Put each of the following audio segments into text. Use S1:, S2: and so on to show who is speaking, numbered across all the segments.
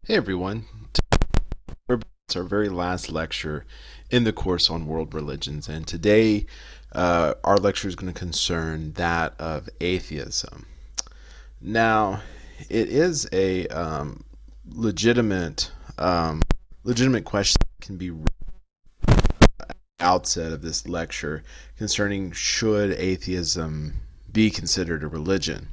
S1: Hey everyone, it's our very last lecture in the course on world religions, and today our lecture is going to concern that of atheism. Now, it is a legitimate legitimate question that can be outset of this lecture concerning should atheism be considered a religion.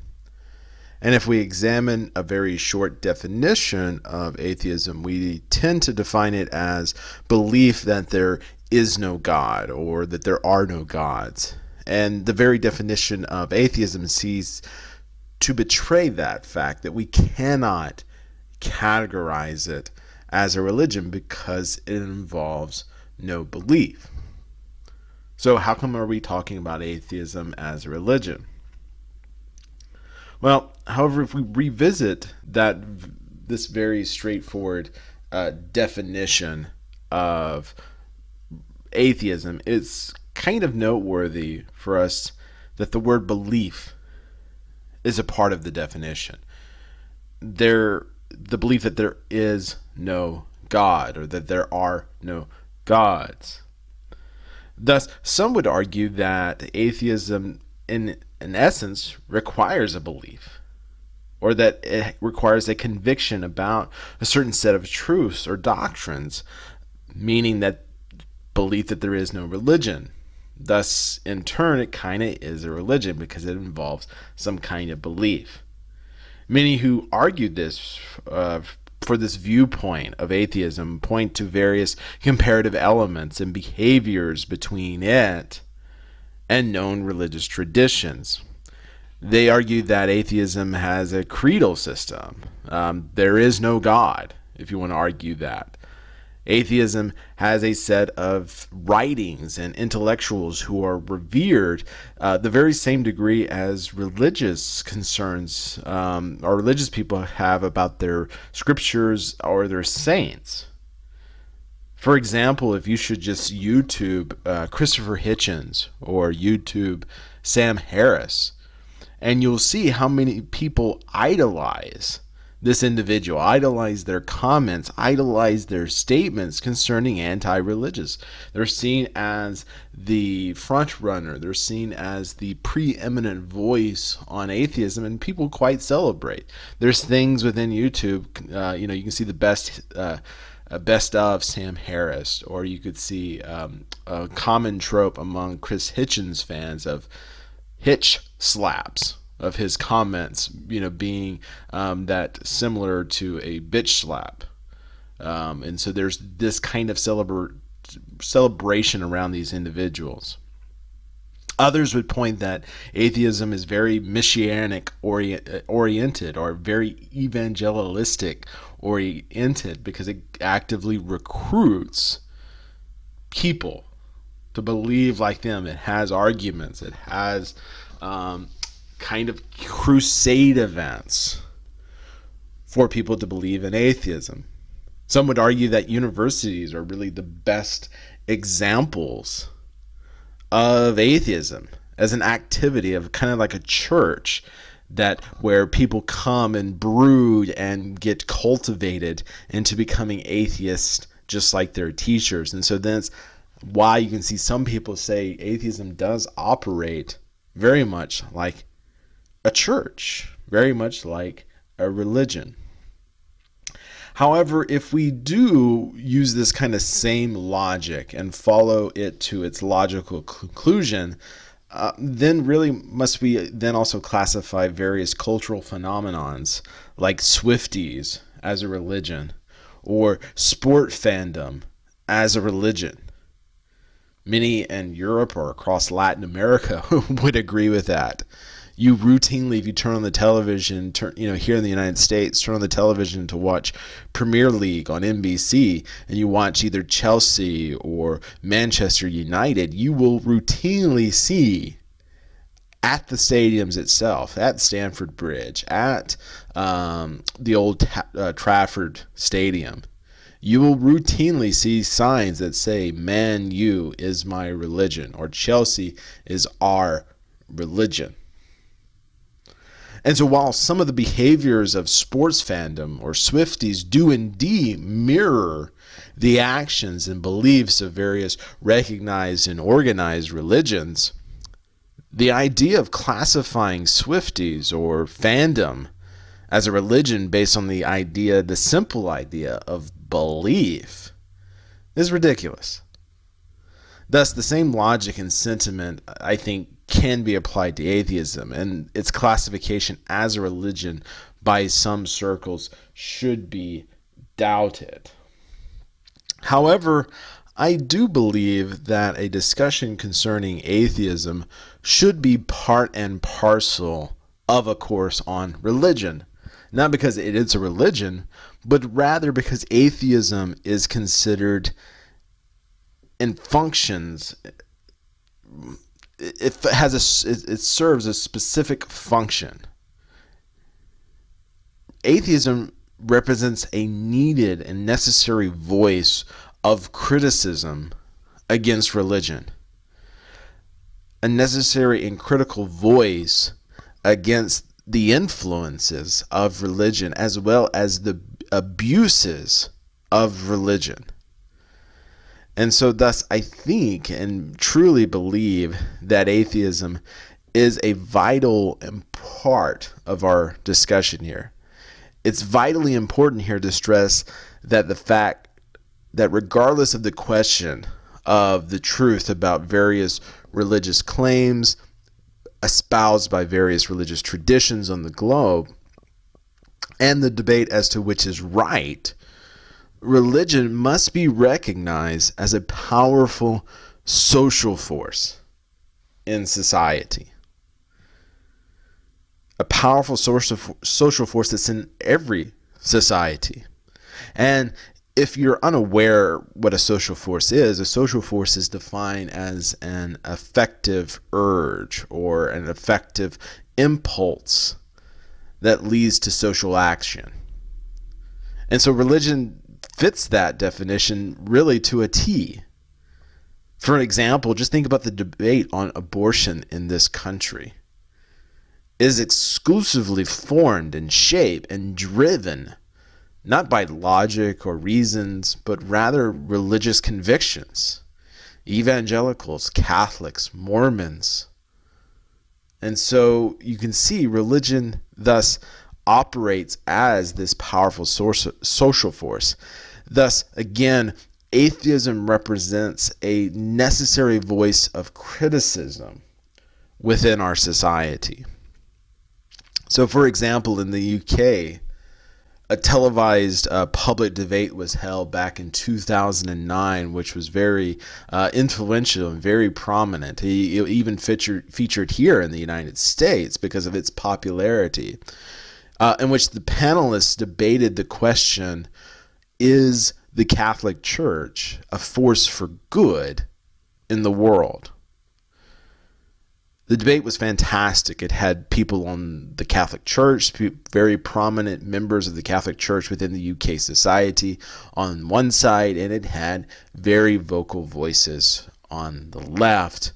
S1: And if we examine a very short definition of atheism, we tend to define it as belief that there is no God or that there are no gods. And the very definition of atheism seems to betray that fact that we cannot categorize it as a religion because it involves no belief. So how come are we talking about atheism as a religion? Well, however, if we revisit this very straightforward definition of atheism, it's kind of noteworthy for us that the word belief is a part of the definition. The belief that there is no God or that there are no gods. Thus, some would argue that atheism in essence requires a belief, or that it requires a conviction about a certain set of truths or doctrines, meaning that belief that there is no religion. Thus, in turn, it kind of is a religion because it involves some kind of belief. Many who argued this for this viewpoint of atheism point to various comparative elements and behaviors between it and known religious traditions. They argue that atheism has a creedal system. There is no God, if you want to argue that. Atheism has a set of writings and intellectuals who are revered the very same degree as religious concerns or religious people have about their scriptures or their saints. For example, if you should just YouTube Christopher Hitchens or YouTube Sam Harris, and you'll see how many people idolize this individual, idolize their comments, idolize their statements concerning anti-religious. They're seen as the front runner. They're seen as the preeminent voice on atheism, and people quite celebrate. There's things within YouTube, you can see the best of Sam Harris, or you could see a common trope among Chris Hitchens fans of Hitch slaps, of his comments, being that similar to a bitch slap. And so there's this kind of celebration around these individuals. Others would point that atheism is very messianic oriented or very evangelistic oriented because it actively recruits people to believe like them. It has arguments. It has kind of crusade events for people to believe in atheism. Some would argue that universities are really the best examples of atheism as an activity of kind of like a church that where people come and brood and get cultivated into becoming atheists just like their teachers. And so that's why you can see some people say atheism does operate very much like a church, very much like a religion. However, if we do use this kind of same logic and follow it to its logical conclusion, then really must we then also classify various cultural phenomenons like Swifties as a religion or sport fandom as a religion. Many in Europe or across Latin America would agree with that. You routinely, if you turn on the television, here in the United States, turn on the television to watch Premier League on NBC, and you watch either Chelsea or Manchester United, you will routinely see at the stadiums itself, at Stamford Bridge, at the old Trafford Stadium, you will routinely see signs that say, Man U is my religion, or Chelsea is our religion. And so while some of the behaviors of sports fandom or Swifties do indeed mirror the actions and beliefs of various recognized and organized religions, the idea of classifying Swifties or fandom as a religion based on the simple idea of belief is ridiculous. Thus, the same logic and sentiment, I think, can be applied to atheism, and its classification as a religion by some circles should be doubted. However, I do believe that a discussion concerning atheism should be part and parcel of a course on religion. Not because it is a religion, but rather because atheism is considered and functions, it serves a specific function. Atheism represents a needed and necessary voice of criticism against religion, a necessary and critical voice against the influences of religion as well as the abuses of religion. And so thus I think and truly believe that atheism is a vital part of our discussion here. It's vitally important here to stress that the fact that regardless of the question of the truth about various religious claims espoused by various religious traditions on the globe and the debate as to which is right, religion must be recognized as a powerful social force in society. A powerful social force that's in every society. And if you're unaware what a social force is defined as an effective urge or an effective impulse that leads to social action. And so religion fits that definition really to a T. For an example, just think about the debate on abortion in this country. It is exclusively formed and shaped and driven not by logic or reasons, but rather religious convictions. Evangelicals, Catholics, Mormons. And so you can see religion thus operates as this powerful social force. Thus, again, atheism represents a necessary voice of criticism within our society. So, for example, in the UK, a televised public debate was held back in 2009, which was very influential and very prominent. He even featured here in the United States because of its popularity, in which the panelists debated the question, is the Catholic Church a force for good in the world? The debate was fantastic. It had people on the Catholic Church, very prominent members of the Catholic Church within the UK society on one side, and it had very vocal voices on the left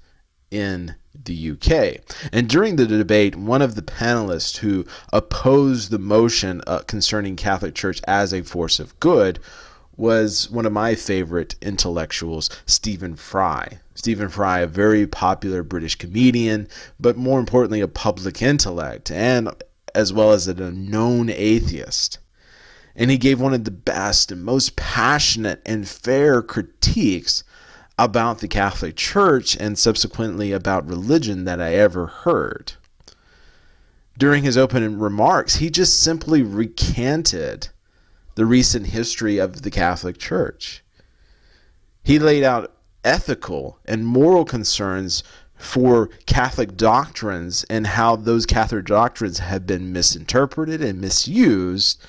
S1: in the UK. And during the debate, one of the panelists who opposed the motion concerning Catholic Church as a force of good was one of my favorite intellectuals, Stephen Fry. Stephen Fry, a very popular British comedian, but more importantly, a public intellect, and as well as a known atheist. And he gave one of the best and most passionate and fair critiques about the Catholic Church and subsequently about religion that I ever heard. During his opening remarks, he just simply recanted the recent history of the Catholic Church. He laid out ethical and moral concerns for Catholic doctrines and how those Catholic doctrines have been misinterpreted and misused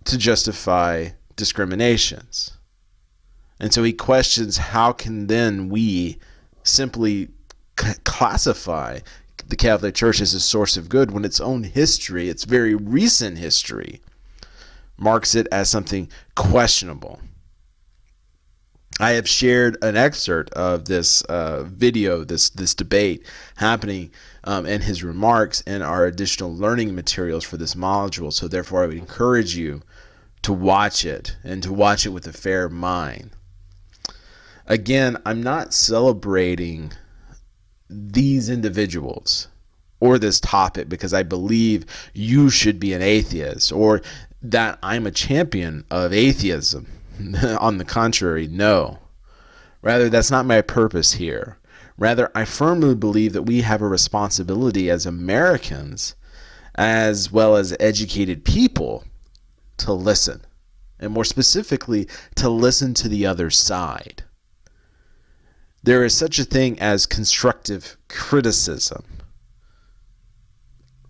S1: to justify discriminations. And so he questions, how can then we simply classify the Catholic Church as a source of good when its own history, its very recent history, marks it as something questionable? I have shared an excerpt of this video, this debate happening, and his remarks in our additional learning materials for this module. So therefore, I would encourage you to watch it, and to watch it with a fair mind. Again, I'm not celebrating these individuals or this topic because I believe you should be an atheist, or that I'm a champion of atheism. On the contrary, no. Rather, that's not my purpose here. Rather, I firmly believe that we have a responsibility as Americans, as well as educated people, to listen. And more specifically, to listen to the other side. There is such a thing as constructive criticism.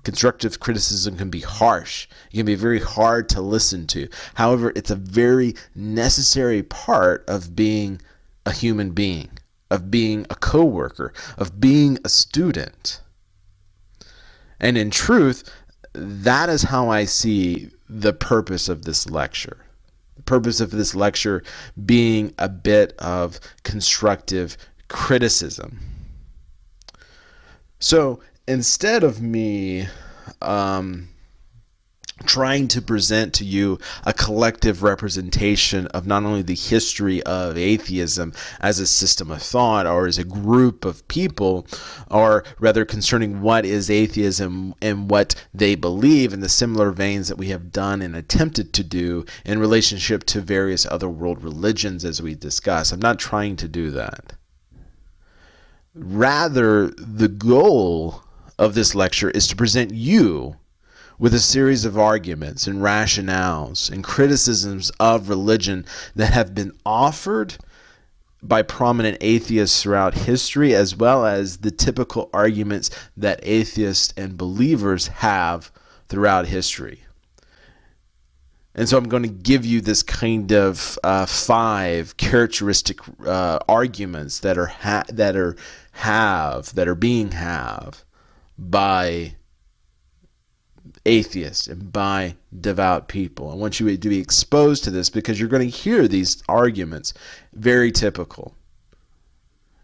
S1: Constructive criticism can be harsh. It can be very hard to listen to. However, it's a very necessary part of being a human being, of being a coworker, of being a student. And in truth, that is how I see the purpose of this lecture. The purpose of this lecture being a bit of constructive criticism. So instead of me trying to present to you a collective representation of not only the history of atheism as a system of thought or as a group of people, or rather concerning what is atheism and what they believe in the similar veins that we have done and attempted to do in relationship to various other world religions as we discuss. I'm not trying to do that. Rather, the goal of this lecture is to present you with a series of arguments and rationales and criticisms of religion that have been offered by prominent atheists throughout history, as well as the typical arguments that atheists and believers have throughout history. And so I'm going to give you this kind of 5 characteristic arguments that are being by atheists and by devout people. I want you to be exposed to this because you're going to hear these arguments, very typical.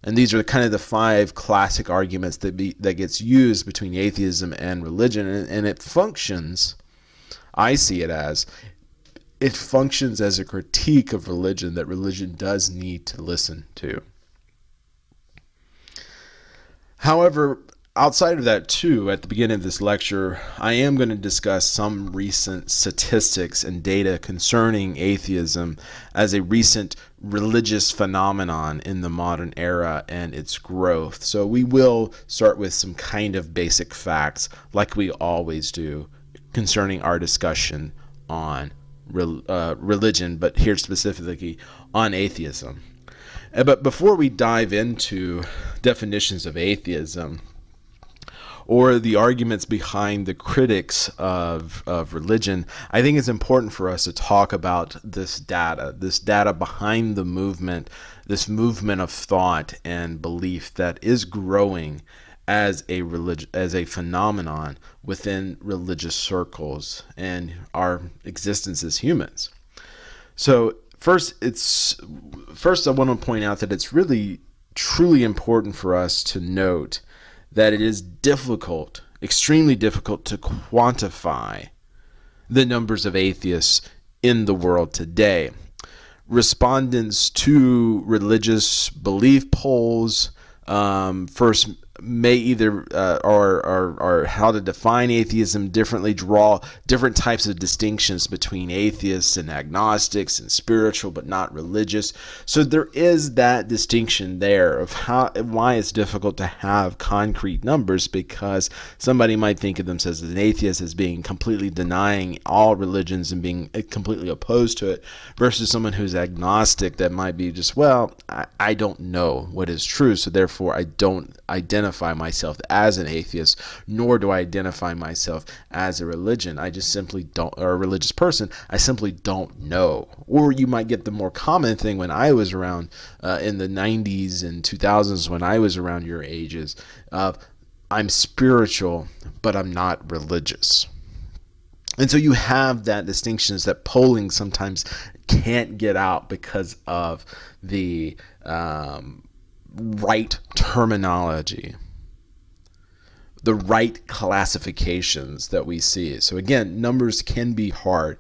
S1: And these are kind of the 5 classic arguments that gets used between atheism and religion, and it functions, I see it as, it functions as a critique of religion that religion does need to listen to. However, outside of that too, at the beginning of this lecture, I am going to discuss some recent statistics and data concerning atheism as a recent religious phenomenon in the modern era and its growth. So we will start with some kind of basic facts, like we always do, concerning our discussion on religion, but here specifically on atheism. But before we dive into definitions of atheism, or the arguments behind the critics of religion, I think it's important for us to talk about this data behind the movement, this movement of thought and belief that is growing as a phenomenon within religious circles and our existence as humans. So first I want to point out that it's really truly important for us to note that it is difficult, extremely difficult, to quantify the numbers of atheists in the world today. Respondents to religious belief polls first may either or how to define atheism differently, draw different types of distinctions between atheists and agnostics and spiritual but not religious. So there is that distinction there of why it's difficult to have concrete numbers, because somebody might think of themselves as an atheist as being completely denying all religions and being completely opposed to it, versus someone who's agnostic that might be just, well, I don't know what is true, so therefore I don't identify myself as an atheist, nor do I identify myself as a religion. I just simply don't, or a religious person, I simply don't know. Or you might get the more common thing when I was around in the 90s and 2000s, when I was around your ages, of I'm spiritual, but I'm not religious. And so you have that distinctions that polling sometimes can't get out because of the right terminology, the right classifications that we see. So again, numbers can be hard,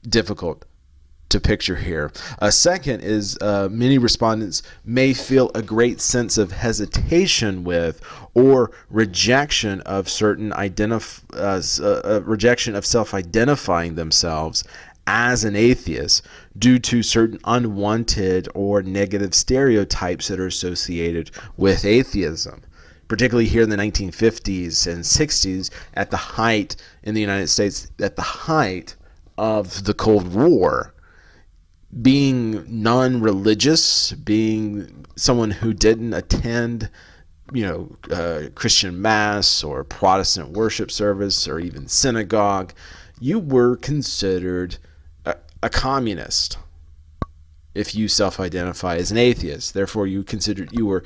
S1: difficult to picture here. A second is many respondents may feel a great sense of hesitation with or rejection of certain rejection of self-identifying themselves as an atheist due to certain unwanted or negative stereotypes that are associated with atheism. Particularly here in the 1950s and 60s, at the height in the United States, at the height of the Cold War, being non-religious, being someone who didn't attend, Christian mass or Protestant worship service or even synagogue, you were considered a communist if you self-identify as an atheist. Therefore, you were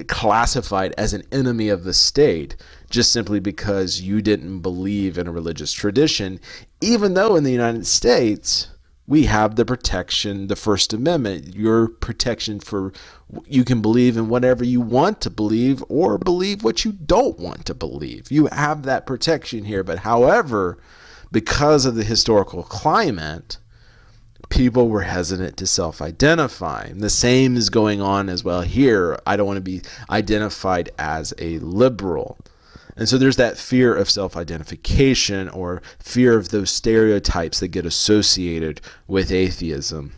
S1: classified as an enemy of the state just simply because you didn't believe in a religious tradition, even though in the United States we have the protection, the First Amendment, your protection for you can believe in whatever you want to believe or believe what you don't want to believe. You have that protection here. But however, because of the historical climate, people were hesitant to self-identify. And the same is going on as well here. I don't want to be identified as a liberal. And so there's that fear of self-identification or fear of those stereotypes that get associated with atheism.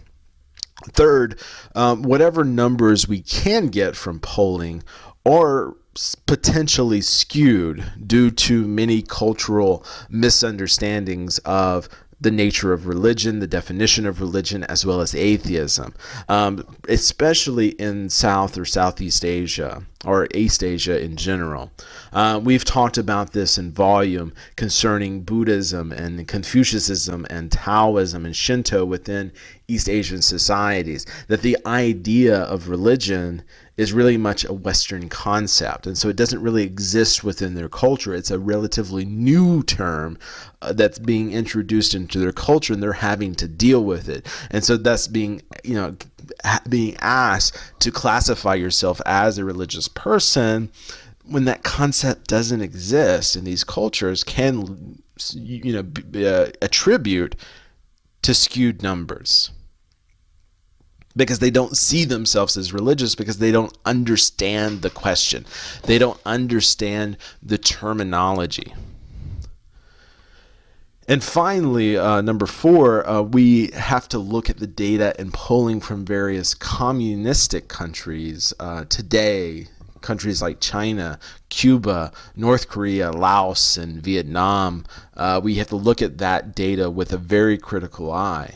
S1: Third, whatever numbers we can get from polling are potentially skewed due to many cultural misunderstandings of the nature of religion, the definition of religion, as well as atheism, especially in South or Southeast Asia or East Asia in general. We've talked about this in volume concerning Buddhism and Confucianism and Taoism and Shinto within East Asian societies, that the idea of religion is really much a Western concept. And so it doesn't really exist within their culture. It's a relatively new term that's being introduced into their culture, and they're having to deal with it. And so that's being asked to classify yourself as a religious person when that concept doesn't exist, and these cultures can attribute to skewed numbers, because they don't see themselves as religious, because they don't understand the question. They don't understand the terminology. And finally, number 4, we have to look at the data and polling from various communistic countries today, countries like China, Cuba, North Korea, Laos, and Vietnam. We have to look at that data with a very critical eye.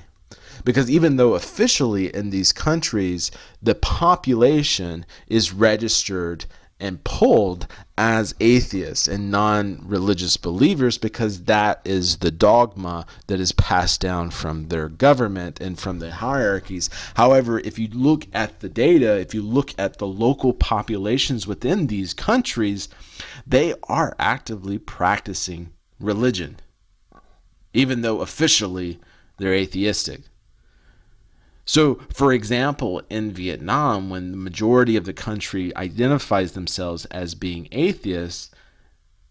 S1: Because even though officially in these countries the population is registered and polled as atheists and non-religious believers, because that is the dogma that is passed down from their government and from the hierarchies. However, if you look at the data, if you look at the local populations within these countries, they are actively practicing religion, even though officially they're atheistic. So, for example, in Vietnam, when the majority of the country identifies themselves as being atheists,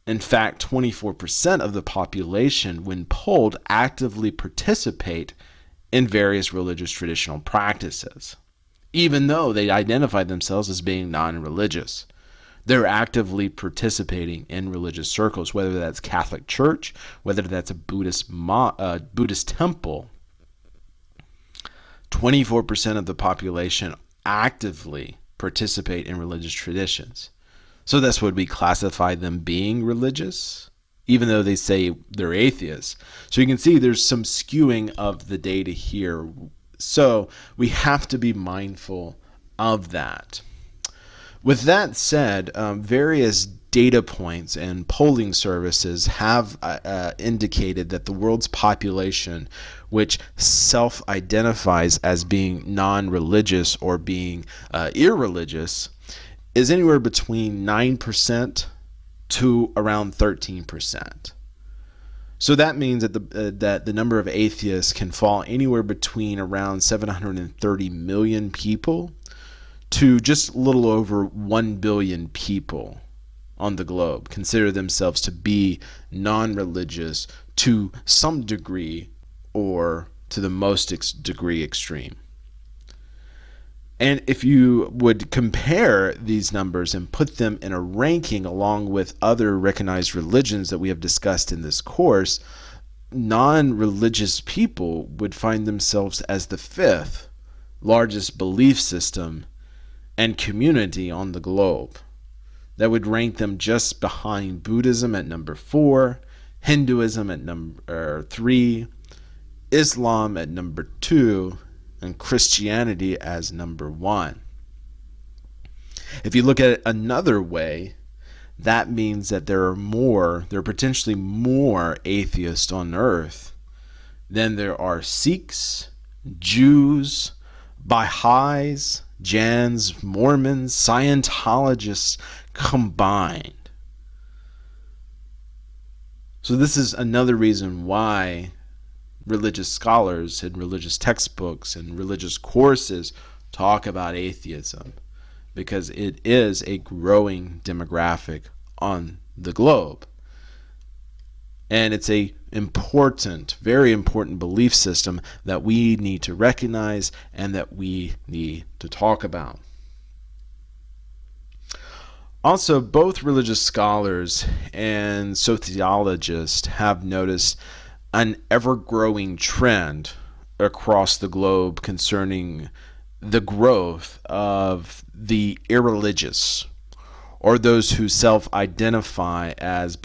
S1: in fact, 24% of the population, when polled, actively participate in various religious traditional practices, even though they identify themselves as being non-religious. They're actively participating in religious circles, whether that's Catholic Church, whether that's a Buddhist temple. 24% of the population actively participate in religious traditions. So that's what we classify them being religious, even though they say they're atheists. So you can see there's some skewing of the data here. So we have to be mindful of that. With that said, various data points and polling services have indicated that the world's population, which self-identifies as being non-religious or being irreligious, is anywhere between 9% to around 13%. So that means that the number of atheists can fall anywhere between around 730 million people to just a little over 1 billion people on the globe consider themselves to be non-religious to some degree or to the most degree extreme. And if you would compare these numbers and put them in a ranking along with other recognized religions that we have discussed in this course, non-religious people would find themselves as the 5th largest belief system and community on the globe. That would rank them just behind Buddhism at number 4, Hinduism at number 3, Islam at number 2, and Christianity as number 1. If you look at it another way, that means that there are potentially more atheists on earth than there are Sikhs, Jews, Baha'is, Jains, Mormons, Scientologists combined. So this is another reason why religious scholars and religious textbooks and religious courses talk about atheism, because it is a growing demographic on the globe. And it's a important, very important belief system that we need to recognize and that we need to talk about. Also, both religious scholars and sociologists have noticed an ever-growing trend across the globe concerning the growth of the irreligious, or those who self-identify as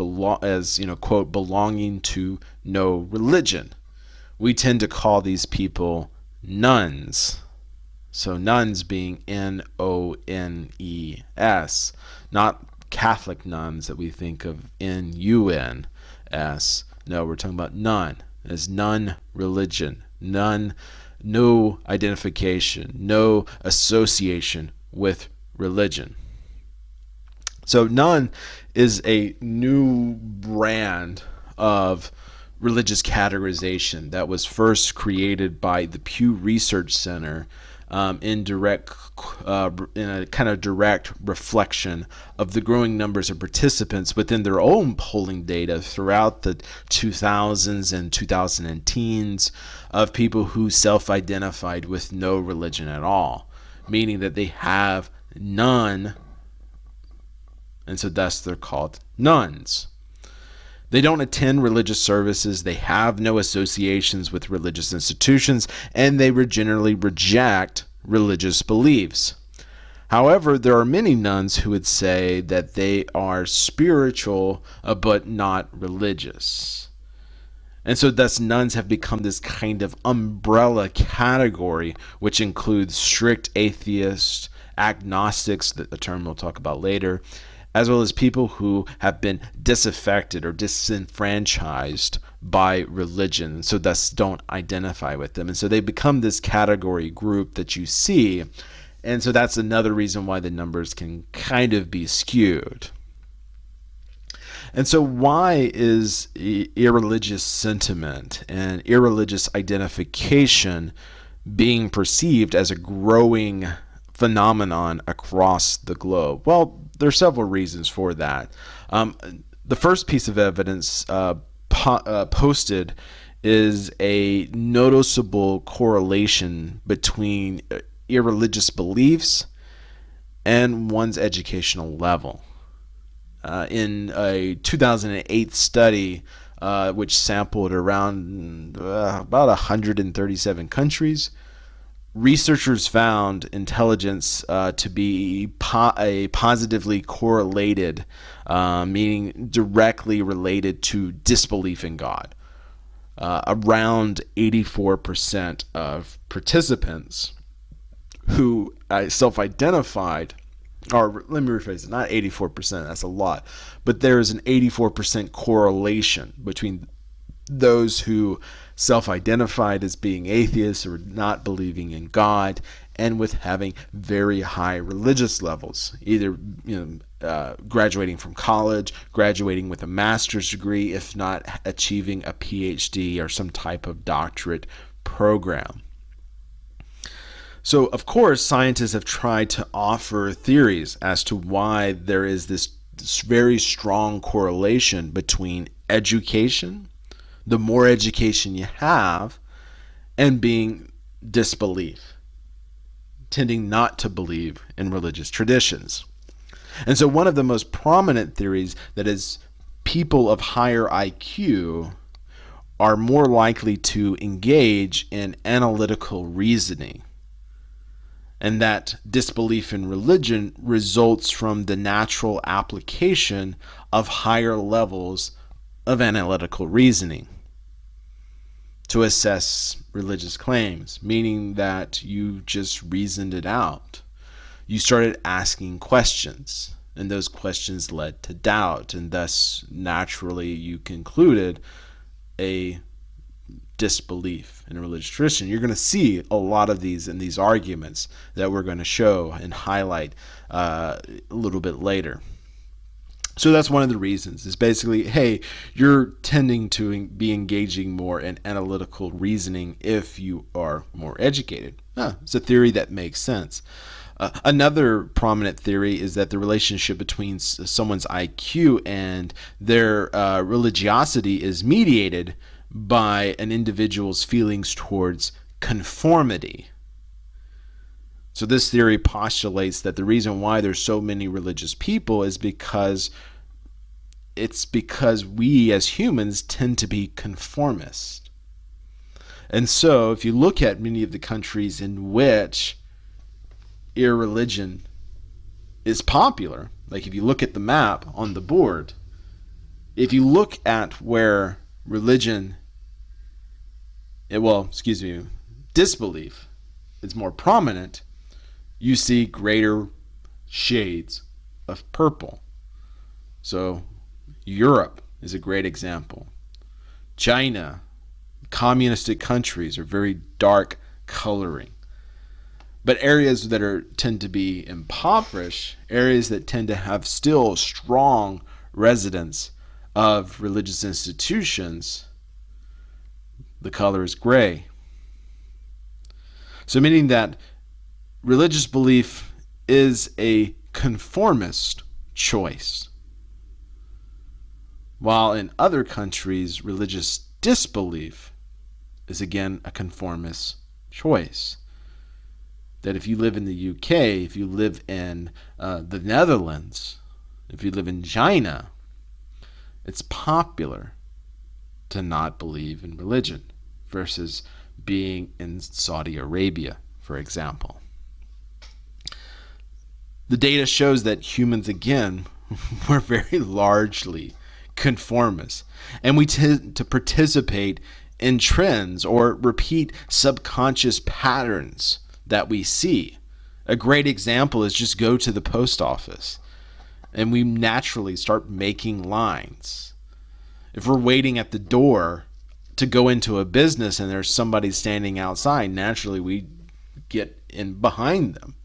S1: quote, belonging to no religion. We tend to call these people nuns. So nuns being N-O-N-E-S, not Catholic nuns that we think of N-U-N-S. No, we're talking about nun. As none religion, none, no identification, no association with religion. So none is a new brand of religious categorization that was first created by the Pew Research Center in a kind of direct reflection of the growing numbers of participants within their own polling data throughout the 2000s and 2010s of people who self-identified with no religion at all, meaning that they have none, and so thus they're called nuns. They don't attend religious services, they have no associations with religious institutions, and they generally reject religious beliefs. However, there are many nuns who would say that they are spiritual but not religious. And so thus nuns have become this kind of umbrella category which includes strict atheists, agnostics, the term we'll talk about later, as well as people who have been disaffected or disenfranchised by religion, so thus don't identify with them. And so they become this category group that you see, and so that's another reason why the numbers can kind of be skewed. And so why is irreligious sentiment and irreligious identification being perceived as a growing phenomenon across the globe? Well, there are several reasons for that. The first piece of evidence posted is a noticeable correlation between irreligious beliefs and one's educational level. In a 2008 study which sampled around about 137 countries, researchers found intelligence to be positively correlated, meaning directly related to disbelief in God. Around 84% of participants who self-identified, or let me rephrase it, not 84%, that's a lot, but there is an 84% correlation between those who self-identified as being atheists or not believing in God, and with having very high religious levels, either graduating from college, graduating with a master's degree, if not achieving a PhD or some type of doctorate program. So, of course, scientists have tried to offer theories as to why there is this very strong correlation between education, the more education you have, and being disbelief, tending not to believe in religious traditions. And so one of the most prominent theories that is people of higher IQ are more likely to engage in analytical reasoning, and that disbelief in religion results from the natural application of higher levels of analytical reasoning to assess religious claims, meaning that you just reasoned it out. You started asking questions, and those questions led to doubt, and thus naturally you concluded a disbelief in a religious tradition. You're going to see a lot of these in these arguments that we're going to show and highlight a little bit later. So that's one of the reasons, is basically, hey, you're tending to be engaging more in analytical reasoning if you are more educated. It's a theory that makes sense. Another prominent theory is that the relationship between someone's IQ and their religiosity is mediated by an individual's feelings towards conformity. So this theory postulates that the reason why there's so many religious people is because we as humans tend to be conformist. And so if you look at many of the countries in which irreligion is popular, like if you look at the map on the board, if you look at where disbelief is more prominent, you see greater shades of purple. So Europe is a great example. China, communistic countries are very dark coloring. But areas that tend to be impoverished, areas that tend to have still strong residents of religious institutions, the color is gray. So meaning that religious belief is a conformist choice, while in other countries, religious disbelief is again a conformist choice. That if you live in the UK, if you live in the Netherlands, if you live in China, it's popular to not believe in religion versus being in Saudi Arabia, for example. The data shows that humans, again, we're very largely conformist, and we tend to participate in trends or repeat subconscious patterns that we see. A great example is just go to the post office and we naturally start making lines. If we're waiting at the door to go into a business and there's somebody standing outside, naturally we get in behind them,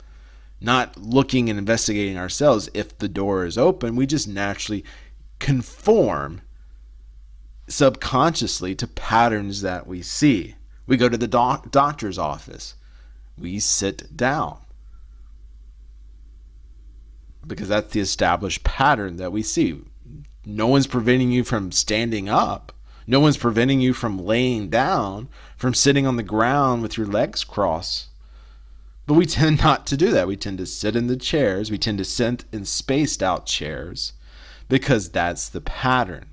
S1: not looking and investigating ourselves. If the door is open, we just naturally conform subconsciously to patterns that we see. We go to the doctor's office. We sit down because that's the established pattern that we see. No one's preventing you from standing up. No one's preventing you from laying down, from sitting on the ground with your legs crossed. But we tend not to do that. We tend to sit in the chairs. We tend to sit in spaced out chairs because that's the pattern.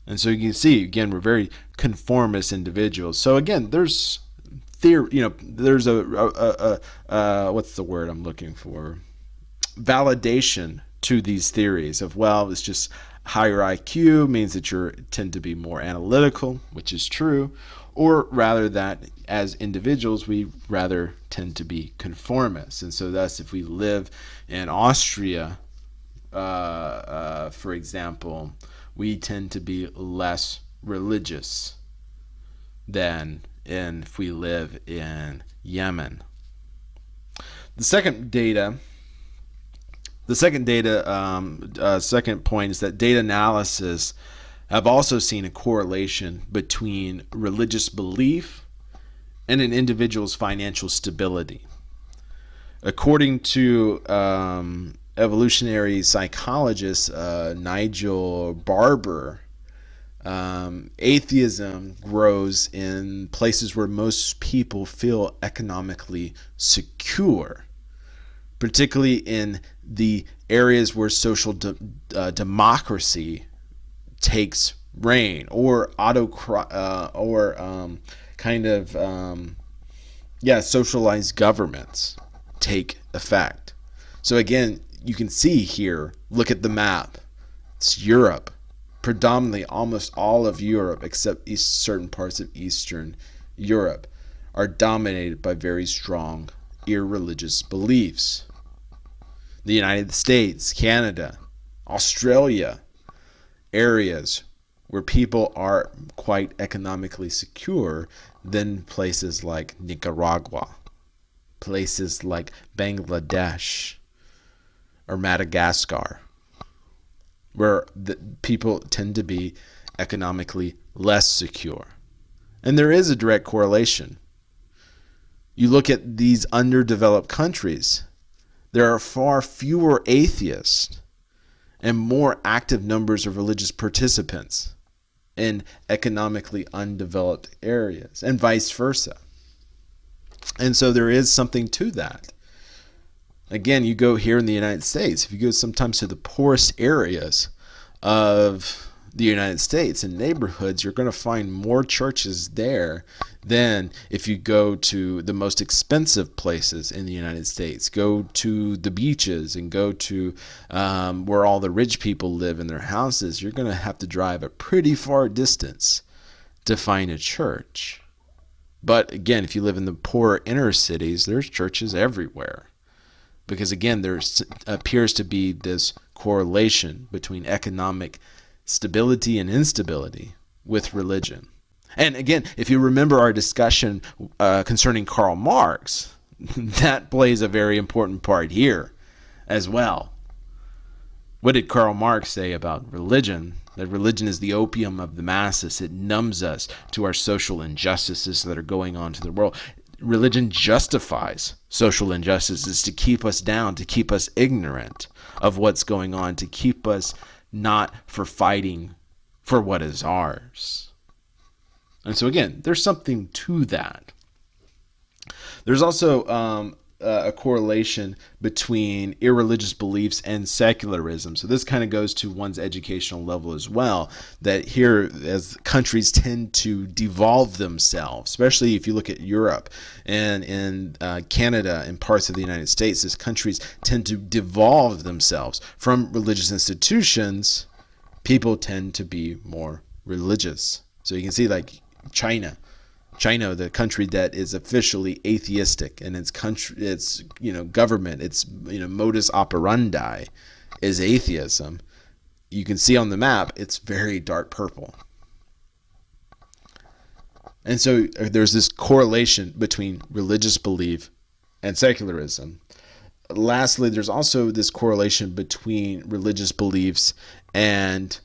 S1: And so you can see, again, we're very conformist individuals. So again, there's theory, there's what's the word I'm looking for? Validation to these theories of, well, it's just higher IQ means that you tend to be more analytical, which is true, or rather that as individuals we rather tend to be conformists. And so thus, if we live in Austria, for example, we tend to be less religious than if we live in Yemen. The second point is that data analysis have also seen a correlation between religious belief and an individual's financial stability. According to evolutionary psychologist Nigel Barber, atheism grows in places where most people feel economically secure, particularly in the areas where social democracy takes reign, or socialized governments take effect. So again, you can see here, look at the map. It's Europe. Predominantly almost all of Europe, except certain parts of Eastern Europe, are dominated by very strong irreligious beliefs. The United States, Canada, Australia, areas where people are quite economically secure than places like Nicaragua, places like Bangladesh or Madagascar, where the people tend to be economically less secure. And there is a direct correlation. You look at these underdeveloped countries, there are far fewer atheists and more active numbers of religious participants in economically undeveloped areas, and vice versa. And so there is something to that. Again, you go here in the United States, if you go sometimes to the poorest areas of the United States and neighborhoods, you're going to find more churches there than if you go to the most expensive places in the United States. Go to the beaches and go to where all the rich people live in their houses. You're going to have to drive a pretty far distance to find a church. But again, if you live in the poorer inner cities, there's churches everywhere. Because again, there appears to be this correlation between economic stability and instability with religion. And again, if you remember our discussion concerning Karl Marx, that plays a very important part here as well. What did Karl Marx say about religion? That religion is the opium of the masses. It numbs us to our social injustices that are going on to the world. Religion justifies social injustices to keep us down, to keep us ignorant of what's going on, to keep us not for fighting for what is ours. And so again, there's something to that. There's also a correlation between irreligious beliefs and secularism. So this kind of goes to one's educational level as well, that here as countries tend to devolve themselves, especially if you look at Europe and in Canada and parts of the United States, as countries tend to devolve themselves from religious institutions, people tend to be more religious. So you can see like China, the country that is officially atheistic, and its government, its modus operandi is atheism. You can see on the map it's very dark purple. And so there's this correlation between religious belief and secularism. Lastly, there's also this correlation between religious beliefs and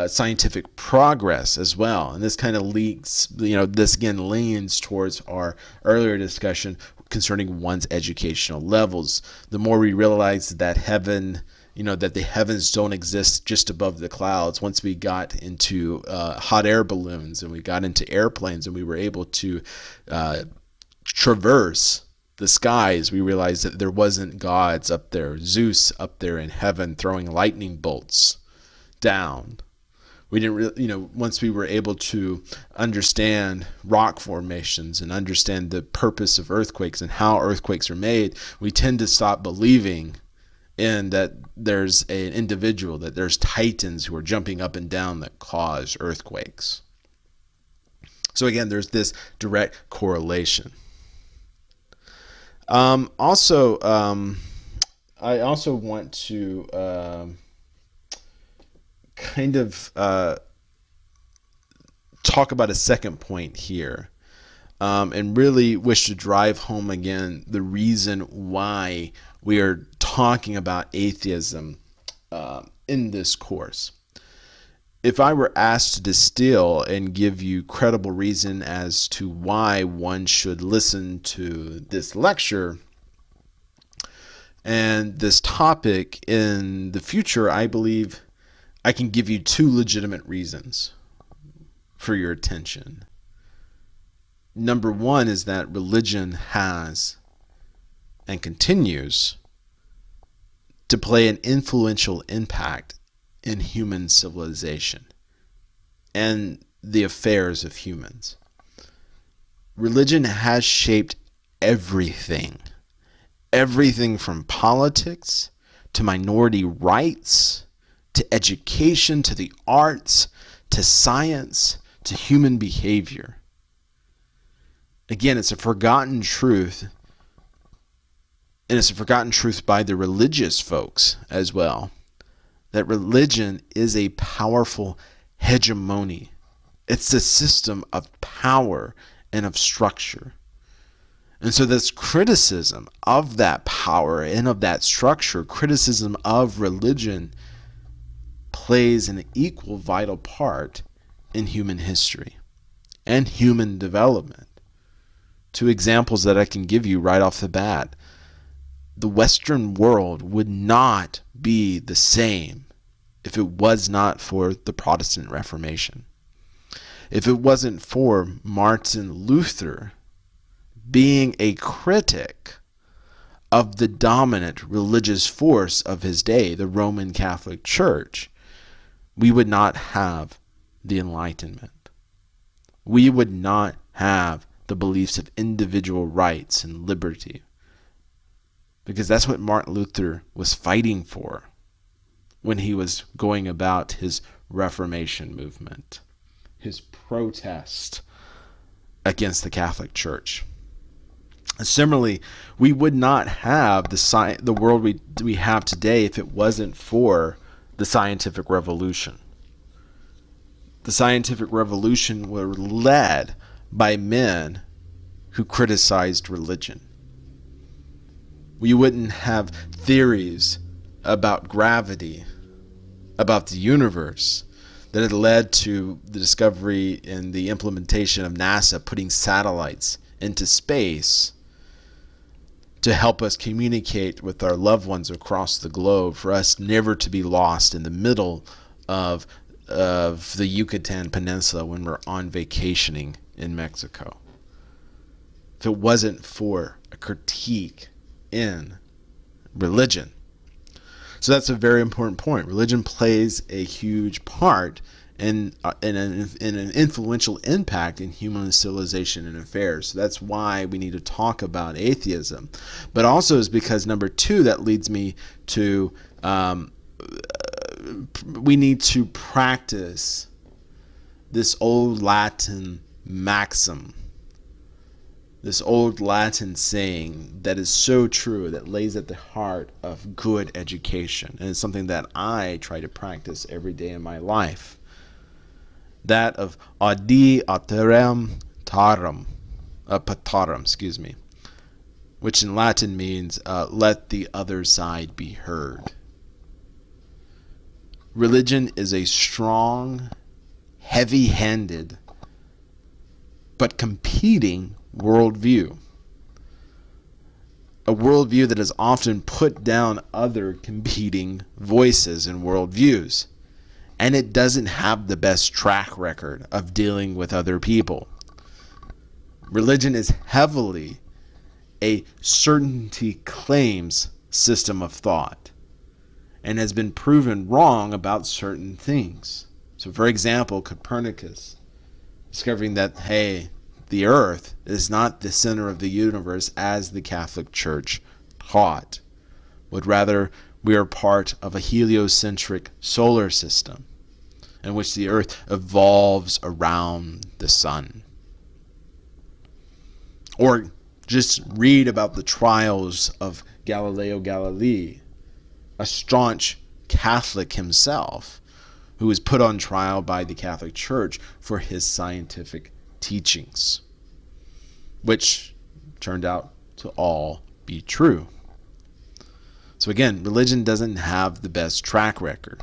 S1: scientific progress as well. And this kind of leaks, this again leans towards our earlier discussion concerning one's educational levels. The more we realize that heaven, that the heavens don't exist just above the clouds, once we got into hot air balloons and we got into airplanes and we were able to traverse the skies, we realized that there wasn't gods up there, Zeus up there in heaven throwing lightning bolts down. We didn't really, once we were able to understand rock formations and understand the purpose of earthquakes and how earthquakes are made, we tend to stop believing in that there's an individual, that there's titans who are jumping up and down that cause earthquakes. So again, there's this direct correlation. I also want to kind of talk about a second point here, and really wish to drive home again the reason why we are talking about atheism in this course. If I were asked to distill and give you credible reason as to why one should listen to this lecture and this topic in the future, I believe I can give you two legitimate reasons for your attention. Number one is that religion has and continues to play an influential impact in human civilization and the affairs of humans. Religion has shaped everything from politics to minority rights to education to the arts to science to human behavior. Again, it's a forgotten truth, and it's a forgotten truth by the religious folks as well, that religion is a powerful hegemony. It's a system of power and of structure. And so this criticism of that power and of that structure, criticism of religion, plays an equal vital part in human history and human development. Two examples that I can give you right off the bat. The Western world would not be the same if it was not for the Protestant Reformation. If it wasn't for Martin Luther being a critic of the dominant religious force of his day, the Roman Catholic Church, we would not have the Enlightenment. We would not have the beliefs of individual rights and liberty. Because that's what Martin Luther was fighting for when he was going about his Reformation movement, his protest against the Catholic Church. And similarly, we would not have the world we have today if it wasn't for the scientific revolution. The scientific revolution were led by men who criticized religion. We wouldn't have theories about gravity, about the universe, that had led to the discovery and the implementation of NASA putting satellites into space to help us communicate with our loved ones across the globe, for us never to be lost in the middle of the Yucatan Peninsula when we're on vacationing in Mexico. If it wasn't for a critique in religion. So that's a very important point. Religion plays a huge part in an influential impact in human civilization and affairs. So that's why we need to talk about atheism. But also is because, number two, that leads me to we need to practice this old Latin maxim, this old Latin saying that is so true, that lays at the heart of good education. And it's something that I try to practice every day in my life. That of audi alteram tarum, patarum, which in Latin means let the other side be heard. Religion is a strong, heavy-handed, but competing worldview. A worldview that has often put down other competing voices and worldviews. And it doesn't have the best track record of dealing with other people. Religion is heavily a certainty claims system of thought and has been proven wrong about certain things. So, for example, Copernicus discovering that, hey, the earth is not the center of the universe as the Catholic Church taught, but rather we are part of a heliocentric solar system in which the earth evolves around the sun. Or just read about the trials of Galileo Galilei, a staunch Catholic himself, who was put on trial by the Catholic Church for his scientific teachings, which turned out to all be true. So again, religion doesn't have the best track record.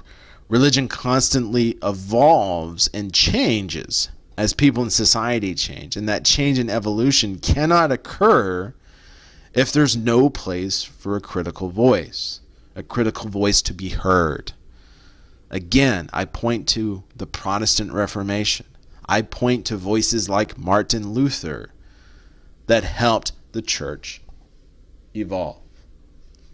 S1: Religion constantly evolves and changes as people in society change, and that change and evolution cannot occur if there's no place for a critical voice to be heard. Again, I point to the Protestant Reformation. I point to voices like Martin Luther that helped the church evolve.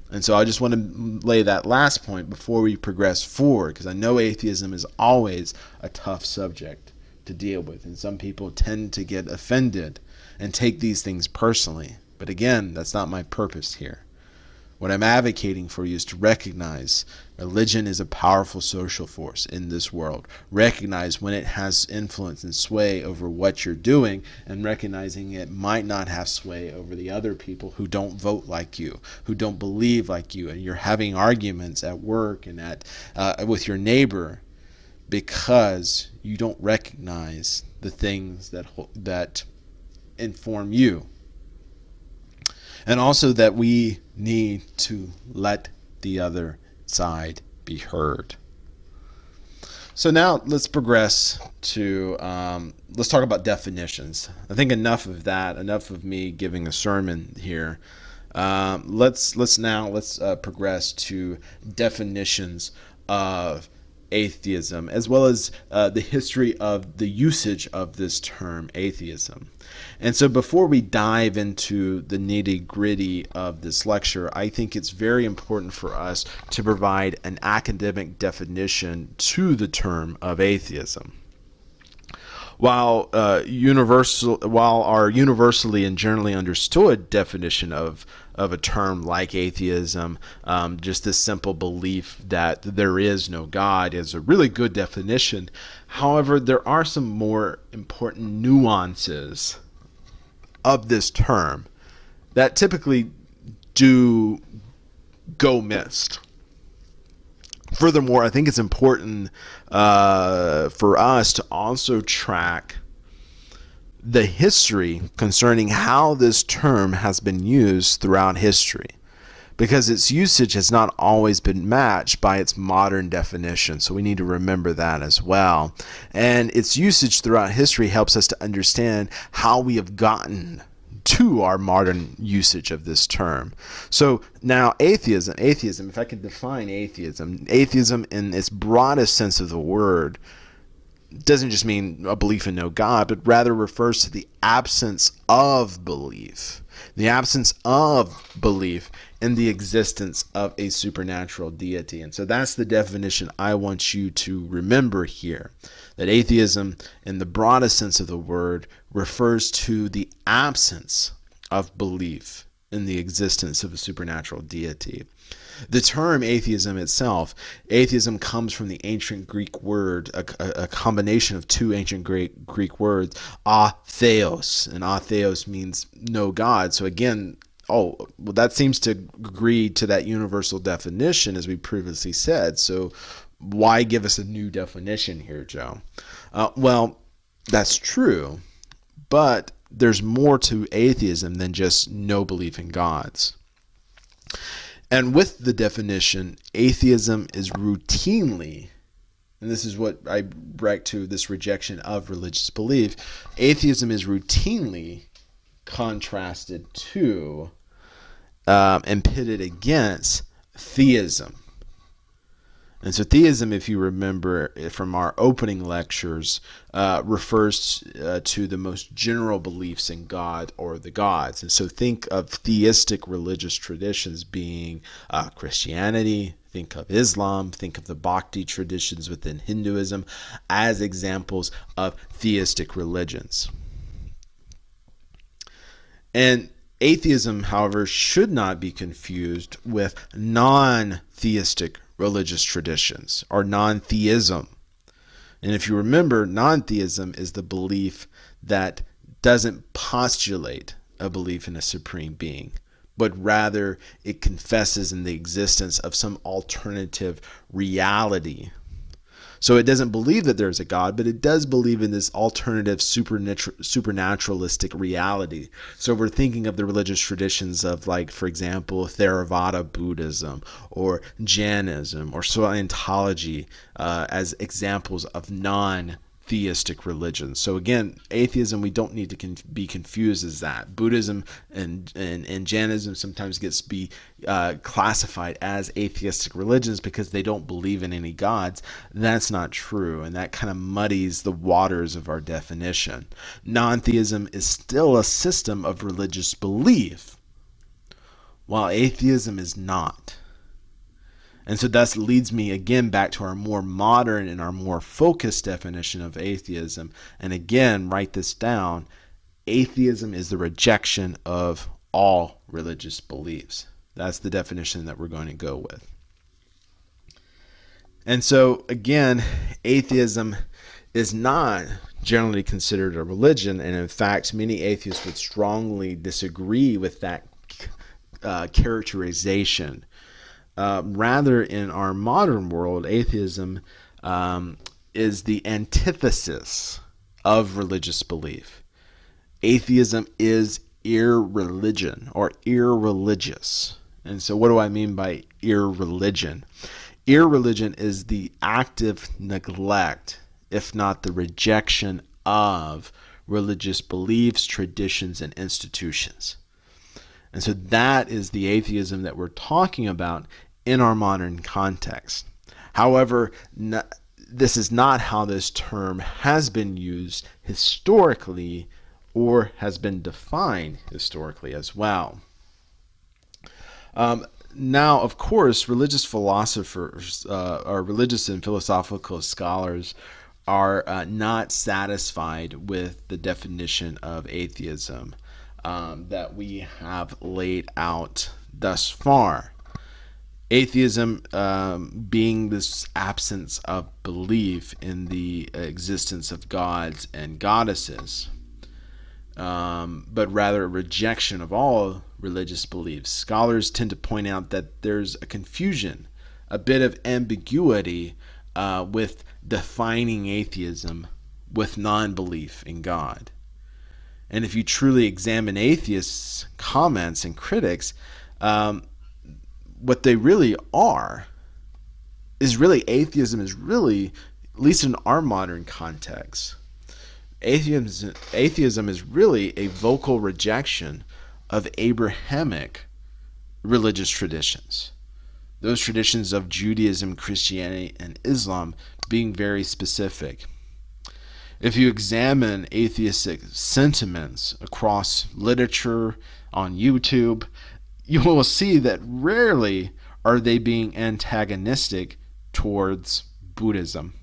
S1: And so I just want to lay that last point before we progress forward, because I know atheism is always a tough subject to deal with, and some people tend to get offended and take these things personally. But again, that's not my purpose here. What I'm advocating for you is to recognize religion is a powerful social force in this world. Recognize when it has influence and sway over what you're doing, and recognizing it might not have sway over the other people who don't vote like you, who don't believe like you, and you're having arguments at work and with your neighbor because you don't recognize the things that inform you. And also that we need to let the other side be heard. So now let's progress to, let's talk about definitions. I think enough of that, enough of me giving a sermon here. Let's progress to definitions of atheism, as well as the history of the usage of this term atheism. And so before we dive into the nitty-gritty of this lecture, I think it's very important for us to provide an academic definition to the term of atheism. While our universally and generally understood definition of a term like atheism, just this simple belief that there is no God, is a really good definition. However, there are some more important nuances of this term that typically do go missed. Furthermore, I think it's important for us to also track the history concerning how this term has been used throughout history, because its usage has not always been matched by its modern definition. So we need to remember that as well. And its usage throughout history helps us to understand how we have gotten to our modern usage of this term. So now atheism, if I could define atheism in its broadest sense of the word, doesn't just mean a belief in no God, but rather refers to the absence of belief. The absence of belief in the existence of a supernatural deity. And so that's the definition I want you to remember here. That atheism, in the broadest sense of the word, refers to the absence of belief in the existence of a supernatural deity. The term atheism itself, atheism comes from the ancient Greek word, a combination of two ancient Greek words, atheos, and atheos means no God. So again, that seems to agree to that universal definition, as we previously said. So why give us a new definition here, Joe? Well, that's true, but there's more to atheism than just no belief in gods. And with the definition, atheism is routinely, and this is what I bring to this rejection of religious belief, atheism is routinely contrasted to and pitted against theism. And so theism, if you remember from our opening lectures, refers to the most general beliefs in God or the gods. And so think of theistic religious traditions being Christianity, think of Islam, think of the Bhakti traditions within Hinduism as examples of theistic religions. And atheism, however, should not be confused with non-theistic religious traditions or non-theism. And if you remember, non-theism is the belief that doesn't postulate a belief in a supreme being, but rather it confesses in the existence of some alternative reality. So it doesn't believe that there's a God, but it does believe in this alternative supernaturalistic reality. So we're thinking of the religious traditions of, like, for example, Theravada Buddhism or Jainism or Scientology as examples of non-theistic religions. So again, atheism, we don't need to be confused as that. Buddhism and Jainism sometimes gets to be classified as atheistic religions because they don't believe in any gods. That's not true, and that kind of muddies the waters of our definition. Non-theism is still a system of religious belief, while atheism is not. And so that leads me again back to our more modern and our more focused definition of atheism. And again, write this down. Atheism is the rejection of all religious beliefs. That's the definition that we're going to go with. And so again, atheism is not generally considered a religion. And in fact, many atheists would strongly disagree with that characterization. Rather, in our modern world, atheism is the antithesis of religious belief. Atheism is irreligion or irreligious. And so what do I mean by irreligion? Irreligion is the active neglect, if not the rejection of religious beliefs, traditions, and institutions. And so that is the atheism that we're talking about in our modern context. However, this is not how this term has been used historically or has been defined historically as well. Now, of course, religious philosophers or religious and philosophical scholars are not satisfied with the definition of atheism that we have laid out thus far. Atheism being this absence of belief in the existence of gods and goddesses, but rather a rejection of all religious beliefs. Scholars tend to point out that there's a confusion, a bit of ambiguity with defining atheism with non-belief in God. And if you truly examine atheists' comments and critics, what they really are is really, atheism is really, at least in our modern context, atheism is really a vocal rejection of Abrahamic religious traditions. Those traditions of Judaism, Christianity, and Islam being very specific. If you examine atheistic sentiments across literature, on YouTube, you will see that rarely are they being antagonistic towards Buddhism,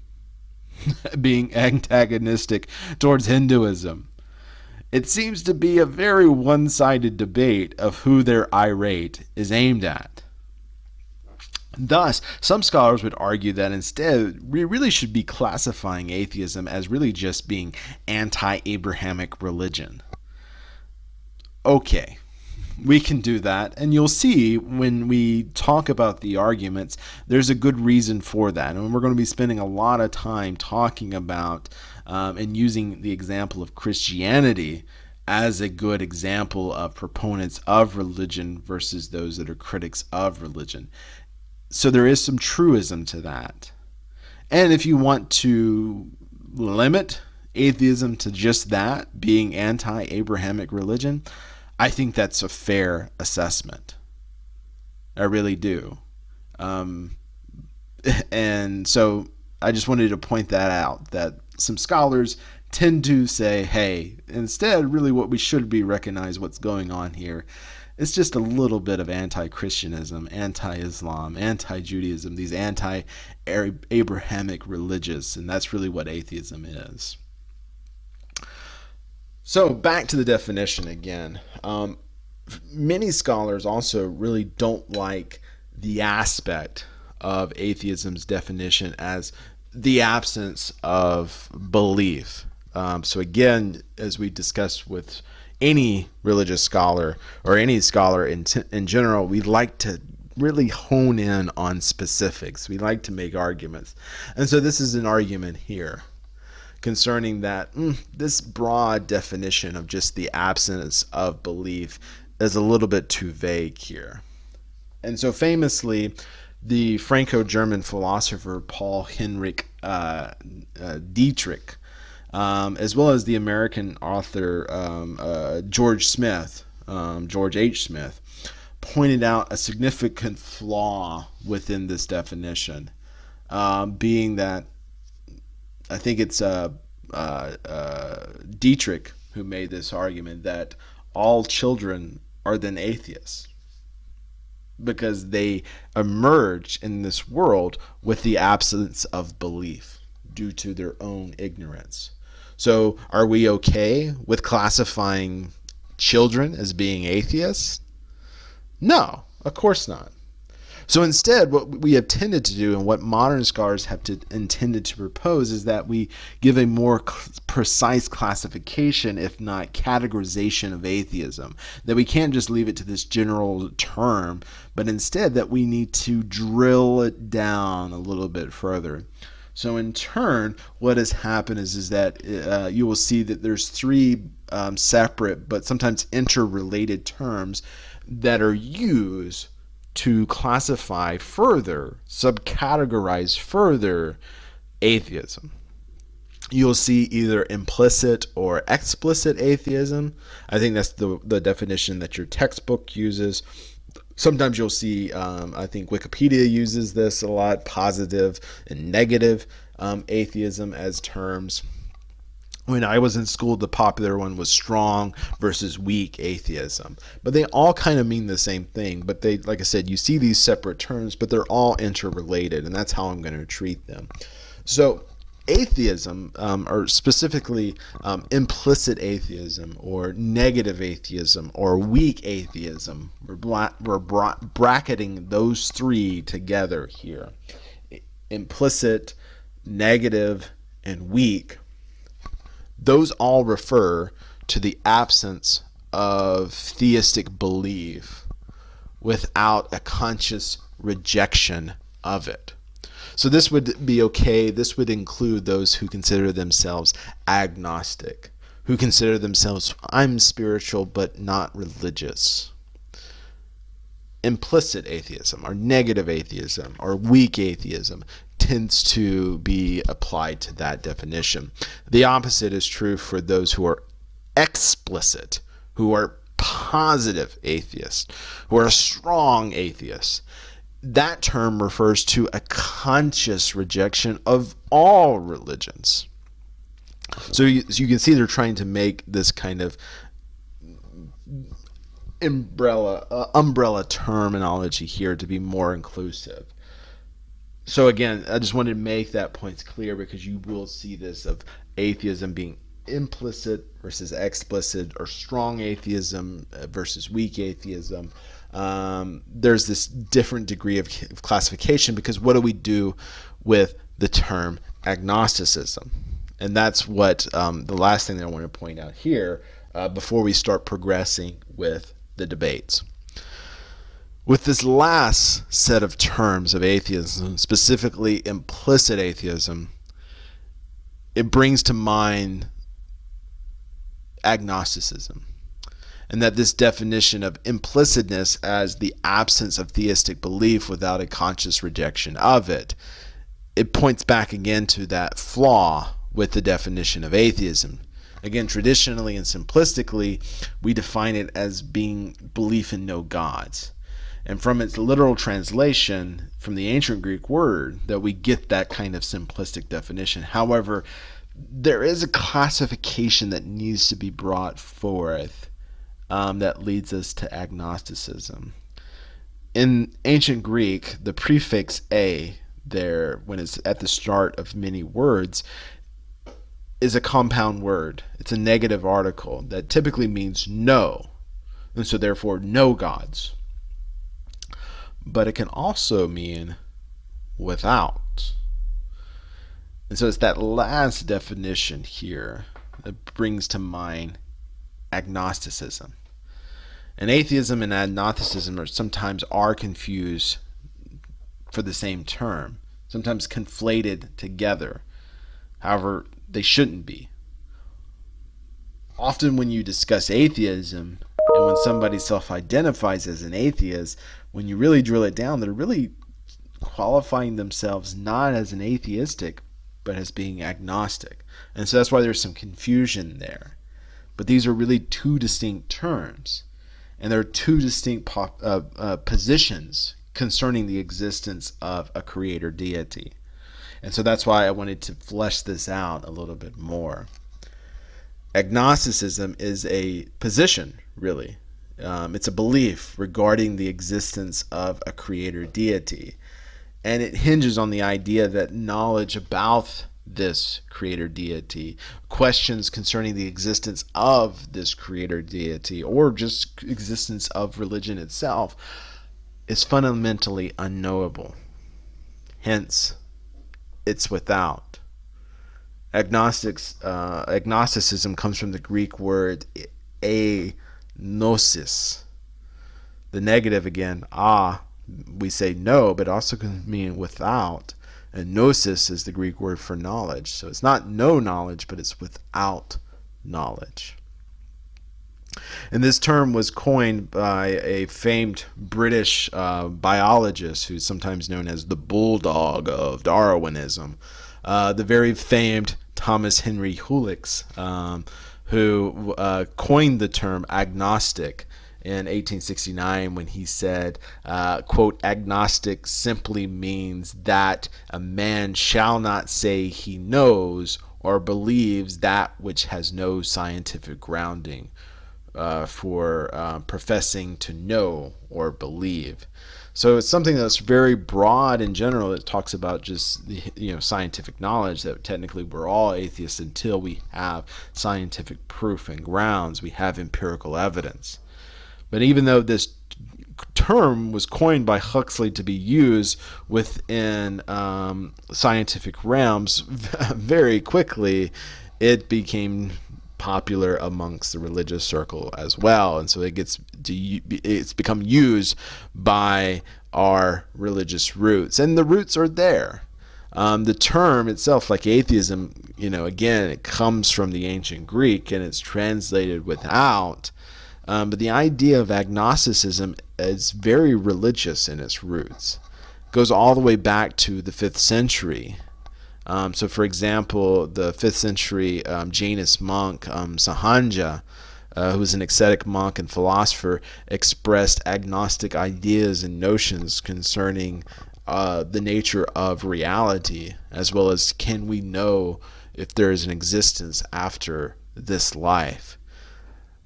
S1: being antagonistic towards Hinduism. It seems to be a very one-sided debate of who their irate is aimed at. Thus, some scholars would argue that instead we really should be classifying atheism as really just being anti-Abrahamic religion. Okay, we can do that, and you'll see when we talk about the arguments, there's a good reason for that. And we're going to be spending a lot of time talking about and using the example of Christianity as a good example of proponents of religion versus those that are critics of religion. So there is some truism to that. And if you want to limit atheism to just that, being anti-Abrahamic religion, I think that's a fair assessment. I really do. And so I just wanted to point that out, that some scholars tend to say, hey, instead, really what we should be recognize what's going on here. It's just a little bit of anti-Christianism, anti-Islam, anti-Judaism, these anti-Abrahamic religious, and that's really what atheism is. So back to the definition again. Many scholars also really don't like the aspect of atheism's definition as the absence of belief. So again, as we discussed with any religious scholar or any scholar in general, we like to really hone in on specifics. We like to make arguments. And so this is an argument here concerning that this broad definition of just the absence of belief is a little bit too vague here. And so famously, the Franco-German philosopher Paul Heinrich Dietrich, as well as the American author George H. Smith, pointed out a significant flaw within this definition, being that I think it's Dietrich who made this argument that all children are then atheists, because they emerge in this world with the absence of belief due to their own ignorance. So are we okay with classifying children as being atheists? No, of course not. So instead, what we have tended to do, and what modern scholars have intended to propose, is that we give a more precise classification, if not categorization, of atheism. That we can't just leave it to this general term, but instead that we need to drill it down a little bit further. So in turn, what has happened is that you will see that there's three separate but sometimes interrelated terms that are used to classify further, subcategorize further atheism. You'll see either implicit or explicit atheism. I think that's the definition that your textbook uses. Sometimes you'll see, I think Wikipedia uses this a lot, positive and negative atheism as terms. When I was in school, the popular one was strong versus weak atheism. But they all kind of mean the same thing. But they, like I said, you see these separate terms, but they're all interrelated, and that's how I'm going to treat them. So atheism, or specifically implicit atheism, or negative atheism, or weak atheism, we're bracketing those three together here. Implicit, negative, and weak. Those all refer to the absence of theistic belief without a conscious rejection of it. So this would be okay. This would include those who consider themselves agnostic, who consider themselves, I'm spiritual but not religious. Implicit atheism, or negative atheism, or weak atheism tends to be applied to that definition. The opposite is true for those who are explicit, who are positive atheists, who are strong atheists. That term refers to a conscious rejection of all religions. So you can see they're trying to make this kind of umbrella terminology here to be more inclusive. So again, I just wanted to make that point clear, because you will see this of atheism being implicit versus explicit, or strong atheism versus weak atheism. There's this different degree of classification, because what do we do with the term agnosticism? And that's what the last thing that I want to point out here before we start progressing with the debates. With this last set of terms of atheism, specifically implicit atheism, it brings to mind agnosticism. And that this definition of implicitness as the absence of theistic belief without a conscious rejection of it, it points back again to that flaw with the definition of atheism. Again, traditionally and simplistically, we define it as being belief in no gods. And from its literal translation from the ancient Greek word, that we get that kind of simplistic definition. However, there is a classification that needs to be brought forth that leads us to agnosticism. In ancient Greek, the prefix a there, when it's at the start of many words, is a compound word. It's a negative article that typically means no, and so therefore no gods. But it can also mean without. And so it's that last definition here that brings to mind agnosticism. And atheism and agnosticism are sometimes confused for the same term, sometimes conflated together. However, they shouldn't be. Often when you discuss atheism, and when somebody self-identifies as an atheist, when you really drill it down, they're really qualifying themselves not as an atheistic, but as being agnostic. And so that's why there's some confusion there. But these are really two distinct terms. And there are two distinct positions concerning the existence of a creator deity. And so that's why I wanted to flesh this out a little bit more. Agnosticism is a position, really. It's a belief regarding the existence of a creator deity. And it hinges on the idea that knowledge about this creator deity, questions concerning the existence of this creator deity, or just existence of religion itself, is fundamentally unknowable. Hence, it's without. Agnosticism comes from the Greek word agnosis. The negative again, we say no, but also can mean without. And gnosis is the Greek word for knowledge. So it's not no knowledge, but it's without knowledge. And this term was coined by a famed British biologist who's sometimes known as the bulldog of Darwinism, the very famed Thomas Henry Huxley, who coined the term agnostic in 1869 when he said, quote, agnostic simply means that a man shall not say he knows or believes that which has no scientific grounding for professing to know or believe. So it's something that's very broad in general. It talks about just scientific knowledge, that technically we're all atheists until we have scientific proof and grounds. We have empirical evidence. But even though this term was coined by Huxley to be used within scientific realms, very quickly it became popular amongst the religious circle as well, and so it's become used by our religious roots, and the roots are there. The term itself, like atheism, again, it comes from the ancient Greek and it's translated without. But the idea of agnosticism is very religious in its roots. It goes all the way back to the 5th century. So, for example, the 5th century Jainist monk Sahanja, who was an ascetic monk and philosopher, expressed agnostic ideas and notions concerning the nature of reality, as well as can we know if there is an existence after this life.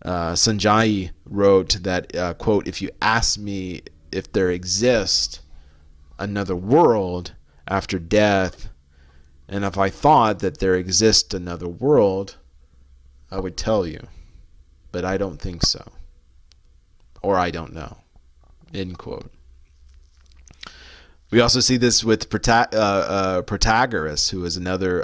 S1: Sanjay wrote that, quote, if you ask me if there exists another world after death, and if I thought that there exists another world, I would tell you. But I don't think so. Or I don't know. End quote. We also see this with Protagoras, who is another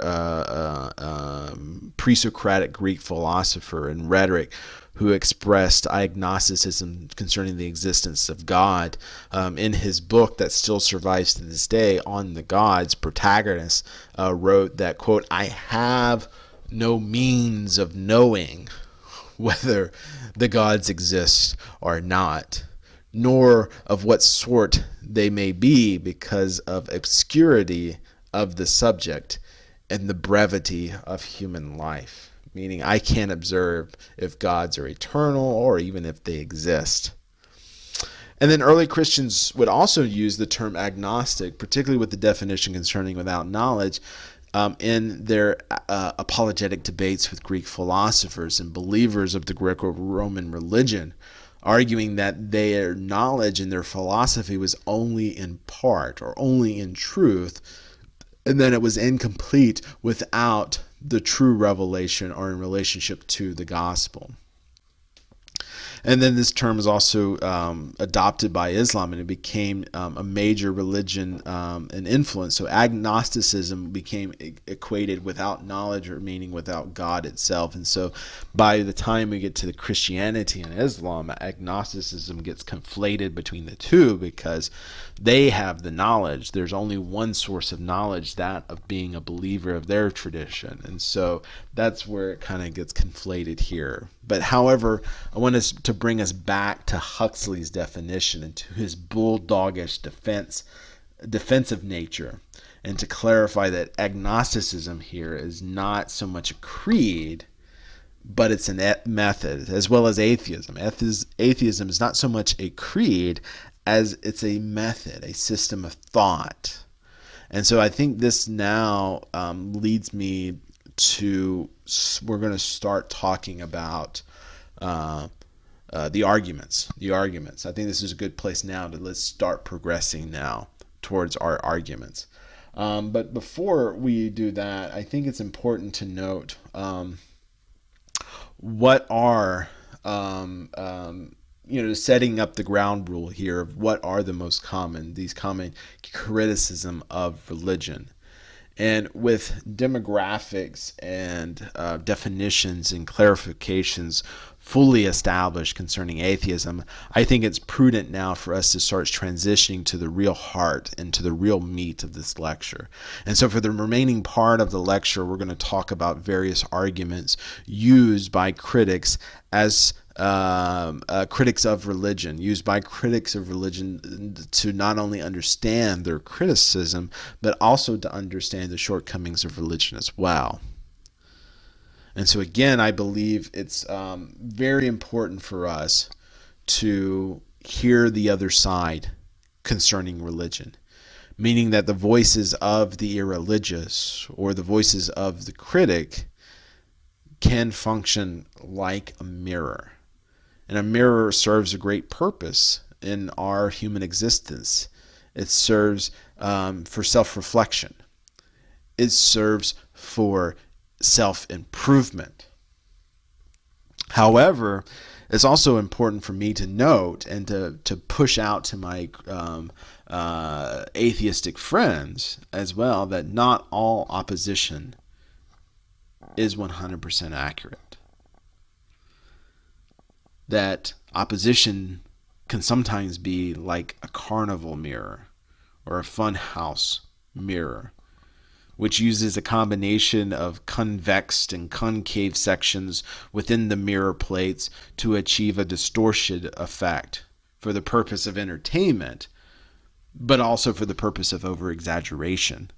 S1: pre-Socratic Greek philosopher and rhetoric, who expressed agnosticism concerning the existence of God. In his book that still survives to this day, On the Gods, Protagoras wrote that, quote, I have no means of knowing whether the gods exist or not, nor of what sort they may be, because of obscurity of the subject and the brevity of human life. Meaning I can't observe if gods are eternal or even if they exist. And then early Christians would also use the term agnostic, particularly with the definition concerning without knowledge, in their apologetic debates with Greek philosophers and believers of the Greco-Roman religion, arguing that their knowledge and their philosophy was only in part or only in truth, and then it was incomplete without the true revelation or in relationship to the gospel. And then this term is also adopted by Islam, and it became a major religion and influence. So agnosticism became equated without knowledge, or meaning without God itself. And so by the time we get to the Christianity and Islam, agnosticism gets conflated between the two, because they have the knowledge. There's only one source of knowledge, that of being a believer of their tradition. And so that's where it kind of gets conflated here. But however, I want us to bring us back to Huxley's definition and to his bulldogish defensive nature, and to clarify that agnosticism here is not so much a creed, but it's a method, as well as atheism. Atheism is not so much a creed as it's a method, a system of thought. And so I think this now leads me to, we're going to start talking about the arguments. I think this is a good place now to let's start progressing now towards our arguments. But before we do that, I think it's important to note what are setting up the ground rule here of what are the most common criticism of religion. And with demographics and definitions and clarifications fully established concerning atheism, I think it's prudent now for us to start transitioning to the real heart and to the real meat of this lecture. And so for the remaining part of the lecture, we're going to talk about various arguments used by critics as critics of religion, to not only understand their criticism, but also to understand the shortcomings of religion as well. And so again, I believe it's very important for us to hear the other side concerning religion, meaning that the voices of the irreligious or the voices of the critic can function like a mirror. And a mirror serves a great purpose in our human existence. It serves for self-reflection. It serves for self-improvement. However, it's also important for me to note and to push out to my atheistic friends as well that not all opposition is 100% accurate. That opposition can sometimes be like a carnival mirror or a funhouse mirror, which uses a combination of convex and concave sections within the mirror plates to achieve a distortion effect for the purpose of entertainment, but also for the purpose of over-exaggeration.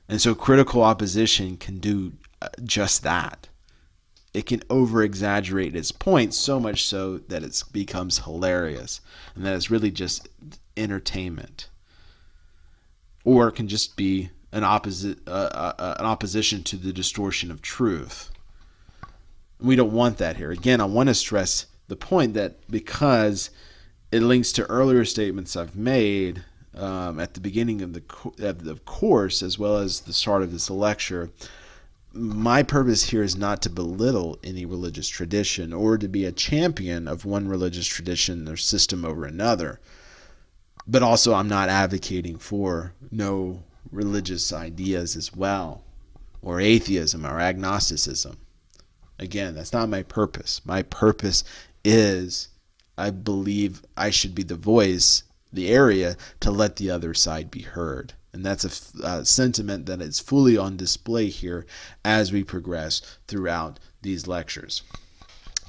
S1: And so critical opposition can do just that. It can over-exaggerate its points so much so that it becomes hilarious and that it's really just entertainment. Or it can just be an opposition to the distortion of truth. We don't want that here. Again, I want to stress the point that because it links to earlier statements I've made at the beginning of the course as well as the start of this lecture, my purpose here is not to belittle any religious tradition or to be a champion of one religious tradition or system over another. But also I'm not advocating for no religious ideas as well, or atheism or agnosticism. Again, that's not my purpose. My purpose is, I believe I should be the voice, the area, to let the other side be heard. And that's a sentiment that is fully on display here as we progress throughout these lectures.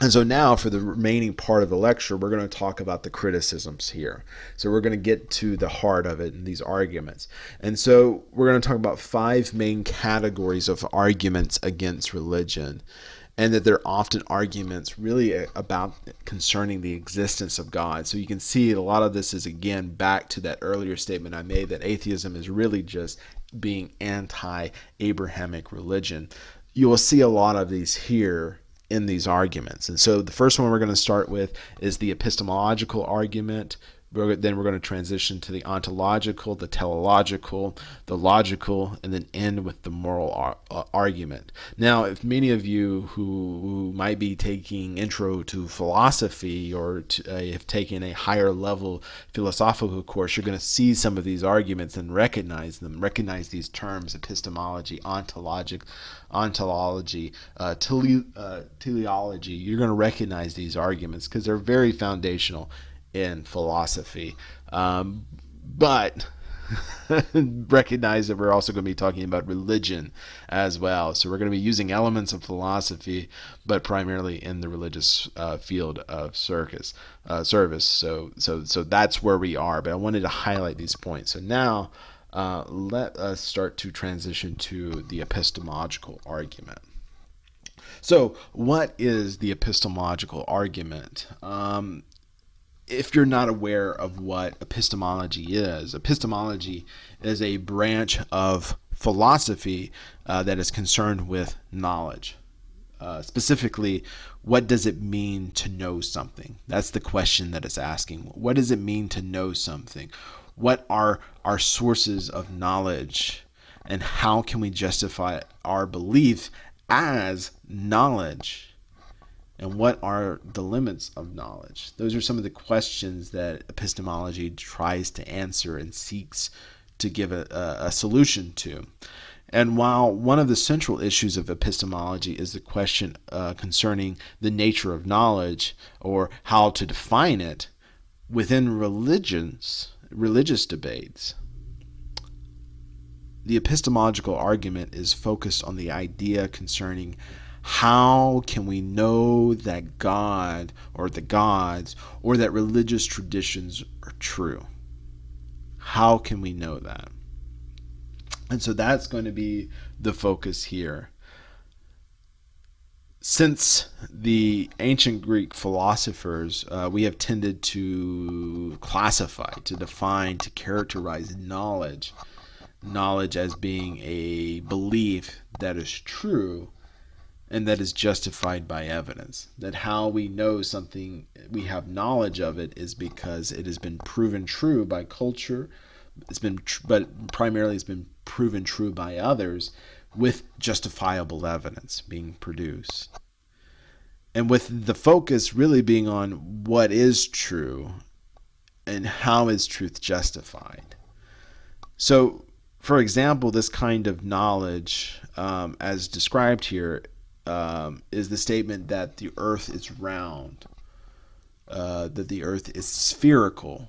S1: And so now for the remaining part of the lecture, we're going to talk about the criticisms here. So we're going to get to the heart of it in these arguments. And so we're going to talk about 5 main categories of arguments against religion, and that they're often arguments really about concerning the existence of God. So you can see a lot of this is, again, back to that earlier statement I made that atheism is really just being anti-Abrahamic religion. You will see a lot of these here in these arguments. And so the first one we're going to start with is the epistemological argument, Then we're going to transition to the ontological, the teleological, the logical, and then end with the moral argument. Now, if many of you who might be taking intro to philosophy or have taken a higher level philosophical course, you're going to see some of these arguments and recognize them, recognize these terms: epistemology, ontology, teleology. You're going to recognize these arguments because they're very foundational in philosophy. But recognize that we're also going to be talking about religion as well. So we're going to be using elements of philosophy, but primarily in the religious field of service. So that's where we are. But I wanted to highlight these points. So now let us start to transition to the epistemological argument. So what is the epistemological argument? If you're not aware of what epistemology is a branch of philosophy that is concerned with knowledge. Specifically, what does it mean to know something? That's the question that it's asking. What does it mean to know something? What are our sources of knowledge? And how can we justify our belief as knowledge? And what are the limits of knowledge? Those are some of the questions that epistemology tries to answer and seeks to give a solution to. And while one of the central issues of epistemology is the question concerning the nature of knowledge or how to define it, within religious debates, the epistemological argument is focused on the idea concerning how can we know that God or the gods or that religious traditions are true? How can we know that? And so that's going to be the focus here. Since the ancient Greek philosophers, we have tended to classify, to define, to characterize knowledge as being a belief that is true and that is justified by evidence. That how we know something, we have knowledge of it, is because it has been proven true by culture. But primarily it's been proven true by others with justifiable evidence being produced. And with the focus really being on what is true and how is truth justified. So, for example, this kind of knowledge, as described here, is the statement that the earth is round, that the earth is spherical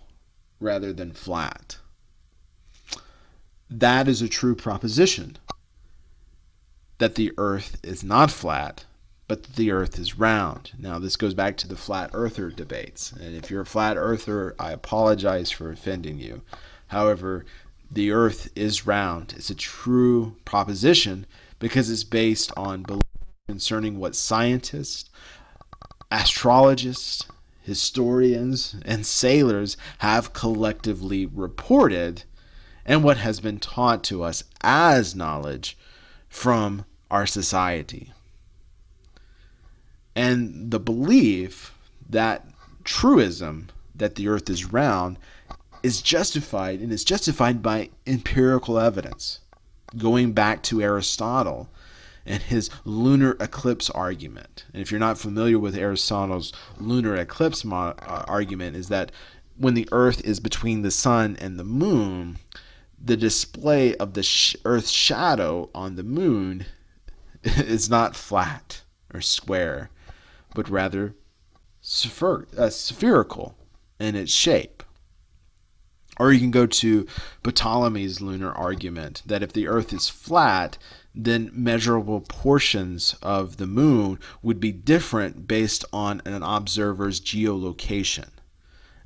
S1: rather than flat. That is a true proposition, that the earth is not flat, but that the earth is round. Now, this goes back to the flat earther debates. And if you're a flat earther, I apologize for offending you. However, the earth is round. It's a true proposition because it's based on belief concerning what scientists, astrologists, historians, and sailors have collectively reported and what has been taught to us as knowledge from our society. And the belief, that truism, that the earth is round, is justified, and is justified by empirical evidence. Going back to Aristotle and his lunar eclipse argument. And if you're not familiar with Aristotle's lunar eclipse argument, is that when the earth is between the sun and the moon, the display of the earth's shadow on the moon is not flat or square, but rather spherical in its shape. Or you can go to Ptolemy's lunar argument that if the earth is flat, then measurable portions of the moon would be different based on an observer's geolocation,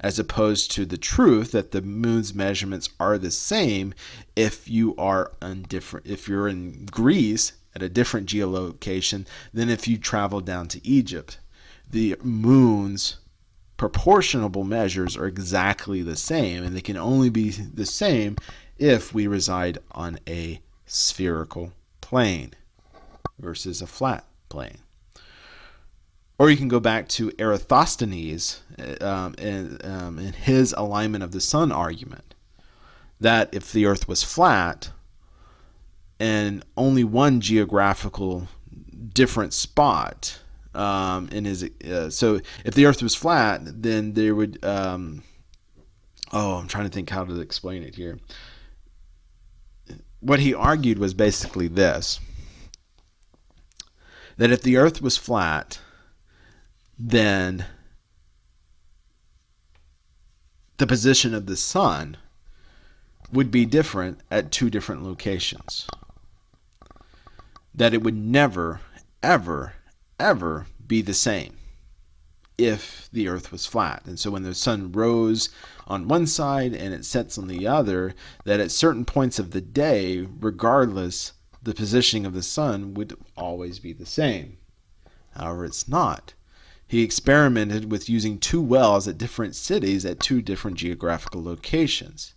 S1: as opposed to the truth that the moon's measurements are the same if you're in Greece at a different geolocation than if you travel down to Egypt. The moon's proportional measures are exactly the same, and they can only be the same if we reside on a spherical plane versus a flat plane. Or you can go back to Eratosthenes in his alignment of the sun argument, that if the earth was flat and only one geographical different spot in his so if the earth was flat, then there would I'm trying to think how to explain it here. What he argued was basically this, that if the earth was flat, then the position of the sun would be different at two different locations. That it would never, ever, ever be the same if the earth was flat. And so when the sun rose on one side and it sets on the other, that at certain points of the day, regardless, the positioning of the sun would always be the same. However, it's not. He experimented with using two wells at different cities at two different geographical locations,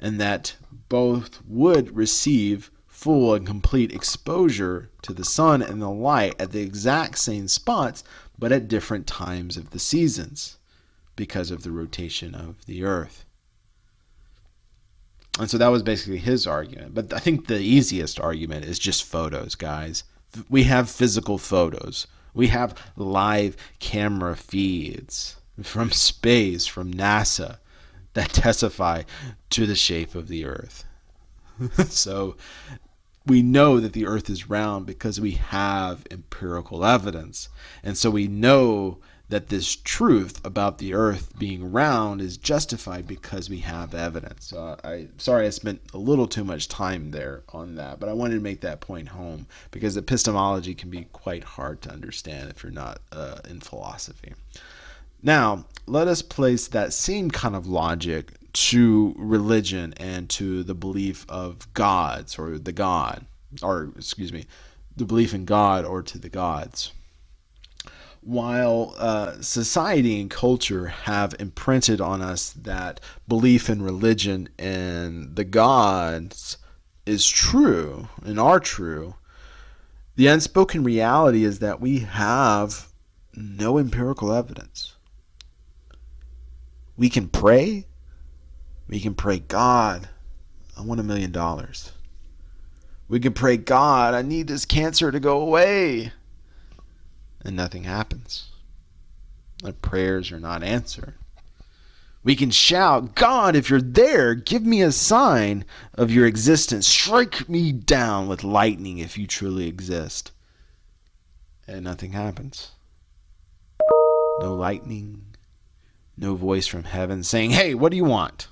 S1: and that both would receive full and complete exposure to the sun and the light at the exact same spots, but at different times of the seasons because of the rotation of the earth. And so that was basically his argument. But I think the easiest argument is just photos, guys. We have physical photos. We have live camera feeds from space, from NASA, that testify to the shape of the earth. So we know that the earth is round because we have empirical evidence. And so we know that this truth about the earth being round is justified because we have evidence. So sorry I spent a little too much time there on that, but I wanted to make that point home because epistemology can be quite hard to understand if you're not in philosophy. Now, let us place that same kind of logic to religion and to the belief of gods, or the God, or excuse me, the belief in God or to the gods. While society and culture have imprinted on us that belief in religion and the gods is true and are true, the unspoken reality is that we have no empirical evidence. We can pray. We can pray, God, I want $1 million. We can pray, God, I need this cancer to go away. And nothing happens. Our prayers are not answered. We can shout, God, if you're there, give me a sign of your existence. Strike me down with lightning if you truly exist. And nothing happens. No lightning. No voice from heaven saying, hey, what do you want?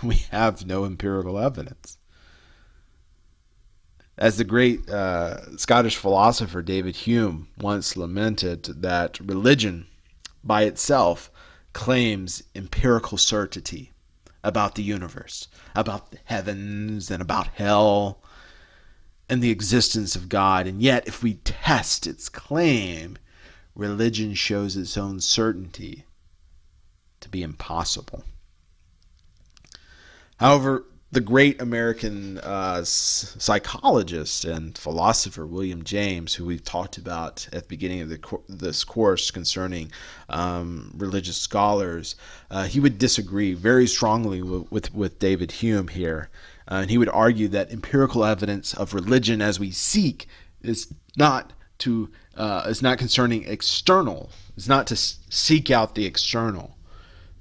S1: We have no empirical evidence. As the great Scottish philosopher David Hume once lamented, that religion by itself claims empirical certainty about the universe, about the heavens and about hell and the existence of God. And yet, if we test its claim, religion shows its own certainty to be impossible. However, the great American psychologist and philosopher William James, who we've talked about at the beginning of this course concerning religious scholars, he would disagree very strongly with David Hume here. And he would argue that empirical evidence of religion as we seek is not concerning external. It's not to seek out the external.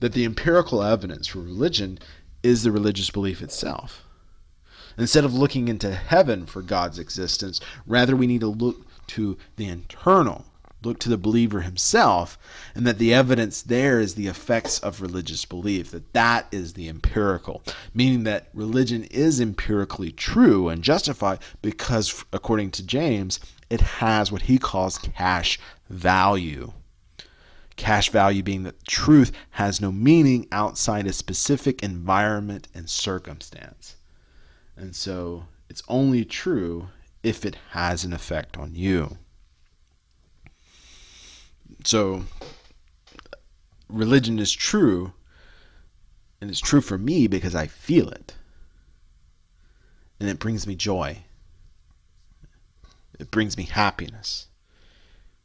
S1: That the empirical evidence for religion is the religious belief itself. Instead of looking into heaven for God's existence, rather we need to look to the internal, look to the believer himself, and that the evidence there is the effects of religious belief, that is the empirical, meaning that religion is empirically true and justified because, according to James, it has what he calls cash value. Cash value being that truth has no meaning outside a specific environment and circumstance. And so it's only true if it has an effect on you. So religion is true, and it's true for me because I feel it. And it brings me joy. It brings me happiness.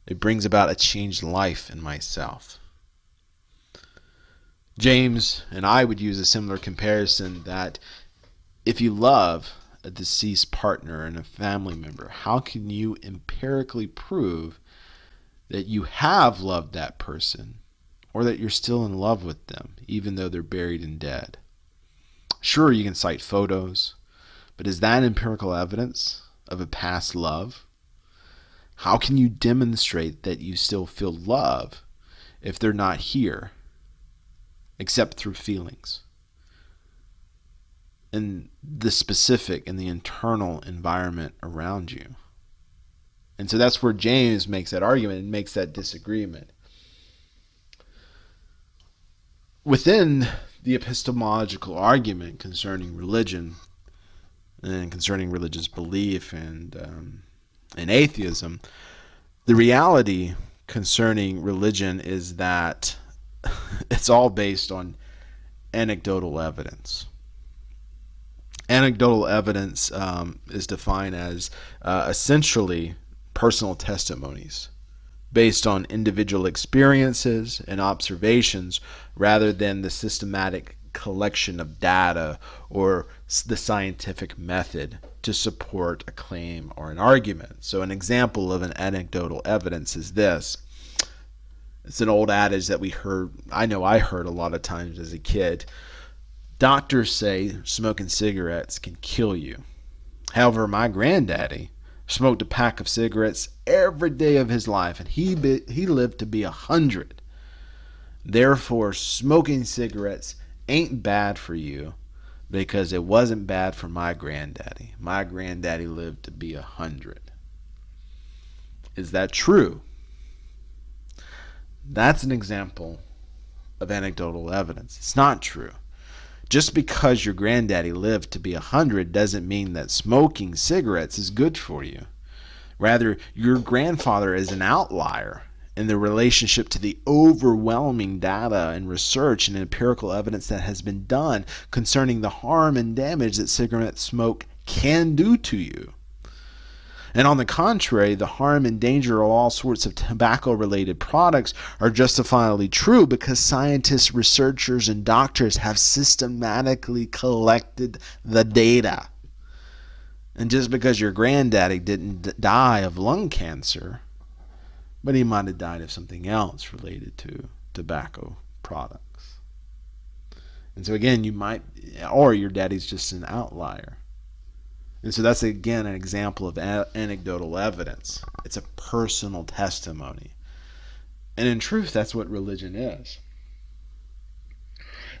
S1: It brings about a changed life in myself. James and I would use a similar comparison that if you love a deceased partner and a family member, how can you empirically prove that you have loved that person or that you're still in love with them, even though they're buried and dead? Sure, you can cite photos, but is that empirical evidence of a past love? How can you demonstrate that you still feel love if they're not here, except through feelings and the specific and the internal environment around you? And so that's where James makes that argument and makes that disagreement. Within the epistemological argument concerning religion and concerning religious belief and atheism, the reality concerning religion is that it's all based on anecdotal evidence. Anecdotal evidence is defined as essentially personal testimonies based on individual experiences and observations rather than the systematic collection of data or the scientific method to support a claim or an argument. So an example of an anecdotal evidence is this. It's an old adage that I heard a lot of times as a kid. Doctors say smoking cigarettes can kill you. However, my granddaddy smoked a pack of cigarettes every day of his life, and he lived to be 100. Therefore, smoking cigarettes ain't bad for you because it wasn't bad for my granddaddy. My granddaddy lived to be 100. Is that true? That's an example of anecdotal evidence. It's not true. Just because your granddaddy lived to be 100 doesn't mean that smoking cigarettes is good for you. Rather, your grandfather is an outlier in the relationship to the overwhelming data and research and empirical evidence that has been done concerning the harm and damage that cigarette smoke can do to you. And on the contrary, the harm and danger of all sorts of tobacco-related products are justifiably true because scientists, researchers, and doctors have systematically collected the data. And just because your granddaddy didn't die of lung cancer, but he might have died of something else related to tobacco products. And so again, or your daddy's just an outlier. And so that's, again, an example of anecdotal evidence. It's a personal testimony. And in truth, that's what religion is.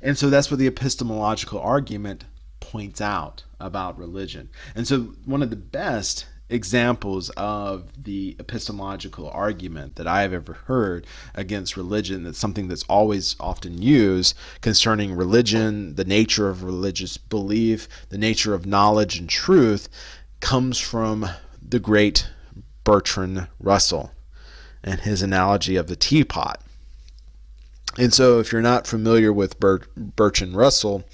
S1: And so that's what the epistemological argument points out about religion. And so one of the best examples of the epistemological argument that I have ever heard against religion, that's something that's always often used concerning religion, the nature of religious belief, the nature of knowledge and truth, comes from the great Bertrand Russell and his analogy of the teapot. And so if you're not familiar with Bertrand Russell,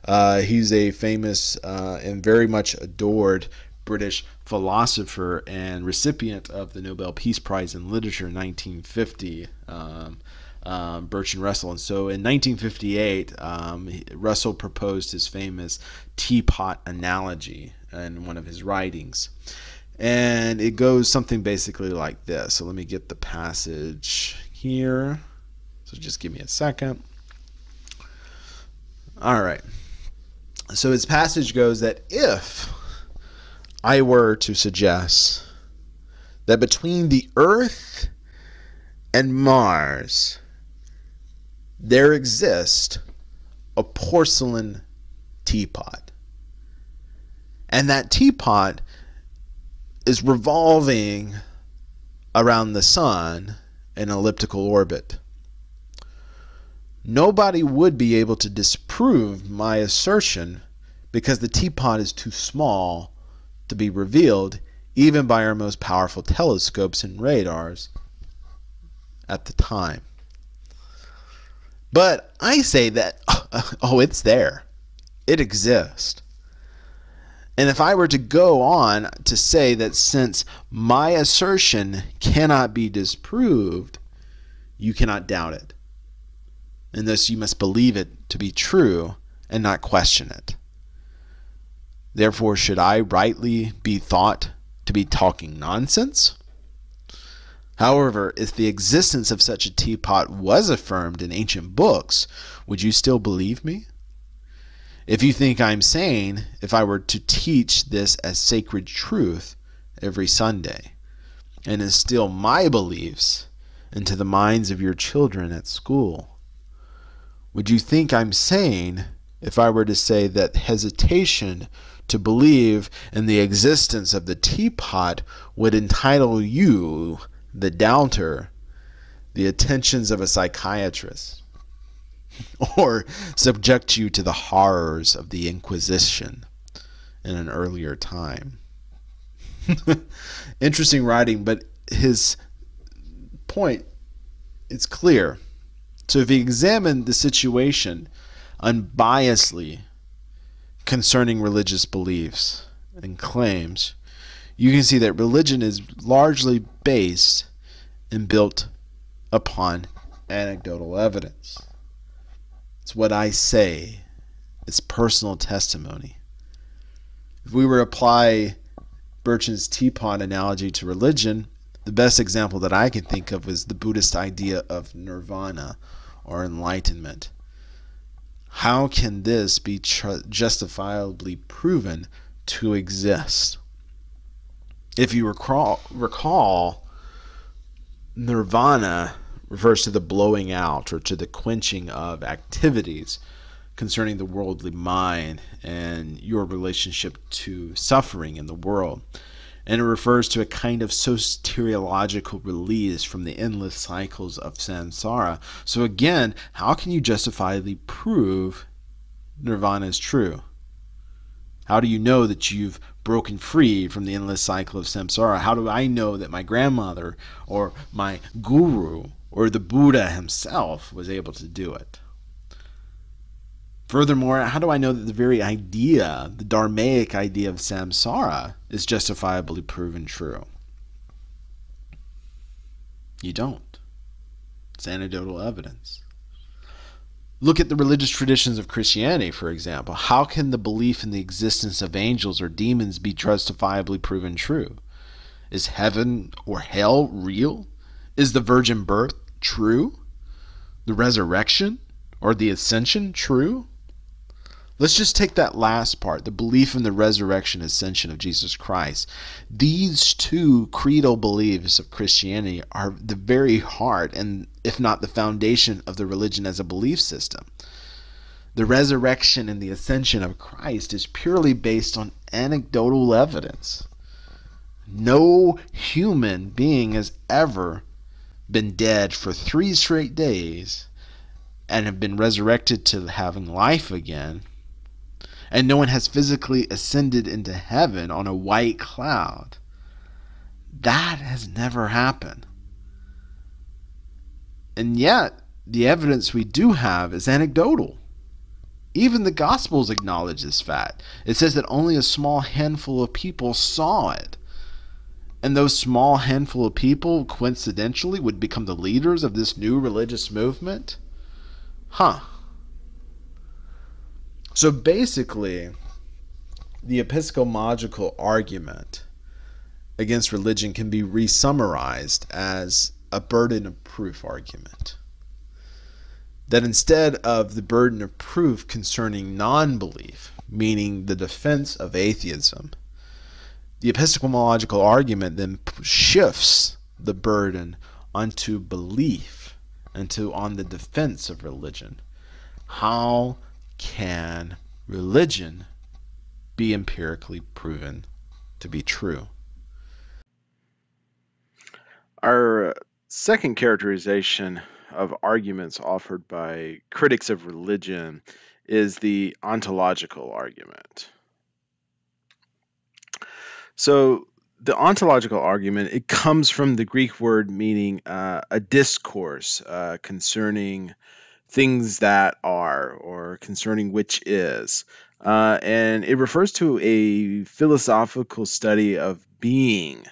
S1: he's a famous and very much adored British philosopher and recipient of the Nobel Peace Prize in Literature in 1950, Bertrand Russell. And so in 1958, Russell proposed his famous teapot analogy in one of his writings. And it goes something basically like this. So let me get the passage here. So just give me a second. All right. So his passage goes that if I were to suggest that between the Earth and Mars there exists a porcelain teapot, and that teapot is revolving around the sun in an elliptical orbit, nobody would be able to disprove my assertion because the teapot is too small to be revealed even by our most powerful telescopes and radars at the time. But I say that, it's there. It exists. And if I were to go on to say that since my assertion cannot be disproved, you cannot doubt it. And thus you must believe it to be true and not question it. Therefore, should I rightly be thought to be talking nonsense? However, if the existence of such a teapot was affirmed in ancient books, would you still believe me? If you think I'm sane, if I were to teach this as sacred truth every Sunday and instill my beliefs into the minds of your children at school, would you think I'm sane if I were to say that hesitation to believe in the existence of the teapot would entitle you, the doubter, the attentions of a psychiatrist, or subject you to the horrors of the Inquisition in an earlier time? Interesting writing, but his point is clear. So if you examine the situation unbiasedly concerning religious beliefs and claims, you can see that religion is largely based and built upon anecdotal evidence. It's what I say. It's personal testimony. If we were to apply Burton's teapot analogy to religion, the best example that I can think of is the Buddhist idea of nirvana or enlightenment. How can this be justifiably proven to exist? If you recall, nirvana refers to the blowing out or to the quenching of activities concerning the worldly mind and your relationship to suffering in the world. And it refers to a kind of soteriological release from the endless cycles of samsara. So again, how can you justifiably prove nirvana is true? How do you know that you've broken free from the endless cycle of samsara? How do I know that my grandmother or my guru or the Buddha himself was able to do it? Furthermore, how do I know that the very idea, the dharmaic idea of samsara, is justifiably proven true? You don't. It's anecdotal evidence. Look at the religious traditions of Christianity, for example. How can the belief in the existence of angels or demons be justifiably proven true? Is heaven or hell real? Is the virgin birth true? The resurrection or the ascension true? Let's just take that last part, the belief in the resurrection ascension of Jesus Christ. These two creedal beliefs of Christianity are the very heart, and if not the foundation, of the religion as a belief system. The resurrection and the ascension of Christ is purely based on anecdotal evidence. No human being has ever been dead for 3 straight days and have been resurrected to having life again. And no one has physically ascended into heaven on a white cloud. That has never happened. And yet, the evidence we do have is anecdotal. Even the Gospels acknowledge this fact. It says that only a small handful of people saw it. And those small handful of people, coincidentally, would become the leaders of this new religious movement? So basically, the epistemological argument against religion can be resummarized as a burden of proof argument. That instead of the burden of proof concerning non-belief, meaning the defense of atheism, the epistemological argument then shifts the burden onto belief and on the defense of religion. How can religion be empirically proven to be true? Our second characterization of arguments offered by critics of religion is the ontological argument. So the ontological argument, it comes from the Greek word meaning a discourse concerning things that are, or concerning which is. and it refers to a philosophical study of being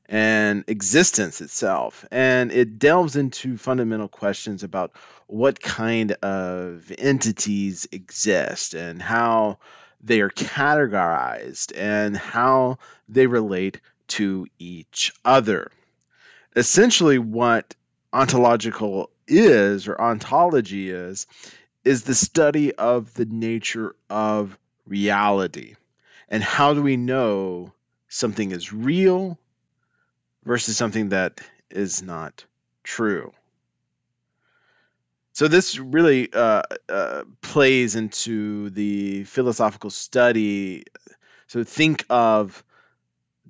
S1: and existence itself. And it delves into fundamental questions about what kind of entities exist and how they are categorized and how they relate to each other. Essentially, what ontological is, or ontology is the study of the nature of reality. And how do we know something is real versus something that is not true? So this really plays into the philosophical study. So think of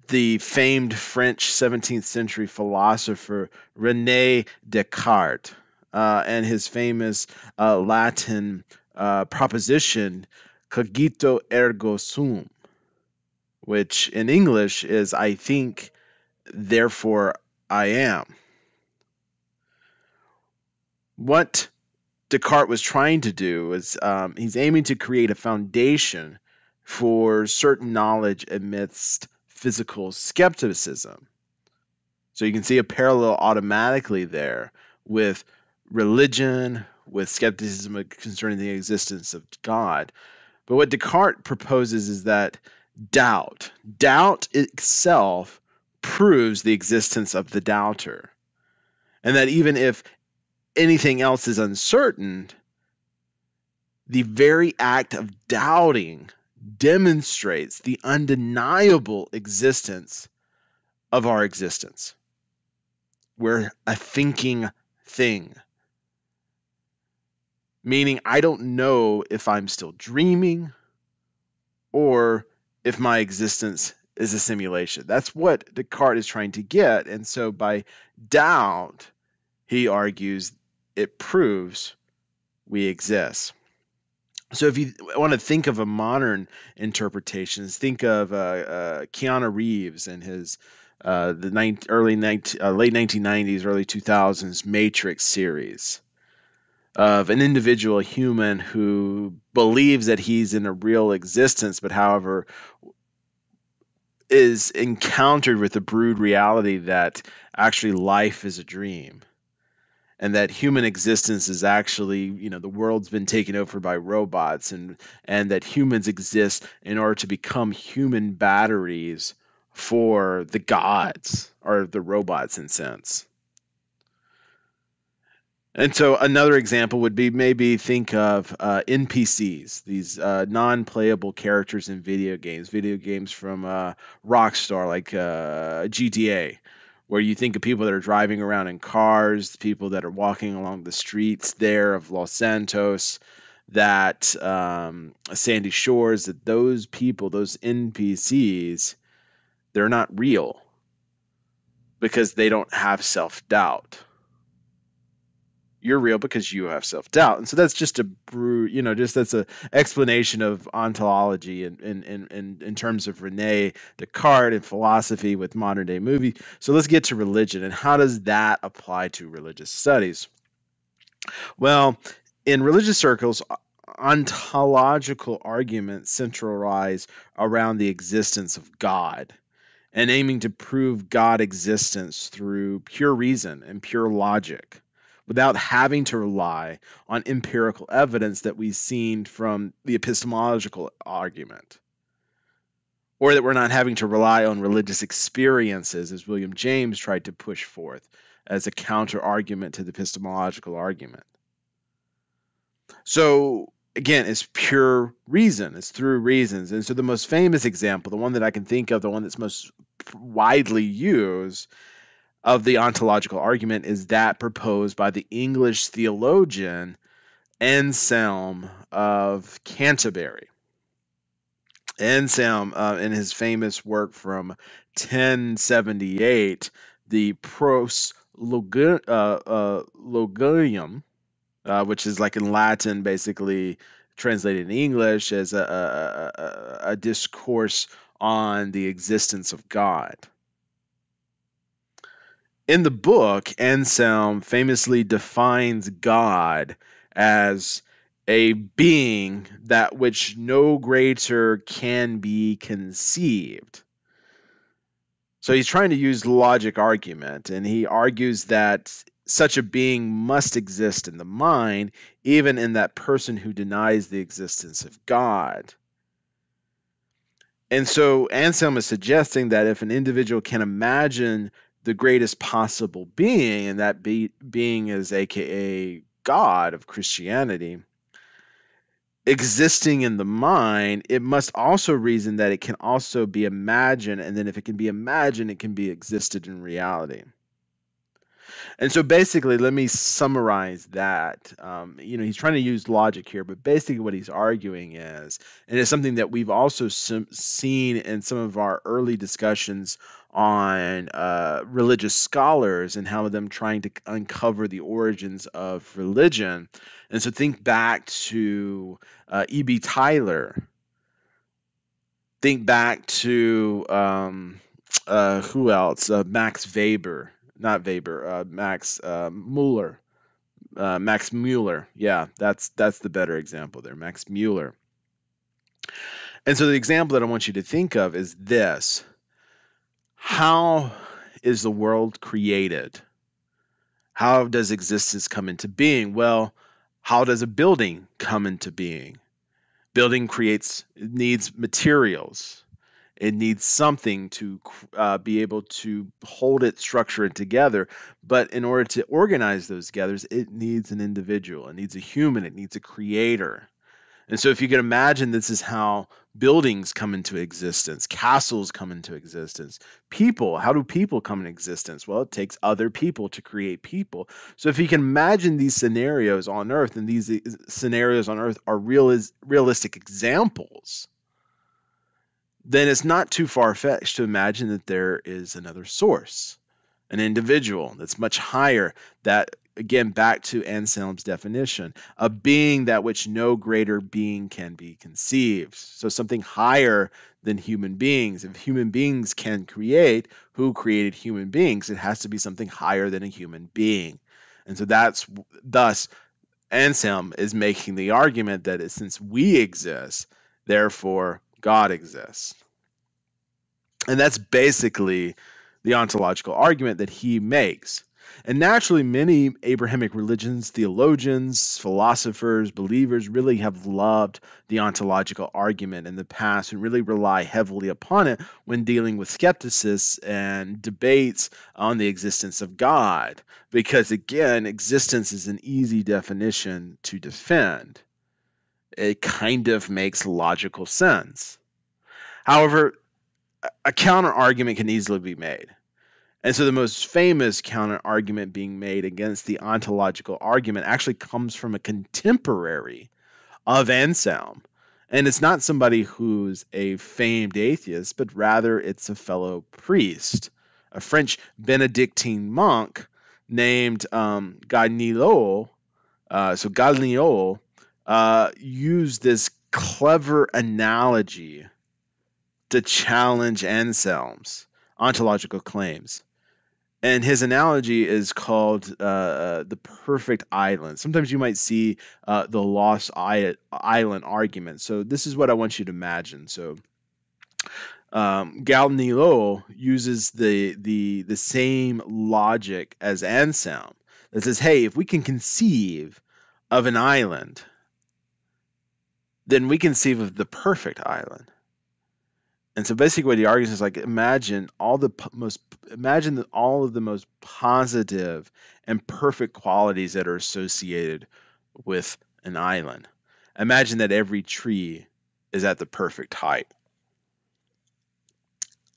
S1: the famed French 17th century philosopher Rene Descartes and his famous Latin proposition, cogito ergo sum, which in English is I think, therefore I am. What Descartes was trying to do is he's aiming to create a foundation for certain knowledge amidst physical skepticism. So you can see a parallel automatically there with religion, with skepticism concerning the existence of God. But what Descartes proposes is that doubt itself proves the existence of the doubter. And that even if anything else is uncertain, the very act of doubting demonstrates the undeniable existence of our existence. We're a thinking thing, meaning I don't know if I'm still dreaming or if my existence is a simulation. That's what Descartes is trying to get. And so by doubt, he argues it proves we exist. So if you want to think of a modern interpretation, think of Keanu Reeves and his late 1990s, early 2000s Matrix series of an individual human who believes that he's in a real existence, but however is encountered with the brood reality that actually life is a dream and that human existence is actually, the world's been taken over by robots, and that humans exist in order to become human batteries for the gods or the robots in sense. And so another example would be maybe think of NPCs, these non-playable characters in video games from Rockstar, like GTA, where you think of people that are driving around in cars, people that are walking along the streets there of Los Santos, that Sandy Shores, that those people, those NPCs, they're not real because they don't have self-doubt. You're real because you have self-doubt. And so that's just that's a explanation of ontology in terms of Rene Descartes and philosophy with modern day movie. So let's get to religion and how does that apply to religious studies? Well, in religious circles, ontological arguments centralize around the existence of God and aiming to prove God existence through pure reason and pure logic without having to rely on empirical evidence that we've seen from the epistemological argument, or that we're not having to rely on religious experiences as William James tried to push forth as a counter argument to the epistemological argument. So again, it's pure reason. It's through reasons. And so the most famous example, the one that I can think of, the one that's most widely used of the ontological argument, is that proposed by the English theologian Anselm of Canterbury. Anselm, in his famous work from 1078, the Proslogium, which is like in Latin, basically translated in English as a discourse on the existence of God. In the book, Anselm famously defines God as a being that which no greater can be conceived. So he's trying to use logic argument, and he argues that such a being must exist in the mind, even in that person who denies the existence of God. And so Anselm is suggesting that if an individual can imagine the greatest possible being, and that being is aka God of Christianity, existing in the mind, it must also reason that it can also be imagined, and then if it can be imagined, it can be existed in reality. And so basically, let me summarize that. He's trying to use logic here, but basically what he's arguing is, and it's something that we've also seen in some of our early discussions on religious scholars and how them trying to uncover the origins of religion. And so think back to E.B. Tyler. Think back to who else? Max Weber, not Weber. Max Mueller. Max Mueller. Yeah, that's the better example there. Max Mueller. And so the example that I want you to think of is this: how is the world created? How does existence come into being? Well, how does a building come into being? Building needs materials. It needs something to be able to hold it, structure it together. But in order to organize those together, it needs an individual. It needs a human. It needs a creator. And so if you can imagine, this is how buildings come into existence, castles come into existence. People, how do people come into existence? Well, it takes other people to create people. So if you can imagine these scenarios on Earth, and these scenarios on Earth are realistic examples, then it's not too far-fetched to imagine that there is another source, an individual that's much higher, that, again, back to Anselm's definition, a being that which no greater being can be conceived. So something higher than human beings. If human beings can create, who created human beings? It has to be something higher than a human being. And so thus Anselm is making the argument that since we exist, therefore God exists. And that's basically the ontological argument that he makes. And naturally, many Abrahamic religions, theologians, philosophers, believers really have loved the ontological argument in the past and really rely heavily upon it when dealing with skepticism and debates on the existence of God. Because, again, existence is an easy definition to defend. It kind of makes logical sense. However, a counter argument can easily be made. And so the most famous counter argument being made against the ontological argument actually comes from a contemporary of Anselm. And it's not somebody who's a famed atheist, but rather it's a fellow priest, a French Benedictine monk named Galileo. So Galileo used this clever analogy to challenge Anselm's ontological claims. And his analogy is called the perfect island. Sometimes you might see the lost island argument. So this is what I want you to imagine. So Galileo uses the same logic as Anselm that says, hey, if we can conceive of an island, then we conceive of the perfect island. And so basically what he argues is like, imagine all of the most positive and perfect qualities that are associated with an island. Imagine that every tree is at the perfect height.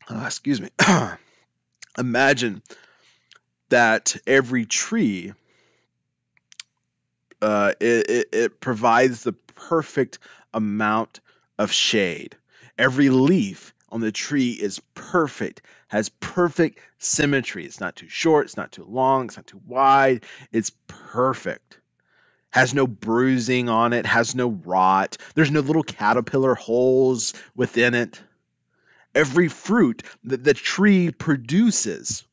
S1: Excuse me. Imagine that every tree it provides the perfect amount of shade. Every leaf on the tree is perfect, has perfect symmetry. It's not too short, it's not too long, it's not too wide. It's perfect. Has no bruising on it, has no rot. There's no little caterpillar holes within it. Every fruit that the tree produces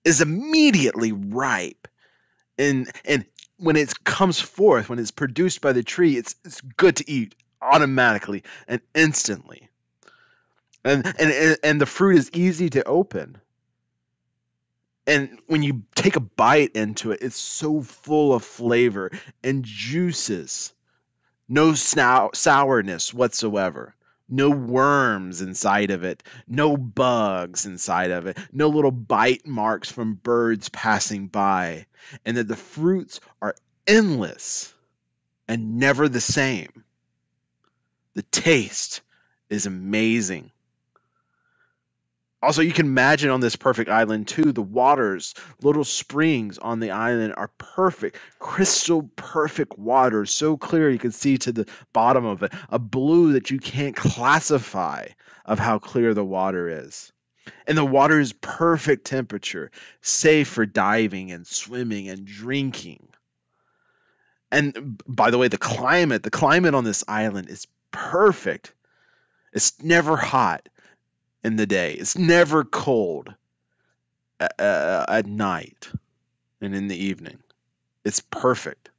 S1: is immediately ripe and when it comes forth, when it's produced by the tree, it's good to eat automatically and instantly. And the fruit is easy to open. And when you take a bite into it, it's so full of flavor and juices. No sourness whatsoever. No worms inside of it. No bugs inside of it. No little bite marks from birds passing by. And that the fruits are endless and never the same. The taste is amazing. Also, you can imagine on this perfect island too, the waters, little springs on the island are perfect, crystal perfect water, so clear you can see to the bottom of it, a blue that you can't classify of how clear the water is. And the water is perfect temperature, safe for diving and swimming and drinking. And by the way, the climate on this island is perfect. It's never hot in the day. It's never cold at night and in the evening. It's perfect.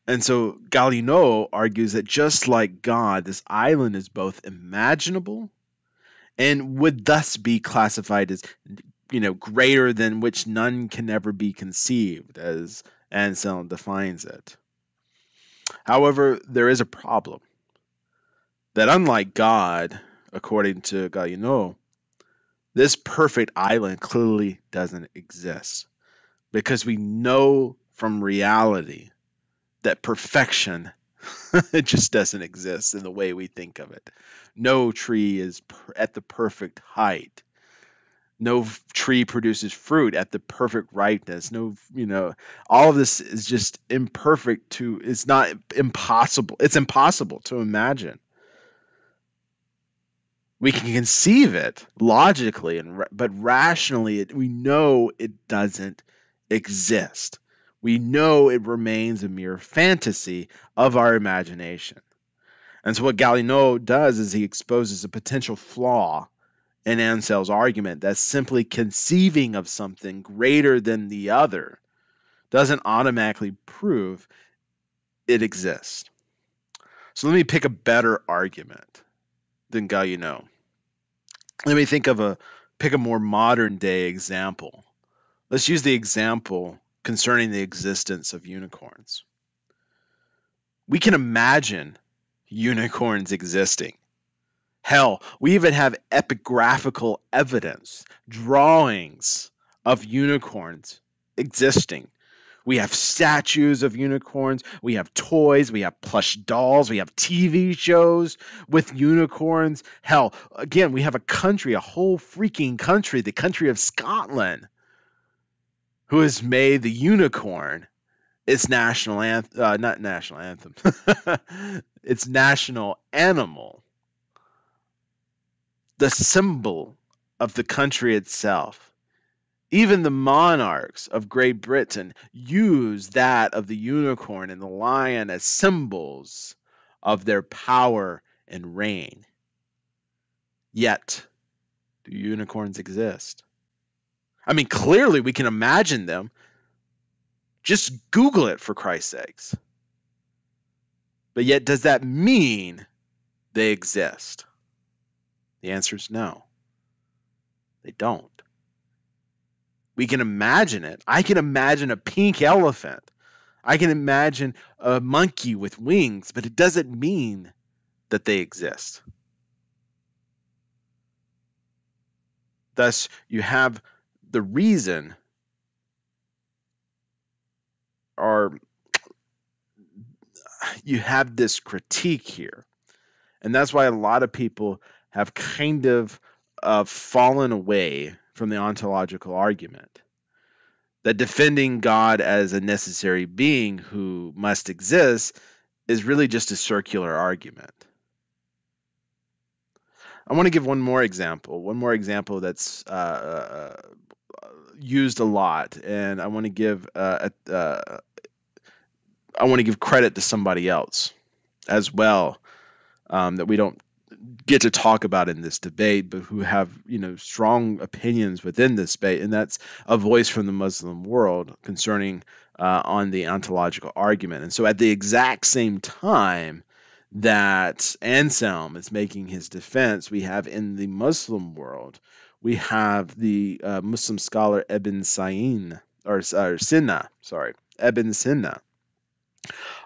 S1: And so Galliano argues that just like God, this island is both imaginable and would thus be classified as, greater than which none can ever be conceived, as Anselm defines it. However, there is a problem that unlike God, according to Galliano, this perfect island clearly doesn't exist because we know from reality that perfection it just doesn't exist in the way we think of it. No tree is at the perfect height. No tree produces fruit at the perfect ripeness. No, all of this is just imperfect it's not impossible. It's impossible to imagine. We can conceive it logically, but rationally, we know it doesn't exist. We know it remains a mere fantasy of our imagination. And so what Galliano does is he exposes a potential flaw in Ansell's argument that simply conceiving of something greater than the other doesn't automatically prove it exists. So let me pick a better argument than Galliano. Let me pick a more modern day example. Let's use the example concerning the existence of unicorns. We can imagine unicorns existing. Hell, we even have epigraphical evidence, drawings of unicorns existing. We have statues of unicorns. We have toys. We have plush dolls. We have TV shows with unicorns. Hell, again, we have a country, a whole freaking country, the country of Scotland, who has made the unicorn its national anthem, not national anthem, its national animal, the symbol of the country itself. Even the monarchs of Great Britain use that of the unicorn and the lion as symbols of their power and reign. Yet, do unicorns exist? I mean, clearly we can imagine them. Just Google it, for Christ's sakes. But yet, does that mean they exist? The answer is no. They don't. We can imagine it. I can imagine a pink elephant. I can imagine a monkey with wings, but it doesn't mean that they exist. Thus, you have the reason, or you have this critique here. And that's why a lot of people have kind of fallen away from the ontological argument. That defending God as a necessary being who must exist is really just a circular argument. I want to give one more example that's used a lot, and I want to give credit to somebody else as well, that we don't get to talk about in this debate, but who have, strong opinions within this debate, and that's a voice from the Muslim world concerning on the ontological argument. And so at the exact same time that Anselm is making his defense, we have in the Muslim world, we have the Muslim scholar Ibn Sina, Ibn Sina,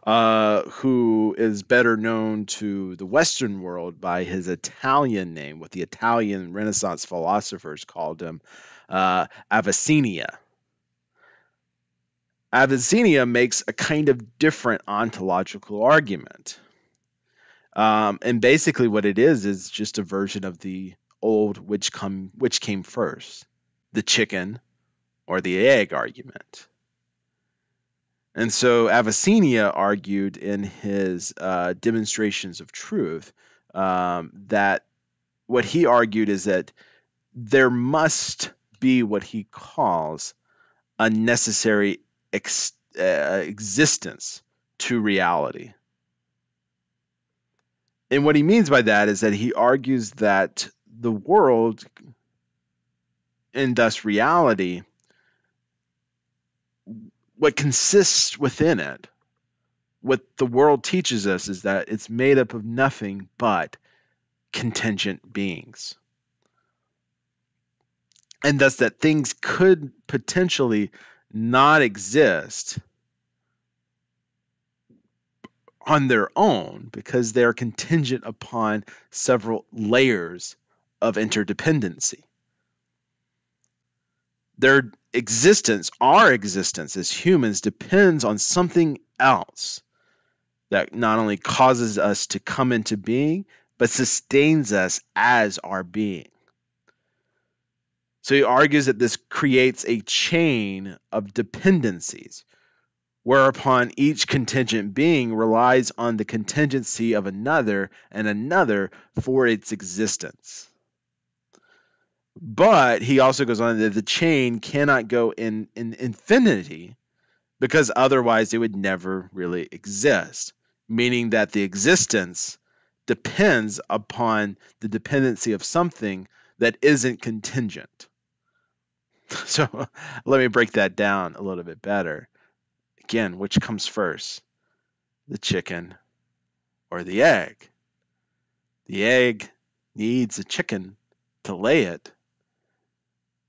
S1: who is better known to the Western world by his Italian name, what the Italian Renaissance philosophers called him, Avicenna. Avicenna makes a kind of different ontological argument. And basically what it is just a version of the old which came first, the chicken or the egg argument. And so Avicenna argued in his demonstrations of truth that what he argued is that there must be what he calls a necessary existence to reality. And what he means by that is that he argues that the world, and thus reality, what consists within it, what the world teaches us is that it's made up of nothing but contingent beings. And thus that things could potentially not exist on their own because they are contingent upon several layers of interdependency. Their existence, our existence as humans, depends on something else that not only causes us to come into being, but sustains us as our being. So he argues that this creates a chain of dependencies, whereupon each contingent being relies on the contingency of another and another for its existence. But he also goes on that the chain cannot go in infinity because otherwise it would never really exist, meaning that the existence depends upon the dependency of something that isn't contingent. So let me break that down a little bit better. Again, which comes first, the chicken or the egg? The egg needs a chicken to lay it,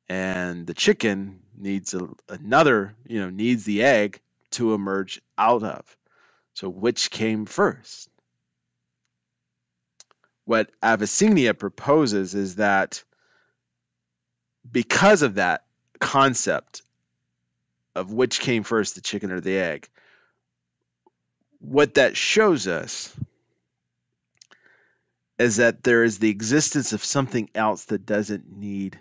S1: and the chicken needs needs the egg to emerge out of. So which came first? What Avicenna proposes is that because of that concept of which came first, the chicken or the egg, what that shows us is that there is the existence of something else that doesn't need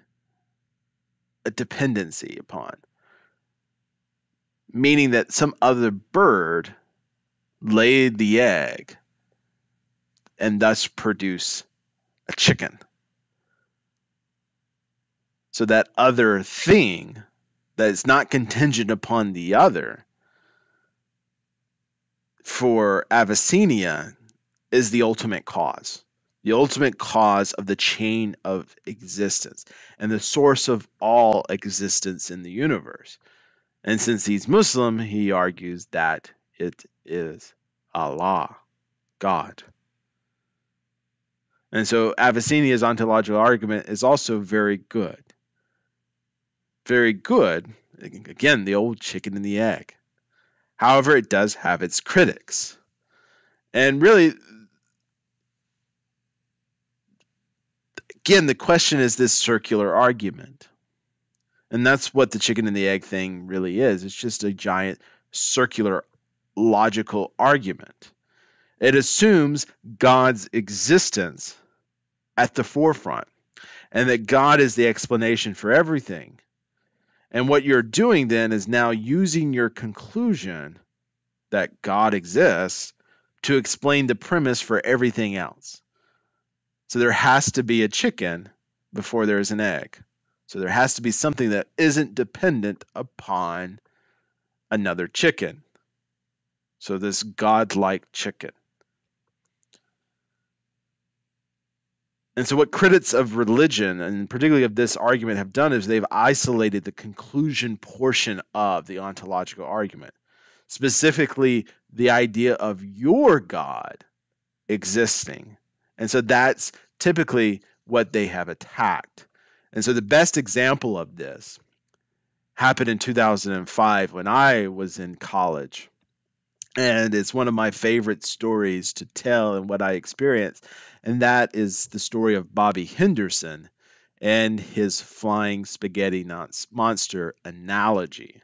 S1: a dependency upon, meaning that some other bird laid the egg and thus produce a chicken. So that other thing that is not contingent upon the other, for Avicenna, is the ultimate cause of the chain of existence and the source of all existence in the universe. And since he's Muslim, he argues that it is Allah, God. And so Avicenna's ontological argument is also very good. Very good. Again, the old chicken and the egg. However, it does have its critics. And really, again, the question is this circular argument. And that's what the chicken and the egg thing really is. It's just a giant circular logical argument. It assumes God's existence at the forefront and that God is the explanation for everything. And what you're doing then is now using your conclusion that God exists to explain the premise for everything else. So there has to be a chicken before there's an egg. So there has to be something that isn't dependent upon another chicken. So this godlike chicken. And so what critics of religion, and particularly of this argument, have done is they've isolated the conclusion portion of the ontological argument, specifically the idea of your God existing. And so that's typically what they have attacked. And so the best example of this happened in 2005 when I was in college. And it's one of my favorite stories to tell and what I experienced. And that is the story of Bobby Henderson and his flying spaghetti monster analogy.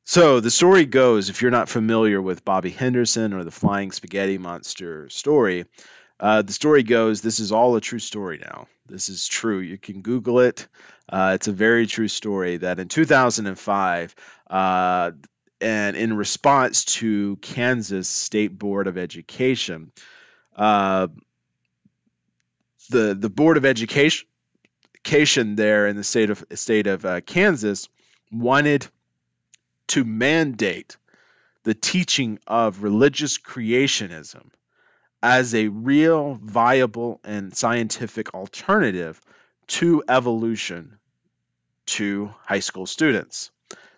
S1: So the story goes, if you're not familiar with Bobby Henderson or the flying spaghetti monster story, the story goes, this is all a true story now. This is true. You can Google it. It's a very true story that in 2005, and in response to Kansas State Board of Education, uh, the Board of Education there in the state of Kansas wanted to mandate the teaching of religious creationism as a real, viable, and scientific alternative to evolution to high school students.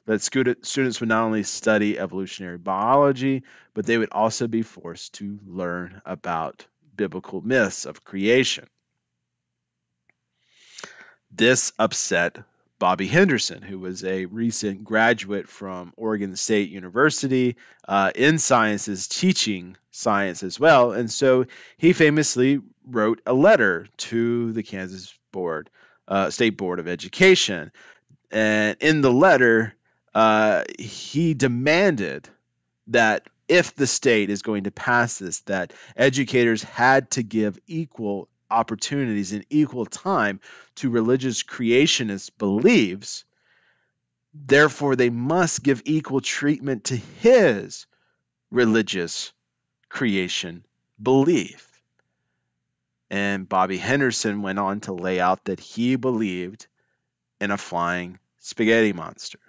S1: That students would not only study evolutionary biology, but they would also be forced to learn about biblical myths of creation. This upset Bobby Henderson, who was a recent graduate from Oregon State University in sciences, teaching science as well. And so he famously wrote a letter to the Kansas State Board of Education. And in the letter, he demanded that if the state is going to pass this, that educators had to give equal opportunities and equal time to religious creationist beliefs. Therefore, they must give equal treatment to his religious creation belief. And Bobby Henderson went on to lay out that he believed in a flying spaghetti monster.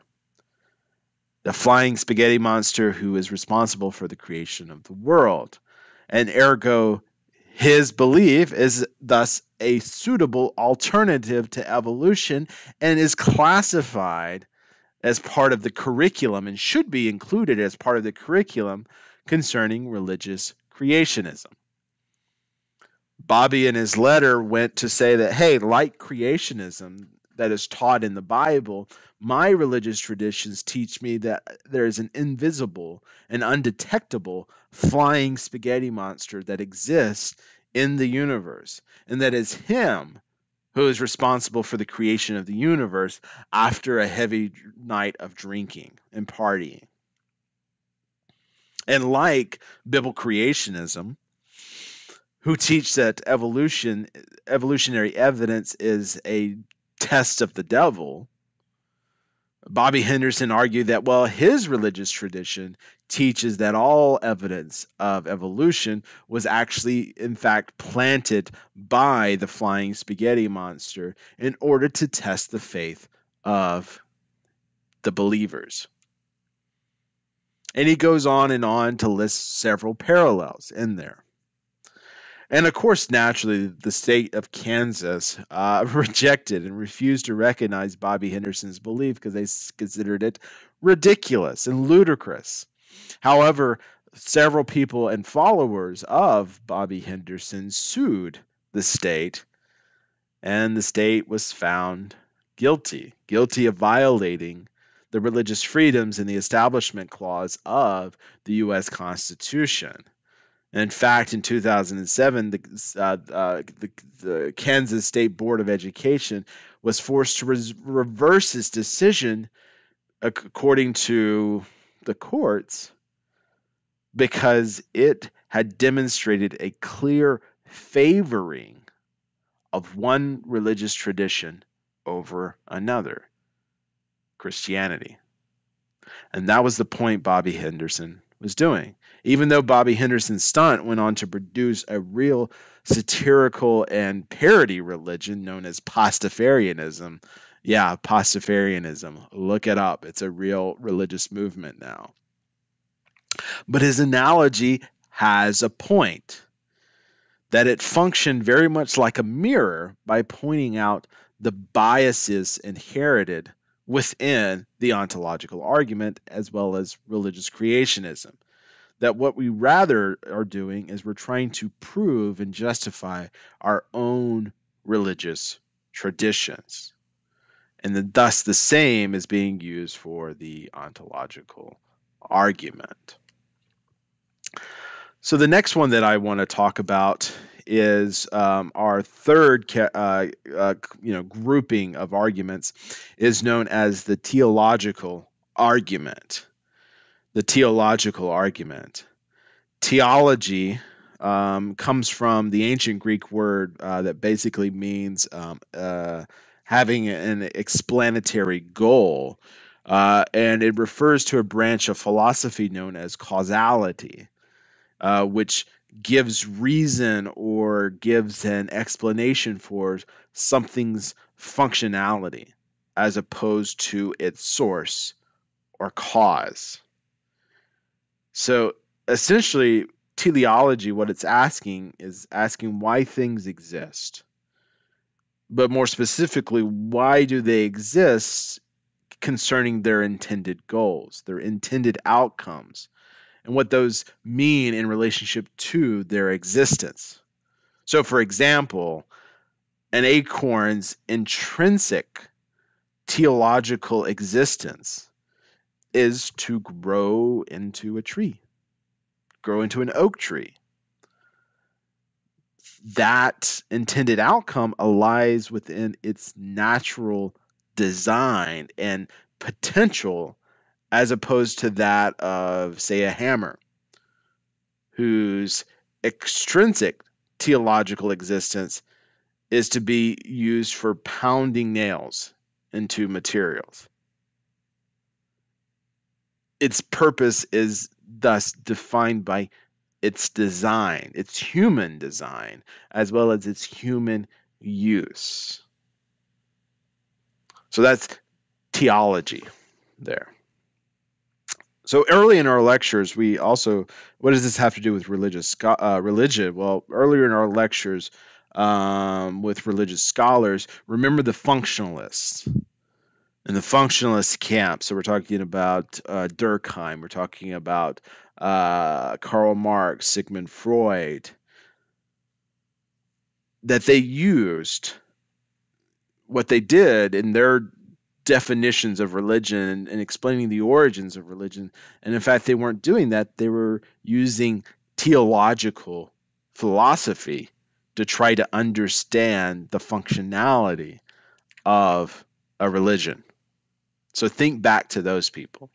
S1: The flying spaghetti monster who is responsible for the creation of the world. And ergo, his belief is thus a suitable alternative to evolution and is classified as part of the curriculum and should be included as part of the curriculum concerning religious creationism. Bobby in his letter went to say that, hey, like creationism that is taught in the Bible, my religious traditions teach me that there is an invisible and undetectable flying spaghetti monster that exists in the universe, and that is him who is responsible for the creation of the universe after a heavy night of drinking and partying. And like biblical creationism, who teach that evolutionary evidence is a test of the devil, Bobby Henderson argued that, well, his religious tradition teaches that all evidence of evolution was actually, in fact, planted by the flying spaghetti monster in order to test the faith of the believers. And he goes on to list several parallels in there. And of course, naturally, the state of Kansas rejected and refused to recognize Bobby Henderson's belief because they considered it ridiculous and ludicrous. However, several people and followers of Bobby Henderson sued the state, and the state was found guilty of violating the religious freedoms and the Establishment Clause of the U.S. Constitution. In fact, in 2007, the Kansas State Board of Education was forced to reverse its decision, according to the courts, because it had demonstrated a clear favoring of one religious tradition over another, Christianity. And that was the point Bobby Henderson was doing. Even though Bobby Henderson's stunt went on to produce a real satirical and parody religion known as Pastafarianism. Yeah, Pastafarianism. Look it up. It's a real religious movement now. But his analogy has a point. that it functioned very much like a mirror by pointing out the biases inherited within the ontological argument as well as religious creationism. That what we rather are doing is we're trying to prove and justify our own religious traditions. And then thus the same is being used for the ontological argument. So the next one that I want to talk about is our third, grouping of arguments is known as the teleological argument. The teleological argument. Theology comes from the ancient Greek word that basically means having an explanatory goal, and it refers to a branch of philosophy known as causality, which gives reason or gives an explanation for something's functionality as opposed to its source or cause. So essentially, teleology, what it's asking is asking why things exist. But more specifically, why do they exist concerning their intended goals, their intended outcomes, and what those mean in relationship to their existence. So, for example, an acorn's intrinsic teleological existence is to grow into a tree, grow into an oak tree. That intended outcome lies within its natural design and potential as opposed to that of, say, a hammer, whose extrinsic teleological existence is to be used for pounding nails into materials. Its purpose is thus defined by its design, its human design, as well as its human use. So that's theology there. So early in our lectures, we also, what does this have to do with religion? Well, earlier in our lectures with religious scholars, remember the functionalists in the functionalist camp. So we're talking about Durkheim, we're talking about Karl Marx, Sigmund Freud, that they used what they did in their definitions of religion and explaining the origins of religion. And in fact, they weren't doing that. They were using theological philosophy to try to understand the functionality of a religion. So think back to those people.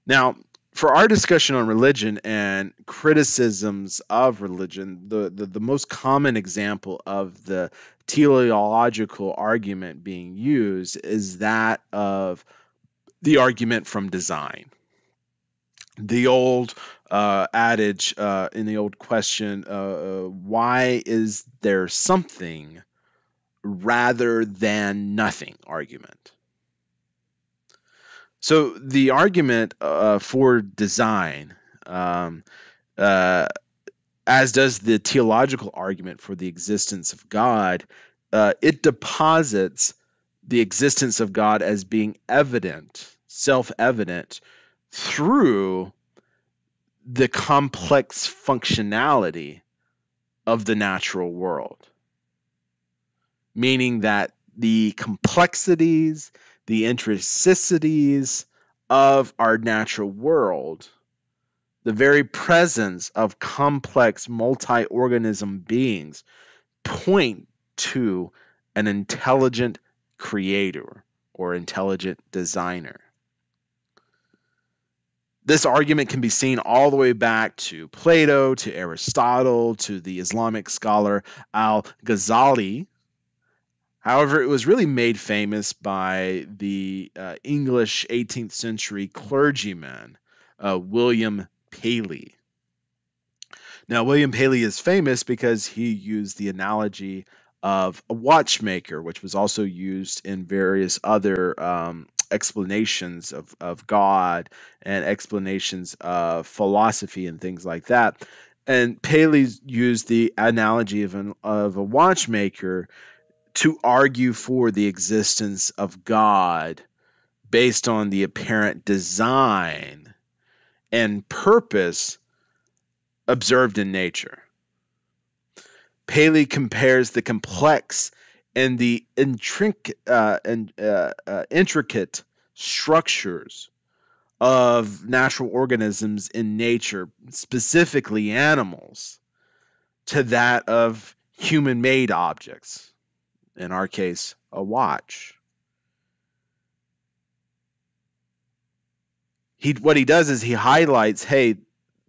S1: Now, for our discussion on religion and criticisms of religion, the most common example of the teleological argument being used is that of the argument from design. The old adage in the old question, why is there something rather than nothing argument? So the argument for design, uh, as does the theological argument for the existence of God, it deposits the existence of God as being evident, self-evident, through the complex functionality of the natural world. Meaning that the complexities, the intricacies of our natural world, the very presence of complex multi-organism beings, point to an intelligent creator or intelligent designer. This argument can be seen all the way back to Plato, to Aristotle, to the Islamic scholar Al-Ghazali. However, it was really made famous by the English 18th century clergyman, William Paley. Now, William Paley is famous because he used the analogy of a watchmaker, which was also used in various other explanations of God and explanations of philosophy and things like that. And Paley used the analogy of a watchmaker to argue for the existence of God based on the apparent design and purpose observed in nature. Paley compares the complex and the intricate structures of natural organisms in nature, specifically animals, to that of human-made objects, in our case, a watch. What he does is he highlights, hey,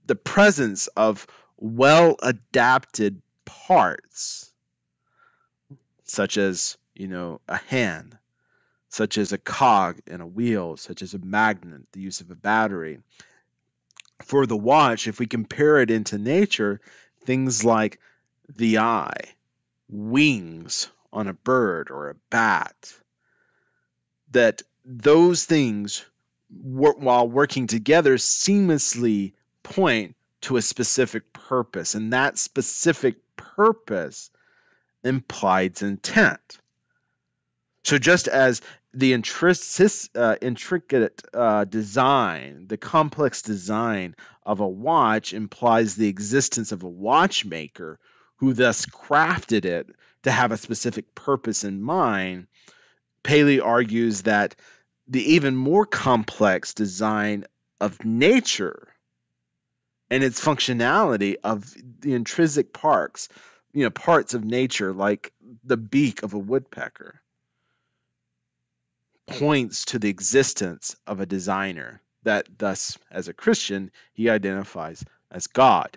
S1: the presence of well-adapted parts, such as, a hand, such as a cog in a wheel, such as a magnet, the use of a battery. For the watch, if we compare it into nature, things like the eye, wings on a bird or a bat, that those things, while working together, seamlessly point to a specific purpose, and that specific purpose implies intent. So just as the intricate design, the complex design of a watch implies the existence of a watchmaker who thus crafted it to have a specific purpose in mind, Paley argues that the even more complex design of nature and its functionality of the intrinsic parts of nature, like the beak of a woodpecker, points to the existence of a designer that thus, as a Christian, he identifies as God.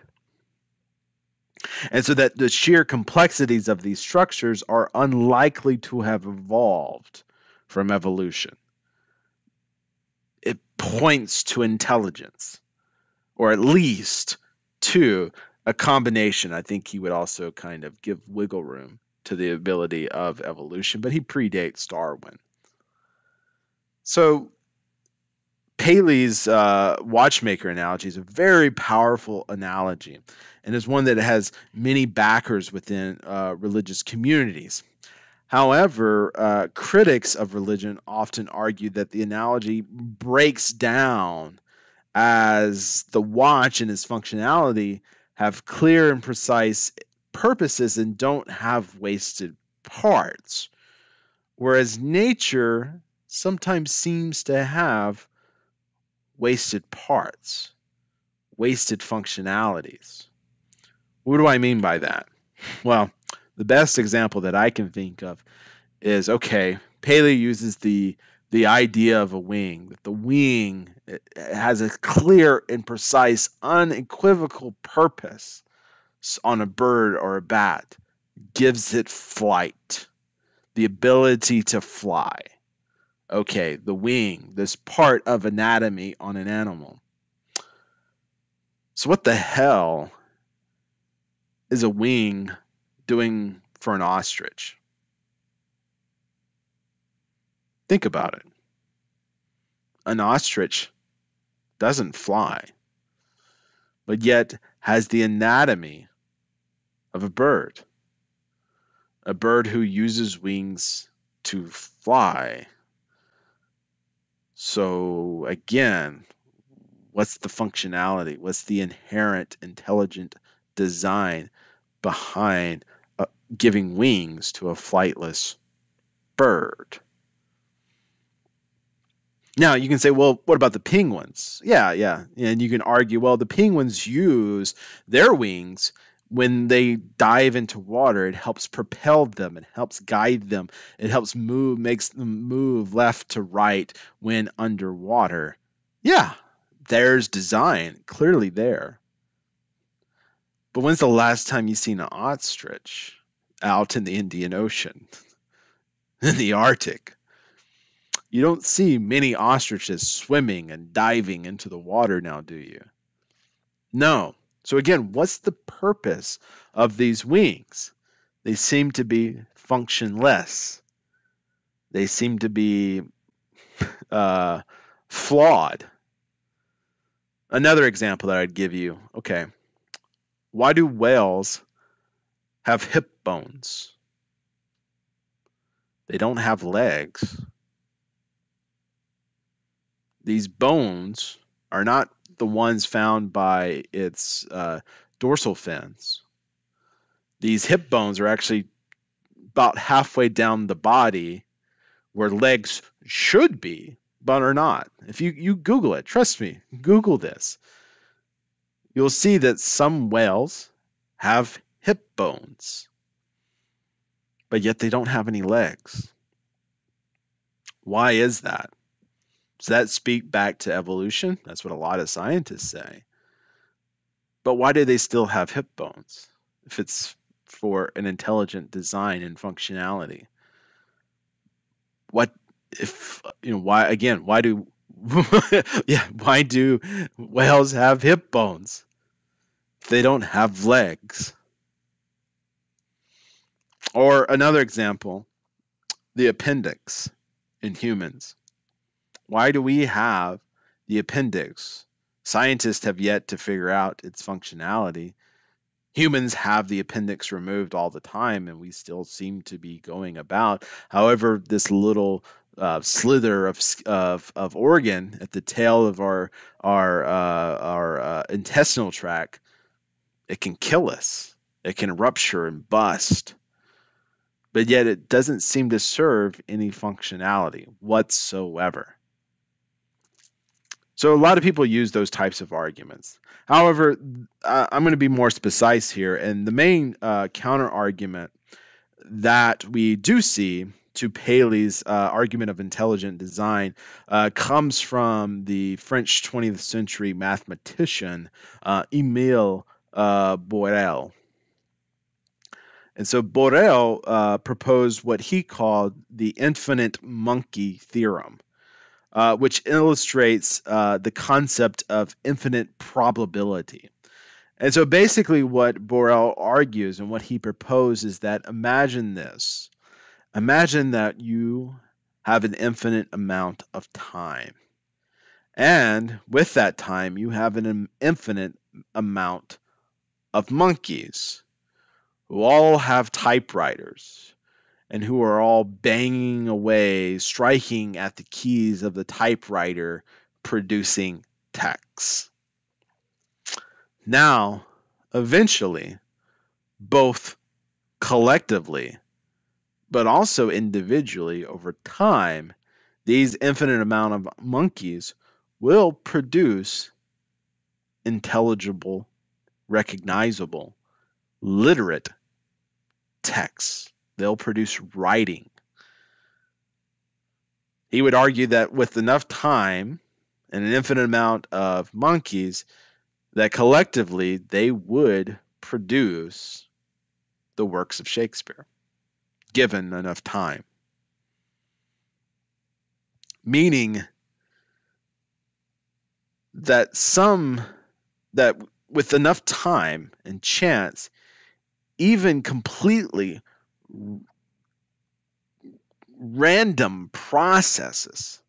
S1: And so that the sheer complexities of these structures are unlikely to have evolved from evolution. It points to intelligence, or at least to a combination. I think he would also kind of give wiggle room to the ability of evolution, but he predates Darwin. So Paley's watchmaker analogy is a very powerful analogy, and is one that has many backers within religious communities. However, critics of religion often argue that the analogy breaks down, as the watch and its functionality have clear and precise purposes and don't have wasted parts, whereas nature sometimes seems to have wasted parts, wasted functionalities. What do I mean by that? Well, the best example that I can think of is, okay, Paley uses the idea of a wing, that the wing has a clear and precise, unequivocal purpose on a bird or a bat, gives it flight, the ability to fly. Okay, the wing, this part of anatomy on an animal. So what the hell is a wing doing for an ostrich? Think about it. An ostrich doesn't fly, but yet has the anatomy of a bird who uses wings to fly. So again, what's the functionality? What's the inherent intelligent design behind giving wings to a flightless bird? Now, you can say, well, what about the penguins? Yeah. And you can argue, well, the penguins use their wings when they dive into water. It helps propel them. It helps guide them. It helps makes them move left to right when underwater. Yeah, there's design clearly there. But when's the last time you seen an ostrich out in the Indian Ocean, in the Arctic? You don't see many ostriches swimming and diving into the water now, do you? No. So again, what's the purpose of these wings? They seem to be functionless. They seem to be flawed. Another example that I'd give you, okay,
S2: Why do whales have hip bones? They don't have legs. These bones are not the ones found by its dorsal fins. These hip bones are actually about halfway down the body where legs should be, but are not. If you Google it, trust me, Google this, you'll see that some whales have hip bones, but yet they don't have any legs. Why is that? Does that speak back to evolution? That's what a lot of scientists say. But why do they still have hip bones if it's for an intelligent design and functionality? What if, why, again, why do yeah, why do whales have hip bones if they don't have legs? Or another example, the appendix in humans. Why do we have the appendix? Scientists have yet to figure out its functionality. Humans have the appendix removed all the time, and we still seem to be going about. However, this little slither of organ at the tail of our intestinal tract, it can kill us. It can rupture and bust, but yet it doesn't seem to serve any functionality whatsoever. So a lot of people use those types of arguments. However, I'm going to be more precise here, and the main counter argument that we do see to Paley's argument of intelligent design comes from the French 20th century mathematician Emile Borel. And so Borel proposed what he called the infinite monkey theorem, which illustrates the concept of infinite probability. And so basically, what Borel argues and what he proposes is that imagine this. Imagine that you have an infinite amount of time. And with that time, you have an infinite amount of monkeys who all have typewriters and who are all banging away, striking at the keys of the typewriter, producing text. Now, eventually, both collectively, but also individually over time, these infinite amount of monkeys will produce intelligible, recognizable, literate texts. They'll produce writing. He would argue that with enough time and an infinite amount of monkeys, that collectively they would produce the works of Shakespeare, given enough time. Meaning that with enough time and chance, even completely random processes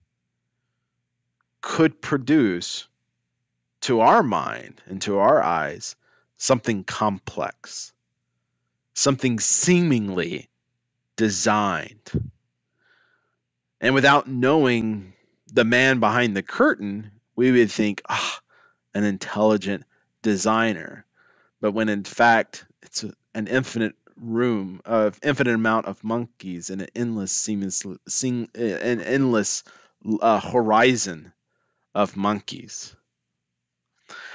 S2: could produce, to our mind and to our eyes, something complex, something seemingly designed. And without knowing the man behind the curtain, we would think, an intelligent designer. But when in fact it's an infinite room of infinite amount of monkeys and an endless horizon of monkeys.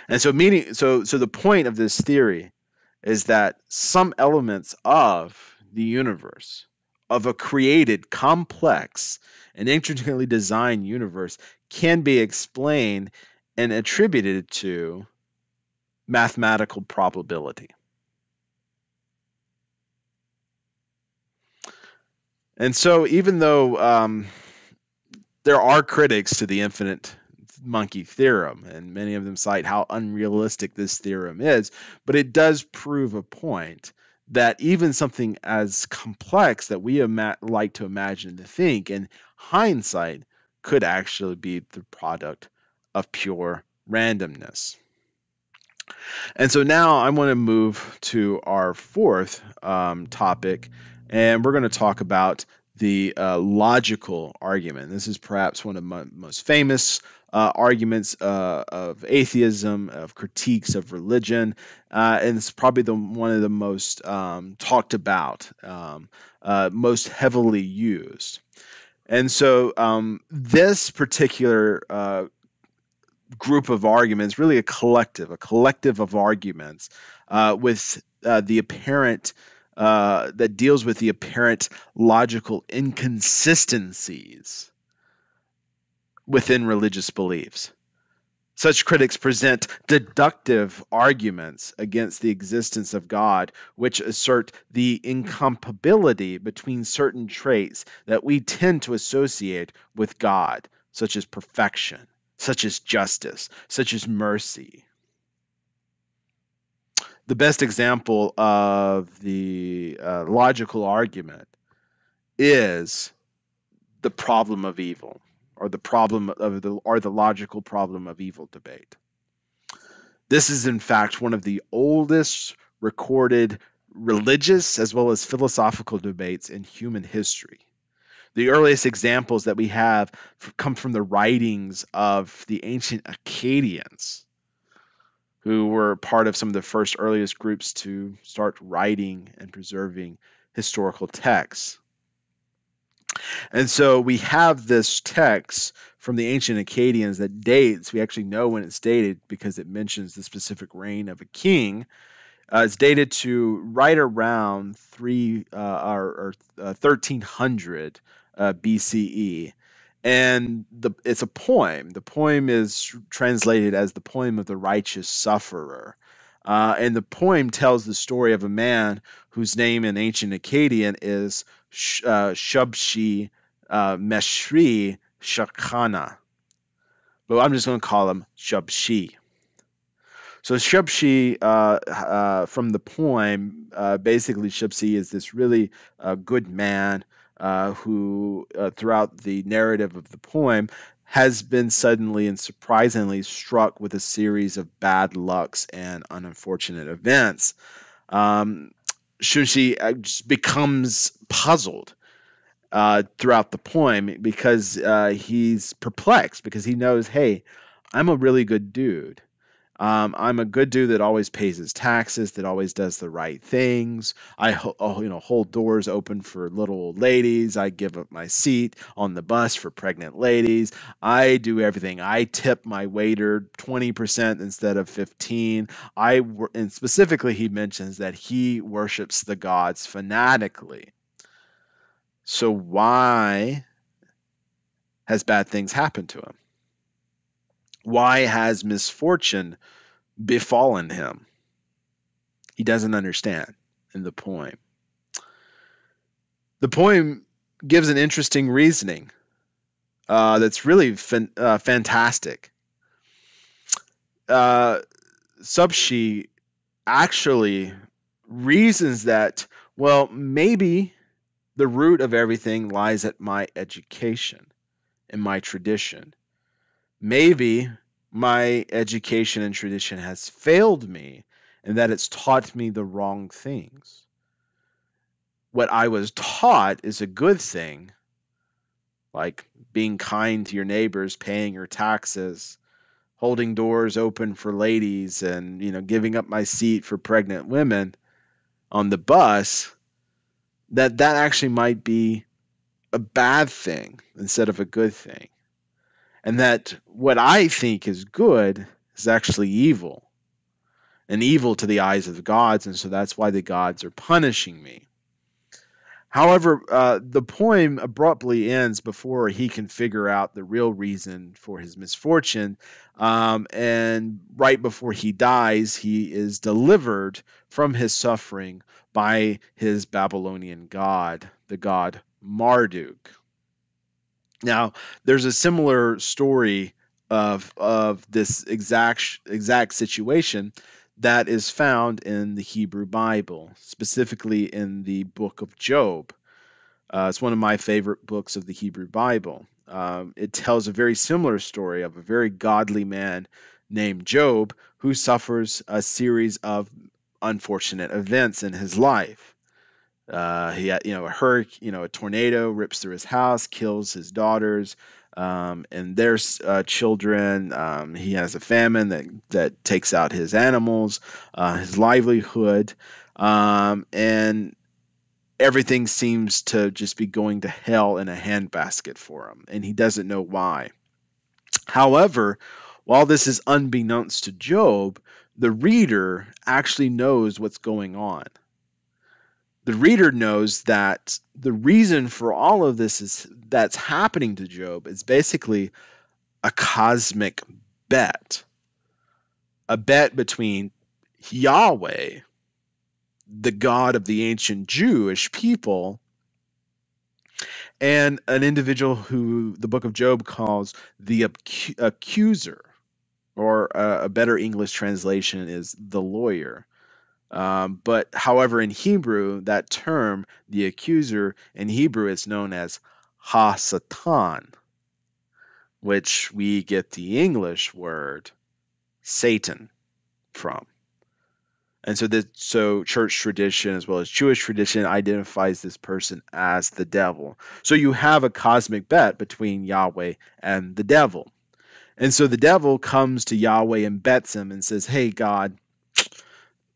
S2: And so the point of this theory is that some elements of the universe, of a created, complex, and intricately designed universe, can be explained and attributed to mathematical probability. And so even though there are critics to the infinite monkey theorem, and many of them cite how unrealistic this theorem is, but it does prove a point that even something as complex that we like to imagine to think, in hindsight, could actually be the product of pure randomness. And so now I want to move to our fourth topic, and we're going to talk about the logical argument. This is perhaps one of my most famous arguments of atheism, of critiques of religion, and it's probably one of the most talked about, most heavily used. And so this particular group of arguments, really a collective of arguments with the apparent, that deals with the apparent logical inconsistencies within religious beliefs. Such critics present deductive arguments against the existence of God, which assert the incompatibility between certain traits that we tend to associate with God, such as perfection, such as justice, such as mercy. The best example of the logical argument is the problem of evil, or the logical problem of evil debate. This is, in fact, one of the oldest recorded religious as well as philosophical debates in human history. The earliest examples that we have come from the writings of the ancient Akkadians, who were part of some of the first earliest groups to start writing and preserving historical texts. And so we have this text from the ancient Akkadians that dates, we actually know when it's dated because it mentions the specific reign of a king. It's dated to right around 1300 BCE, and it's a poem. The poem is translated as the poem of the righteous sufferer. And the poem tells the story of a man whose name in ancient Akkadian is Shubshi Meshri Shakana. But I'm just going to call him Shubshi. So Shubshi, from the poem, basically Shubshi is this really good man who, throughout the narrative of the poem, has been suddenly and surprisingly struck with a series of bad lucks and unfortunate events. Shunshi just becomes puzzled throughout the poem because he's perplexed because he knows, hey, I'm a really good dude. I'm a good dude that always pays his taxes, that always does the right things. I hold doors open for little old ladies. I give up my seat on the bus for pregnant ladies. I do everything. I tip my waiter 20% instead of 15. And specifically he mentions that he worships the gods fanatically. So why has bad things happened to him? Why has misfortune befallen him? He doesn't understand in the poem. The poem gives an interesting reasoning that's really fantastic. Subshi actually reasons that, well, maybe the root of everything lies at my education and my tradition. Maybe my education and tradition has failed me and that it's taught me the wrong things. What I was taught is a good thing, like being kind to your neighbors, paying your taxes, holding doors open for ladies, and giving up my seat for pregnant women on the bus. That actually might be a bad thing instead of a good thing. And that what I think is good is actually evil, and evil to the eyes of the gods, and so that's why the gods are punishing me. However, the poem abruptly ends before he can figure out the real reason for his misfortune. And right before he dies, he is delivered from his suffering by his Babylonian god, the god Marduk. Now, there's a similar story of this exact situation that is found in the Hebrew Bible, specifically in the book of Job. It's one of my favorite books of the Hebrew Bible. It tells a very similar story of a very godly man named Job who suffers a series of unfortunate events in his life. He had, a tornado rips through his house, kills his daughters, and their children. He has a famine that takes out his animals, his livelihood, and everything seems to just be going to hell in a handbasket for him, and he doesn't know why. However, while this is unbeknownst to Job, the reader actually knows what's going on. The reader knows that the reason for all of this is that's happening to Job is basically a cosmic bet. A bet between Yahweh, the God of the ancient Jewish people, and an individual who the book of Job calls the accuser, or a better English translation is the lawyer. But however, in Hebrew, that term, the accuser, in Hebrew is known as ha-satan, which we get the English word Satan from. And so church tradition as well as Jewish tradition identifies this person as the devil. So you have a cosmic bet between Yahweh and the devil. And so the devil comes to Yahweh and bets him and says, "Hey God,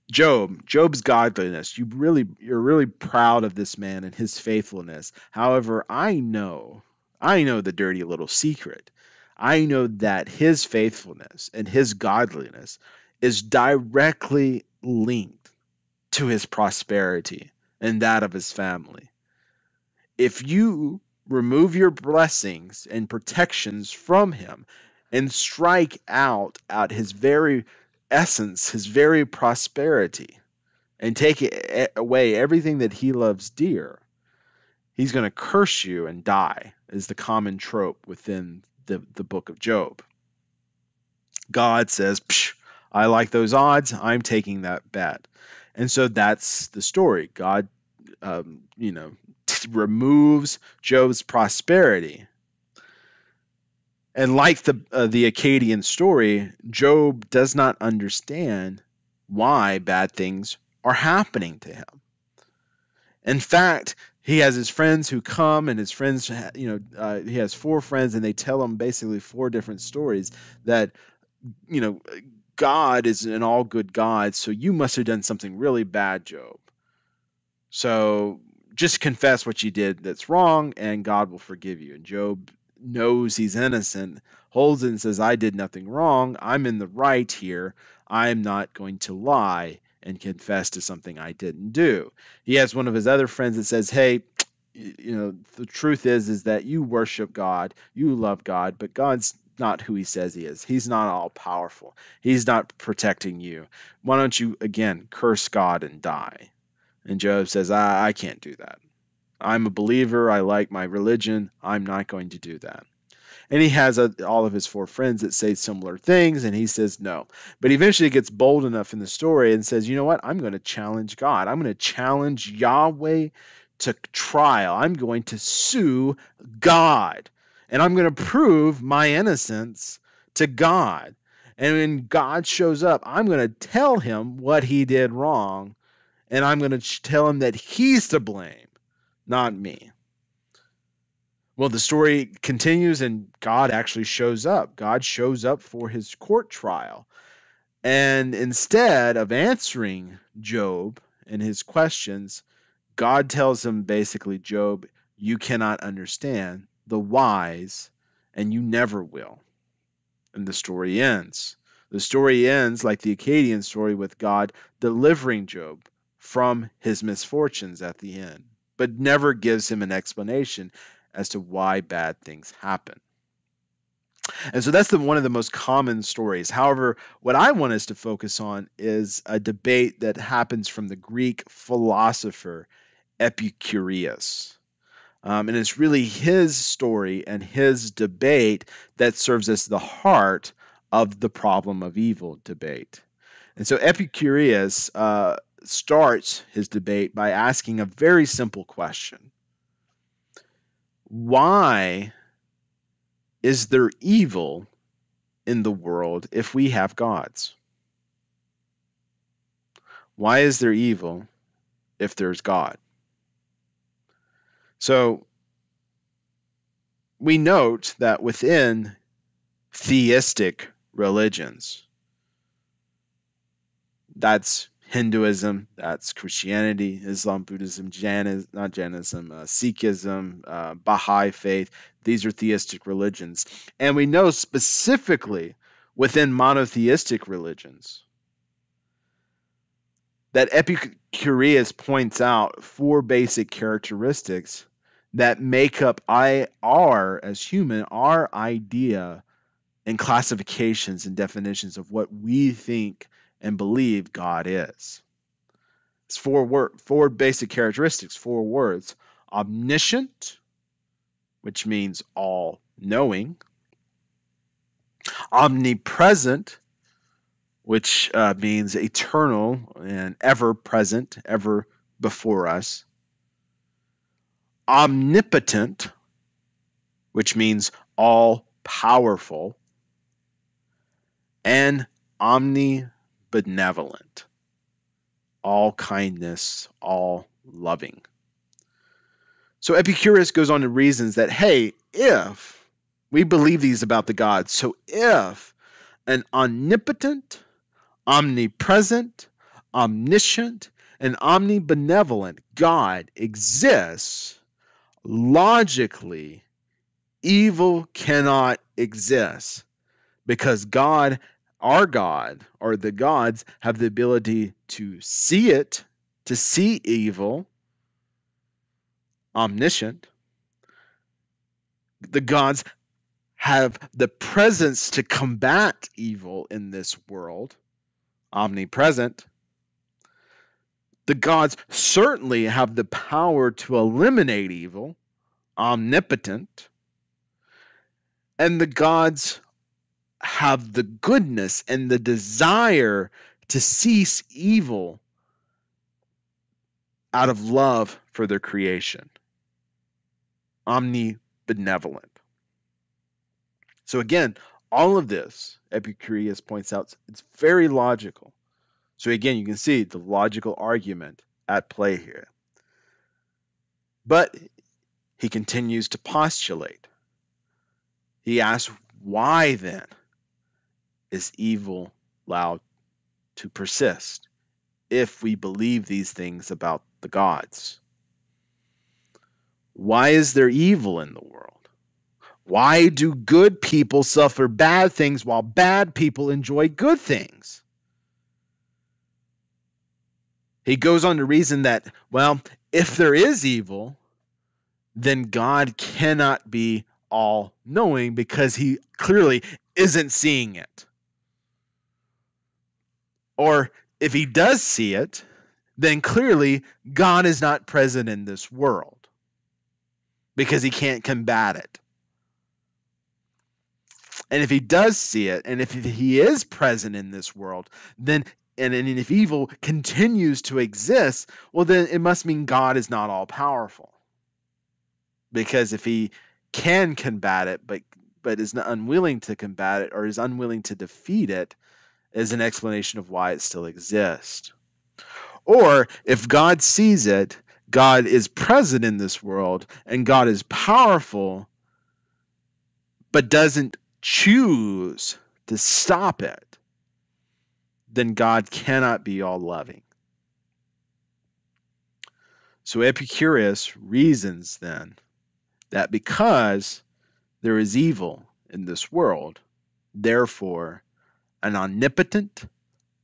S2: Job's godliness. You're really proud of this man and his faithfulness. However, I know the dirty little secret. I know that his faithfulness and his godliness is directly linked to his prosperity and that of his family. If you remove your blessings and protections from him and strike out at his very essence, his very prosperity, and take away everything that he loves dear, he's going to curse you and die, is the common trope within the book of Job. God says, Psh, I like those odds. I'm taking that bet. And so that's the story. God, removes Job's prosperity. And like the Akkadian story, Job does not understand why bad things are happening to him. In fact, he has his friends who come, and his friends, he has four friends, and they tell him basically four different stories that, you know, God is an all good God, so you must have done something really bad, Job. So just confess what you did that's wrong, and God will forgive you. And Job knows he's innocent, holds it and says, I did nothing wrong. I'm in the right here. I'm not going to lie and confess to something I didn't do. He has one of his other friends that says, hey, the truth is that you worship God, you love God, but God's not who he says he is. He's not all powerful. He's not protecting you. Why don't you, again, curse God and die? And Job says, I can't do that. I'm a believer. I like my religion. I'm not going to do that. And he has all of his four friends that say similar things, and he says no. But he eventually gets bold enough in the story and says, you know what? I'm going to challenge God. I'm going to challenge Yahweh to trial. I'm going to sue God. And I'm going to prove my innocence to God. And when God shows up, I'm going to tell him what he did wrong, and I'm going to tell him that he's to blame, not me. Well, the story continues, and God actually shows up. God shows up for his court trial. And instead of answering Job and his questions, God tells him basically, Job, you cannot understand the whys, and you never will. And the story ends. The story ends like the Akkadian story with God delivering Job from his misfortunes at the end, but never gives him an explanation as to why bad things happen. And so that's one of the most common stories. However, what I want us to focus on is a debate that happens from the Greek philosopher Epicurus. And it's really his story and his debate that serves as the heart of the problem of evil debate. And so Epicurus starts his debate by asking a very simple question. Why is there evil in the world if we have gods? Why is there evil if there's God? So we note that within theistic religions, that's Hinduism, that's Christianity, Islam, Buddhism, Sikhism, Baha'i faith. These are theistic religions. And we know specifically within monotheistic religions that Epicurus points out four basic characteristics that make up as human, our idea and classifications and definitions of what we think and believe God is. It's four basic characteristics, four words. Omniscient, which means all knowing. Omnipresent, which means eternal and ever present, ever before us. Omnipotent, which means all powerful. And omnibenevolent, all kindness, all loving. So Epicurus goes on to reasons that, hey, if we believe these about the gods, so if an omnipotent, omnipresent, omniscient, and omnibenevolent God exists, logically, evil cannot exist because God, our God, or the gods, have the ability to see it, to see evil, omniscient. The gods have the presence to combat evil in this world, omnipresent. The gods certainly have the power to eliminate evil, omnipotent. And the gods have the goodness and the desire to cease evil out of love for their creation, omnibenevolent. So again, all of this, Epicurus points out, it's very logical. So again, you can see the logical argument at play here. But he continues to postulate. He asks, why then is evil allowed to persist if we believe these things about the gods? Why is there evil in the world? Why do good people suffer bad things while bad people enjoy good things? He goes on to reason that, well, if there is evil, then God cannot be all knowing because he clearly isn't seeing it. Or if he does see it, then clearly God is not present in this world because he can't combat it. And if he does see it, and if he is present in this world, then and if evil continues to exist, well, then it must mean God is not all powerful. Because if he can combat it, but is not unwilling to combat it or is unwilling to defeat it, is an explanation of why it still exists. Or if God sees it, God is present in this world, and God is powerful, but doesn't choose to stop it, then God cannot be all loving. So Epicurus reasons then that because there is evil in this world, therefore an omnipotent,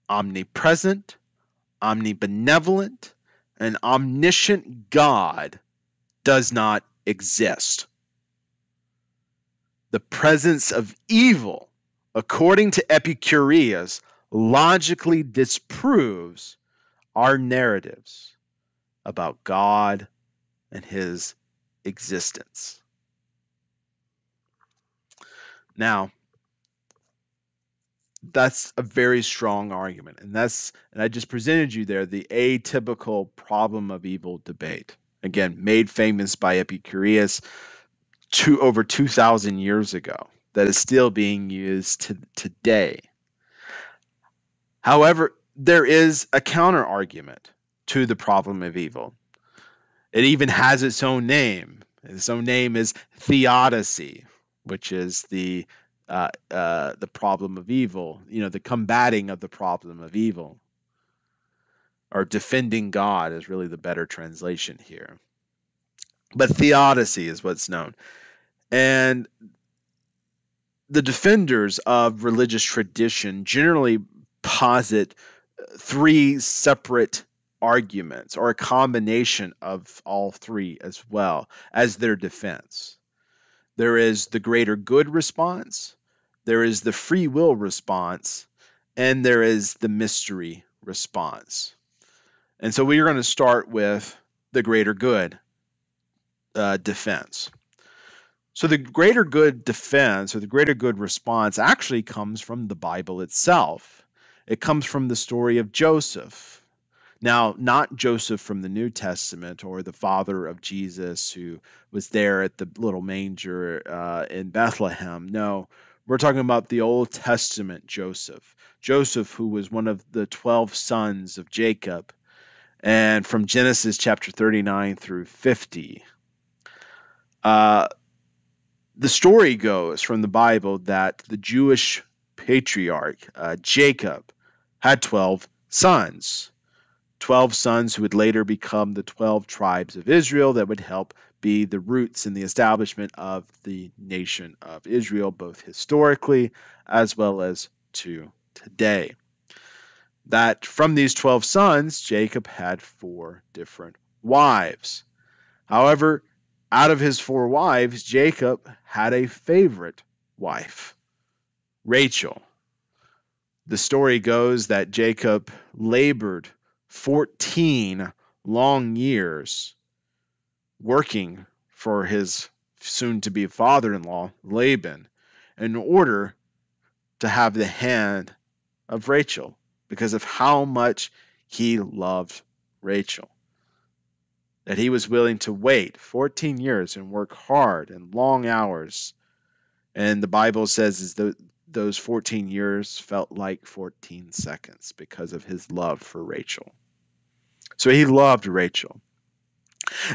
S2: omnipresent, omnibenevolent, and omniscient God does not exist. The presence of evil, according to Epicurus, logically disproves our narratives about God and his existence. Now, that's a very strong argument, and I just presented you there the atypical problem of evil debate. Again, made famous by Epicurus over 2,000 years ago. that is still being used today. However, there is a counter argument to the problem of evil. It even has its own name. Its own name is theodicy, which is the problem of evil. The combating of the problem of evil, or defending God is really the better translation here. But theodicy is what's known, and the defenders of religious tradition generally posit three separate arguments, or a combination of all three as well, as their defense. There is the greater good response, there is the free will response, and there is the mystery response. And so we are going to start with the greater good defense. So the greater good defense, or the greater good response, actually comes from the Bible itself. It comes from the story of Joseph. Now, not Joseph from the New Testament, or the father of Jesus who was there at the little manger in Bethlehem. No, we're talking about the Old Testament Joseph. Joseph, who was one of the 12 sons of Jacob, and from Genesis chapter 39 through 50. The story goes from the Bible that the Jewish patriarch Jacob had 12 sons. 12 sons who would later become the 12 tribes of Israel that would help be the roots in the establishment of the nation of Israel, both historically as well as to today. That from these 12 sons, Jacob had 4 different wives. However, out of his 4 wives, Jacob had a favorite wife, Rachel. The story goes that Jacob labored 14 long years working for his soon-to-be father-in-law, Laban, in order to have the hand of Rachel, because of how much he loved Rachel. That he was willing to wait 14 years and work hard and long hours. And the Bible says is those 14 years felt like 14 seconds because of his love for Rachel. So he loved Rachel.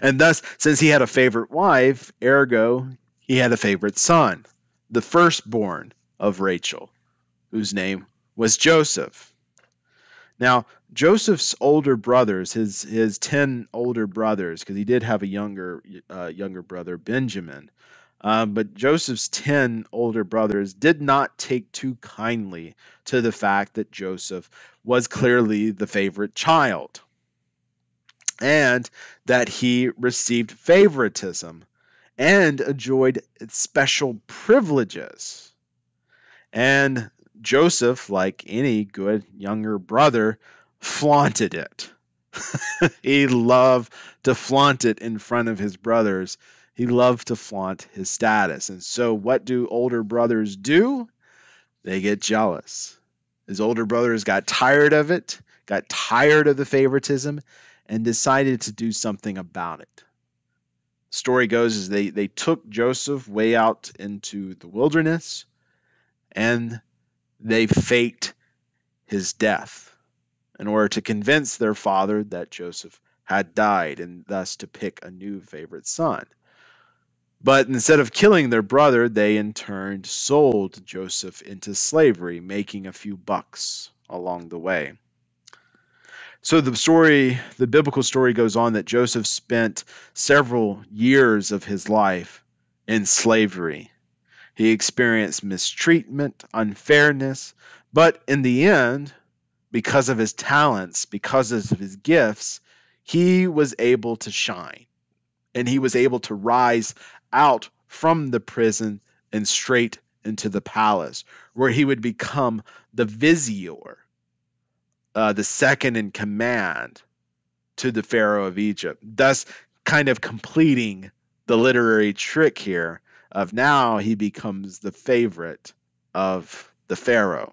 S2: And thus, since he had a favorite wife, ergo, he had a favorite son, the firstborn of Rachel, whose name was Joseph. Now, Joseph's older brothers, his 10 older brothers, because he did have a younger brother, Benjamin, but Joseph's 10 older brothers did not take too kindly to the fact that Joseph was clearly the favorite child, and that he received favoritism and enjoyed special privileges. And Joseph, like any good younger brother, flaunted it. He loved to flaunt it in front of his brothers. He loved to flaunt his status. And so what do older brothers do? They get jealous. His older brothers got tired of it, got tired of the favoritism, and decided to do something about it. Story goes is they took Joseph way out into the wilderness, and they faked his death in order to convince their father that Joseph had died, and thus to pick a new favorite son. But instead of killing their brother, they in turn sold Joseph into slavery, making a few bucks along the way. So the biblical story goes on that Joseph spent several years of his life in slavery. He experienced mistreatment, unfairness, but in the end, because of his talents, because of his gifts, he was able to shine. And he was able to rise out from the prison and straight into the palace, where he would become the vizier, the second in command to the Pharaoh of Egypt, thus kind of completing the literary trick here of now he becomes the favorite of the Pharaoh.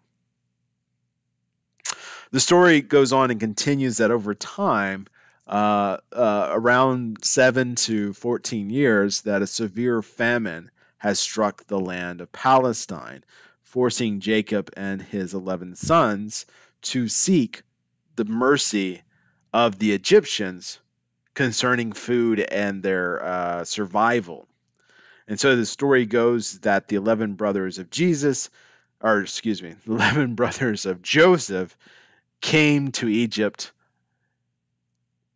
S2: The story goes on and continues that over time, around 7 to 14 years, that a severe famine has struck the land of Palestine, forcing Jacob and his 11 sons to seek the mercy of the Egyptians concerning food and their survival. And so the story goes that the 11 brothers of Jesus, or excuse me, the 11 brothers of Joseph came to Egypt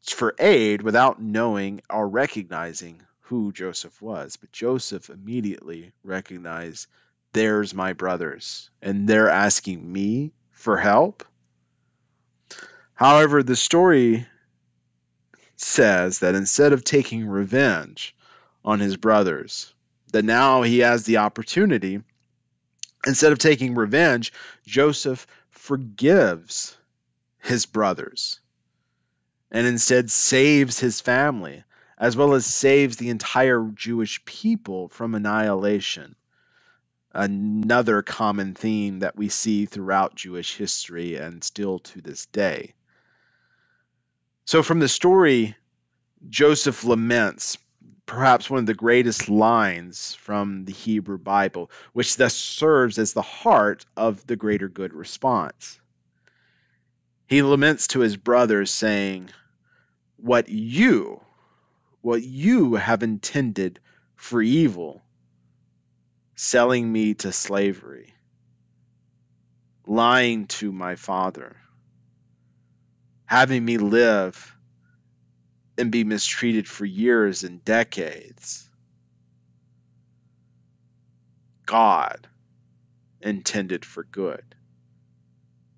S2: for aid without knowing or recognizing who Joseph was. But Joseph immediately recognized, there's my brothers, and they're asking me for help. However, the story says that instead of taking revenge on his brothers, that now he has the opportunity, instead of taking revenge, Joseph forgives his brothers and instead saves his family, as well as saves the entire Jewish people from annihilation. Another common theme that we see throughout Jewish history and still to this day. So, from the story, Joseph laments perhaps one of the greatest lines from the Hebrew Bible, which thus serves as the heart of the greater good response. He laments to his brothers, saying, what you have intended for evil, selling me to slavery, lying to my father, having me live and be mistreated for years and decades. God intended for good,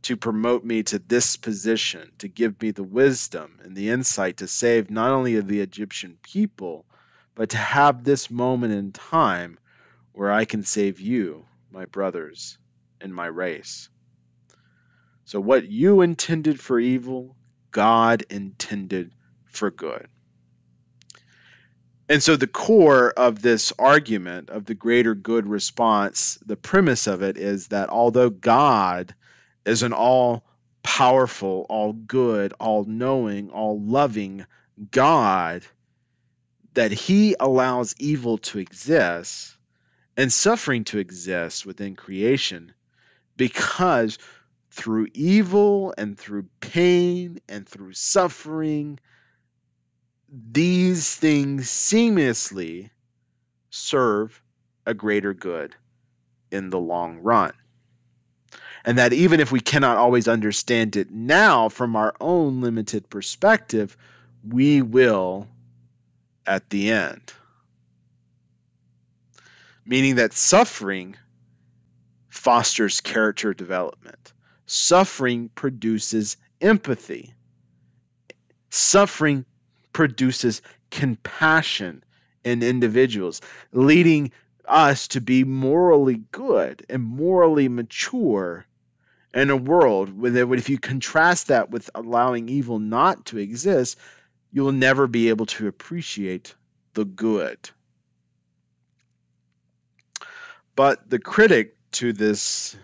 S2: to promote me to this position, to give me the wisdom and the insight to save not only the Egyptian people, but to have this moment in time where I can save you, my brothers, and my race. So what you intended for evil, God intended for good. And so the core of this argument of the greater good response, the premise of it is that although God is an all powerful, all good, all knowing, all loving God, that he allows evil to exist and suffering to exist within creation because through evil and through pain and through suffering, these things seamlessly serve a greater good in the long run. And that even if we cannot always understand it now from our own limited perspective, we will at the end. Meaning that suffering fosters character development. Suffering produces empathy. Suffering produces compassion in individuals, leading us to be morally good and morally mature in a world where, if you contrast that with allowing evil not to exist, you will never be able to appreciate the good. But the critic to this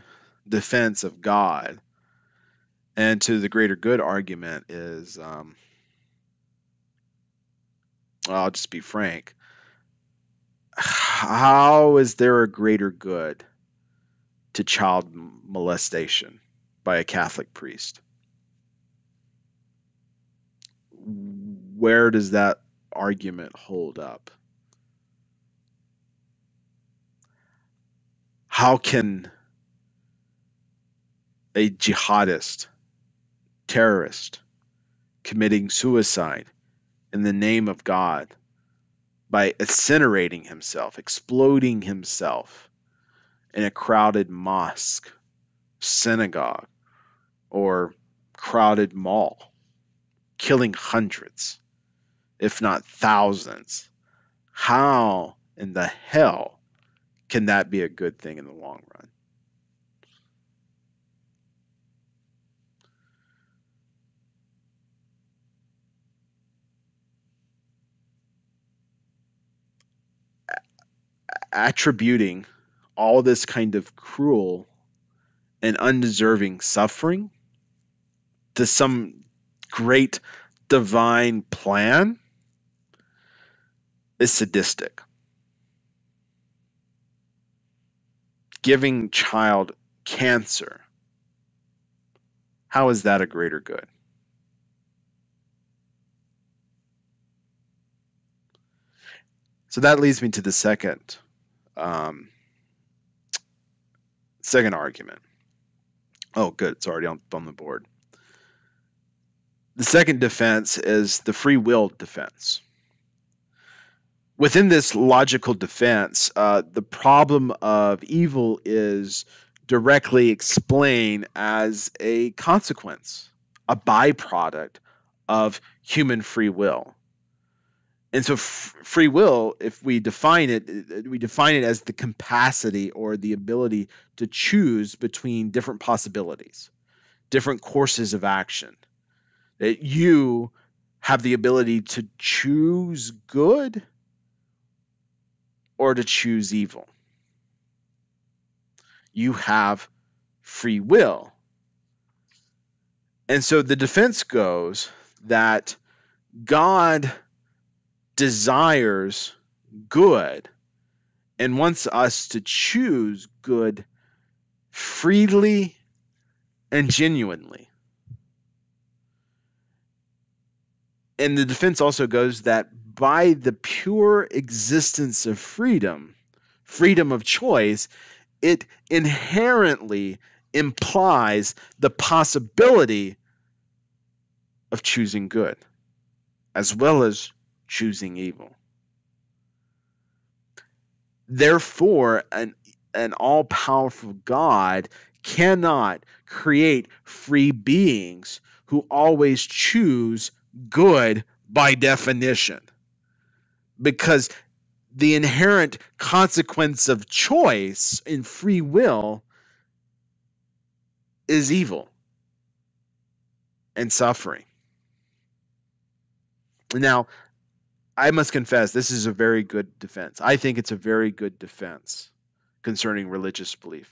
S2: defense of God and to the greater good argument is, I'll just be frank, how is there a greater good to child molestation by a Catholic priest? Where does that argument hold up? How can a jihadist, terrorist, committing suicide in the name of God by incinerating himself, exploding himself in a crowded mosque, synagogue, or crowded mall, killing hundreds, if not thousands? How in the hell can that be a good thing in the long run? Attributing all this kind of cruel and undeserving suffering to some great divine plan is sadistic. giving child cancer, how is that a greater good? So that leads me to the um, second argument. Oh, good. It's already on the board. The second defense is the free will defense. Within this logical defense, the problem of evil is directly explained as a consequence, a byproduct of human free will. And so free will, if we define it as the capacity or the ability to choose between different possibilities, different courses of action. That you have the ability to choose good or to choose evil. You have free will. And so the defense goes that God desires good and wants us to choose good freely and genuinely. And the defense also goes that by the pure existence of freedom, freedom of choice, it inherently implies the possibility of choosing good as well as choosing evil. Therefore, an all-powerful God cannot create free beings who always choose good by definition, because the inherent consequence of choice in free will is evil and suffering. Now, I must confess, this is a very good defense. I think it's a very good defense concerning religious belief.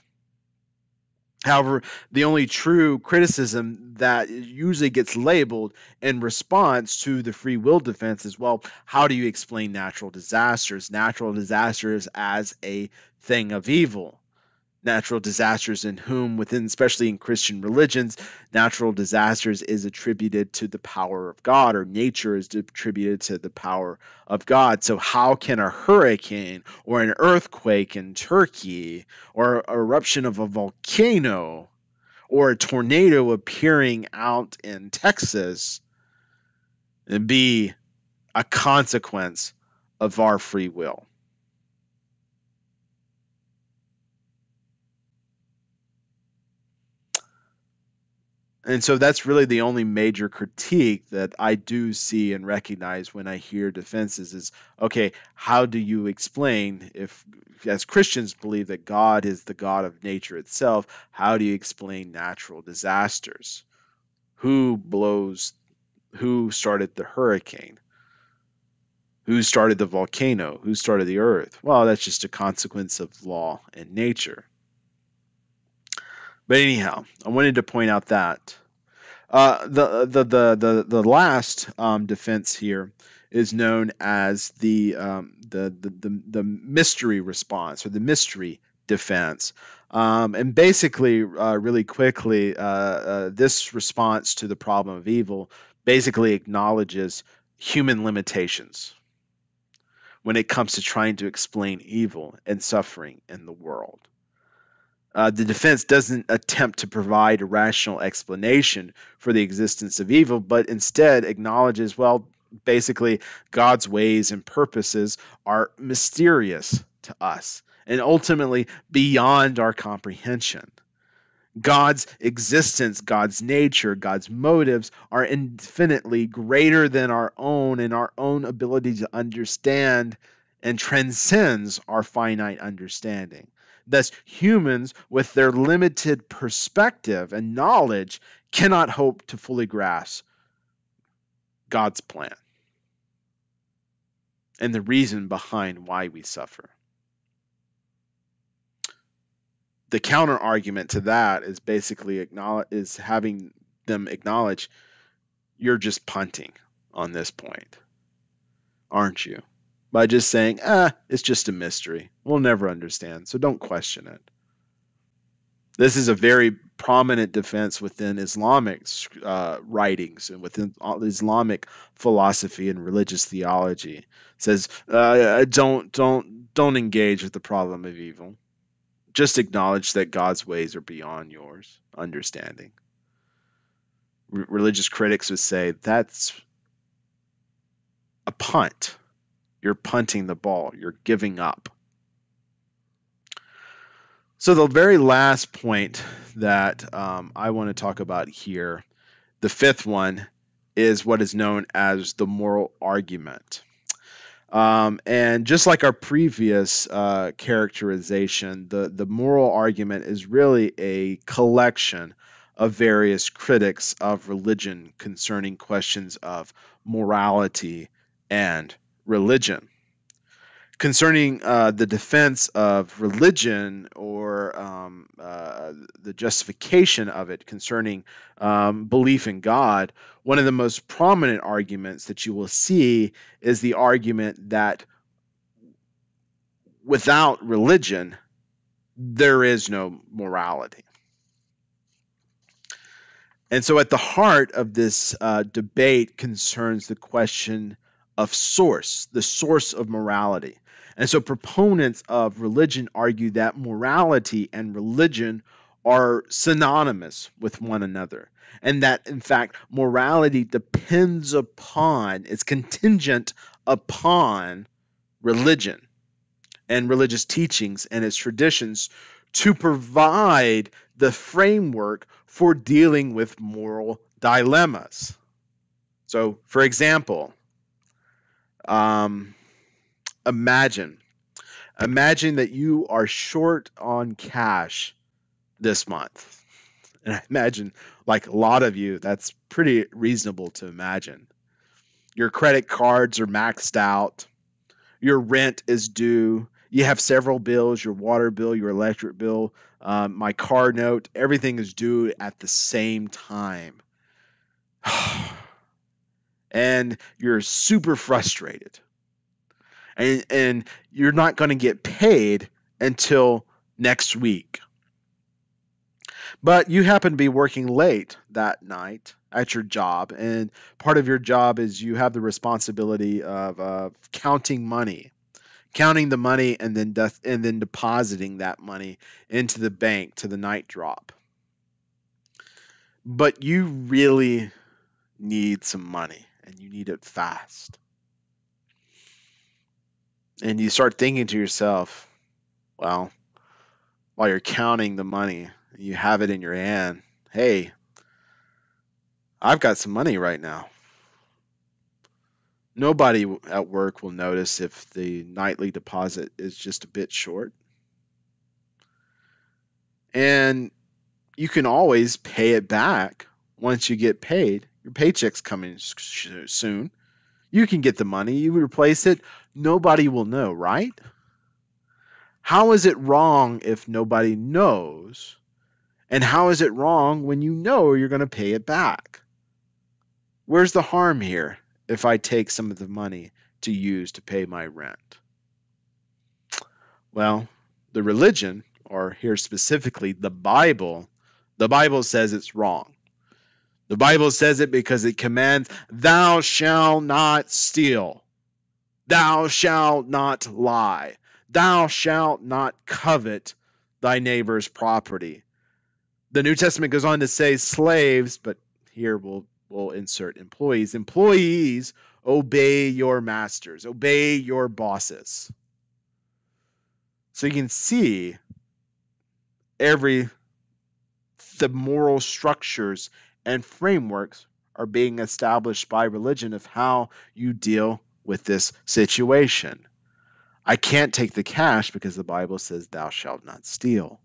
S2: However, the only true criticism that usually gets labeled in response to the free will defense is, well, how do you explain natural disasters? Natural disasters as a thing of evil. Natural disasters in whom, within, especially in Christian religions, natural disasters is attributed to the power of God, or nature is attributed to the power of God. So how can a hurricane or an earthquake in Turkey or an eruption of a volcano or a tornado appearing out in Texas be a consequence of our free will? And so that's really the only major critique that I do see and recognize when I hear defenses is, okay, how do you explain, if as Christians believe that God is the God of nature itself, how do you explain natural disasters? Who started the hurricane? Who started the volcano? Who started the earth? Well, that's just a consequence of law and nature. But anyhow, I wanted to point out that. The last defense here is known as the mystery response, or the mystery defense. And basically, really quickly, this response to the problem of evil basically acknowledges human limitations when it comes to trying to explain evil and suffering in the world. The defense doesn't attempt to provide a rational explanation for the existence of evil, but instead acknowledges, well, basically, God's ways and purposes are mysterious to us and ultimately beyond our comprehension. God's existence, God's nature, God's motives are infinitely greater than our own, and our own ability to understand and transcends our finite understanding. Thus, humans, with their limited perspective and knowledge, cannot hope to fully grasp God's plan and the reason behind why we suffer. The counter argument to that is basically having them acknowledge, you're just punting on this point, aren't you? By just saying, it's just a mystery. We'll never understand, so don't question it. This is a very prominent defense within Islamic writings and within Islamic philosophy and religious theology. It says, don't engage with the problem of evil. Just acknowledge that God's ways are beyond yours understanding. Religious critics would say that's a punt. You're punting the ball. You're giving up. So the very last point that I want to talk about here, the fifth one, is what is known as the moral argument. And just like our previous characterization, the moral argument is really a collection of various critics of religion concerning questions of morality and religion. Concerning the defense of religion or the justification of it concerning belief in God, one of the most prominent arguments that you will see is the argument that without religion, there is no morality. And so, at the heart of this debate concerns the question of source, the source of morality. And so, proponents of religion argue that morality and religion are synonymous with one another, and that, in fact, morality depends upon, is contingent upon religion and religious teachings and its traditions to provide the framework for dealing with moral dilemmas. So, for example, um, imagine that you are short on cash this month. And I imagine, like a lot of you, that's pretty reasonable to imagine. Your credit cards are maxed out. Your rent is due. You have several bills, your water bill, your electric bill, my car note, everything is due at the same time. And you're super frustrated. And you're not going to get paid until next week. But you happen to be working late that night at your job, and part of your job is you have the responsibility of counting money, counting the money, and then depositing that money into the bank to the night drop. But you really need some money, and you need it fast. And you start thinking to yourself, well, while you're counting the money, you have it in your hand. Hey, I've got some money right now. Nobody at work will notice if the nightly deposit is just a bit short. And you can always pay it back once you get paid. Your paycheck's coming soon. You can get the money, you replace it, nobody will know, right? How is it wrong if nobody knows? And how is it wrong when you know you're going to pay it back? Where's the harm here if I take some of the money to use to pay my rent? Well, the religion, or here specifically the Bible says it's wrong. The Bible says it because it commands, thou shalt not steal. Thou shalt not lie. Thou shalt not covet thy neighbor's property. The New Testament goes on to say slaves, but here we'll insert employees. Employees, obey your masters, obey your bosses. So you can see the moral structures and frameworks are being established by religion of how you deal with this situation. I can't take the cash because the Bible says thou shalt not steal.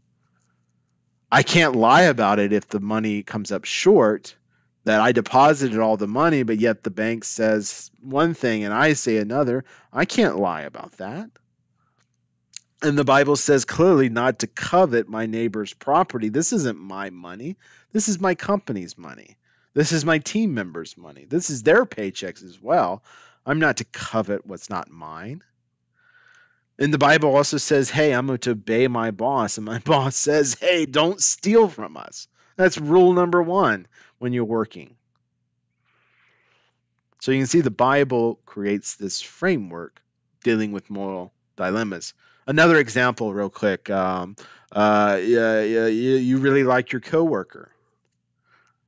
S2: I can't lie about it if the money comes up short, that I deposited all the money, but yet the bank says one thing and I say another. I can't lie about that. And the Bible says clearly not to covet my neighbor's property. This isn't my money. This is my company's money. This is my team members' money. This is their paychecks as well. I'm not to covet what's not mine. And the Bible also says, hey, I'm going to obey my boss. And my boss says, hey, don't steal from us. That's rule number one when you're working. So you can see the Bible creates this framework dealing with moral dilemmas. Another example, real quick. You really like your coworker.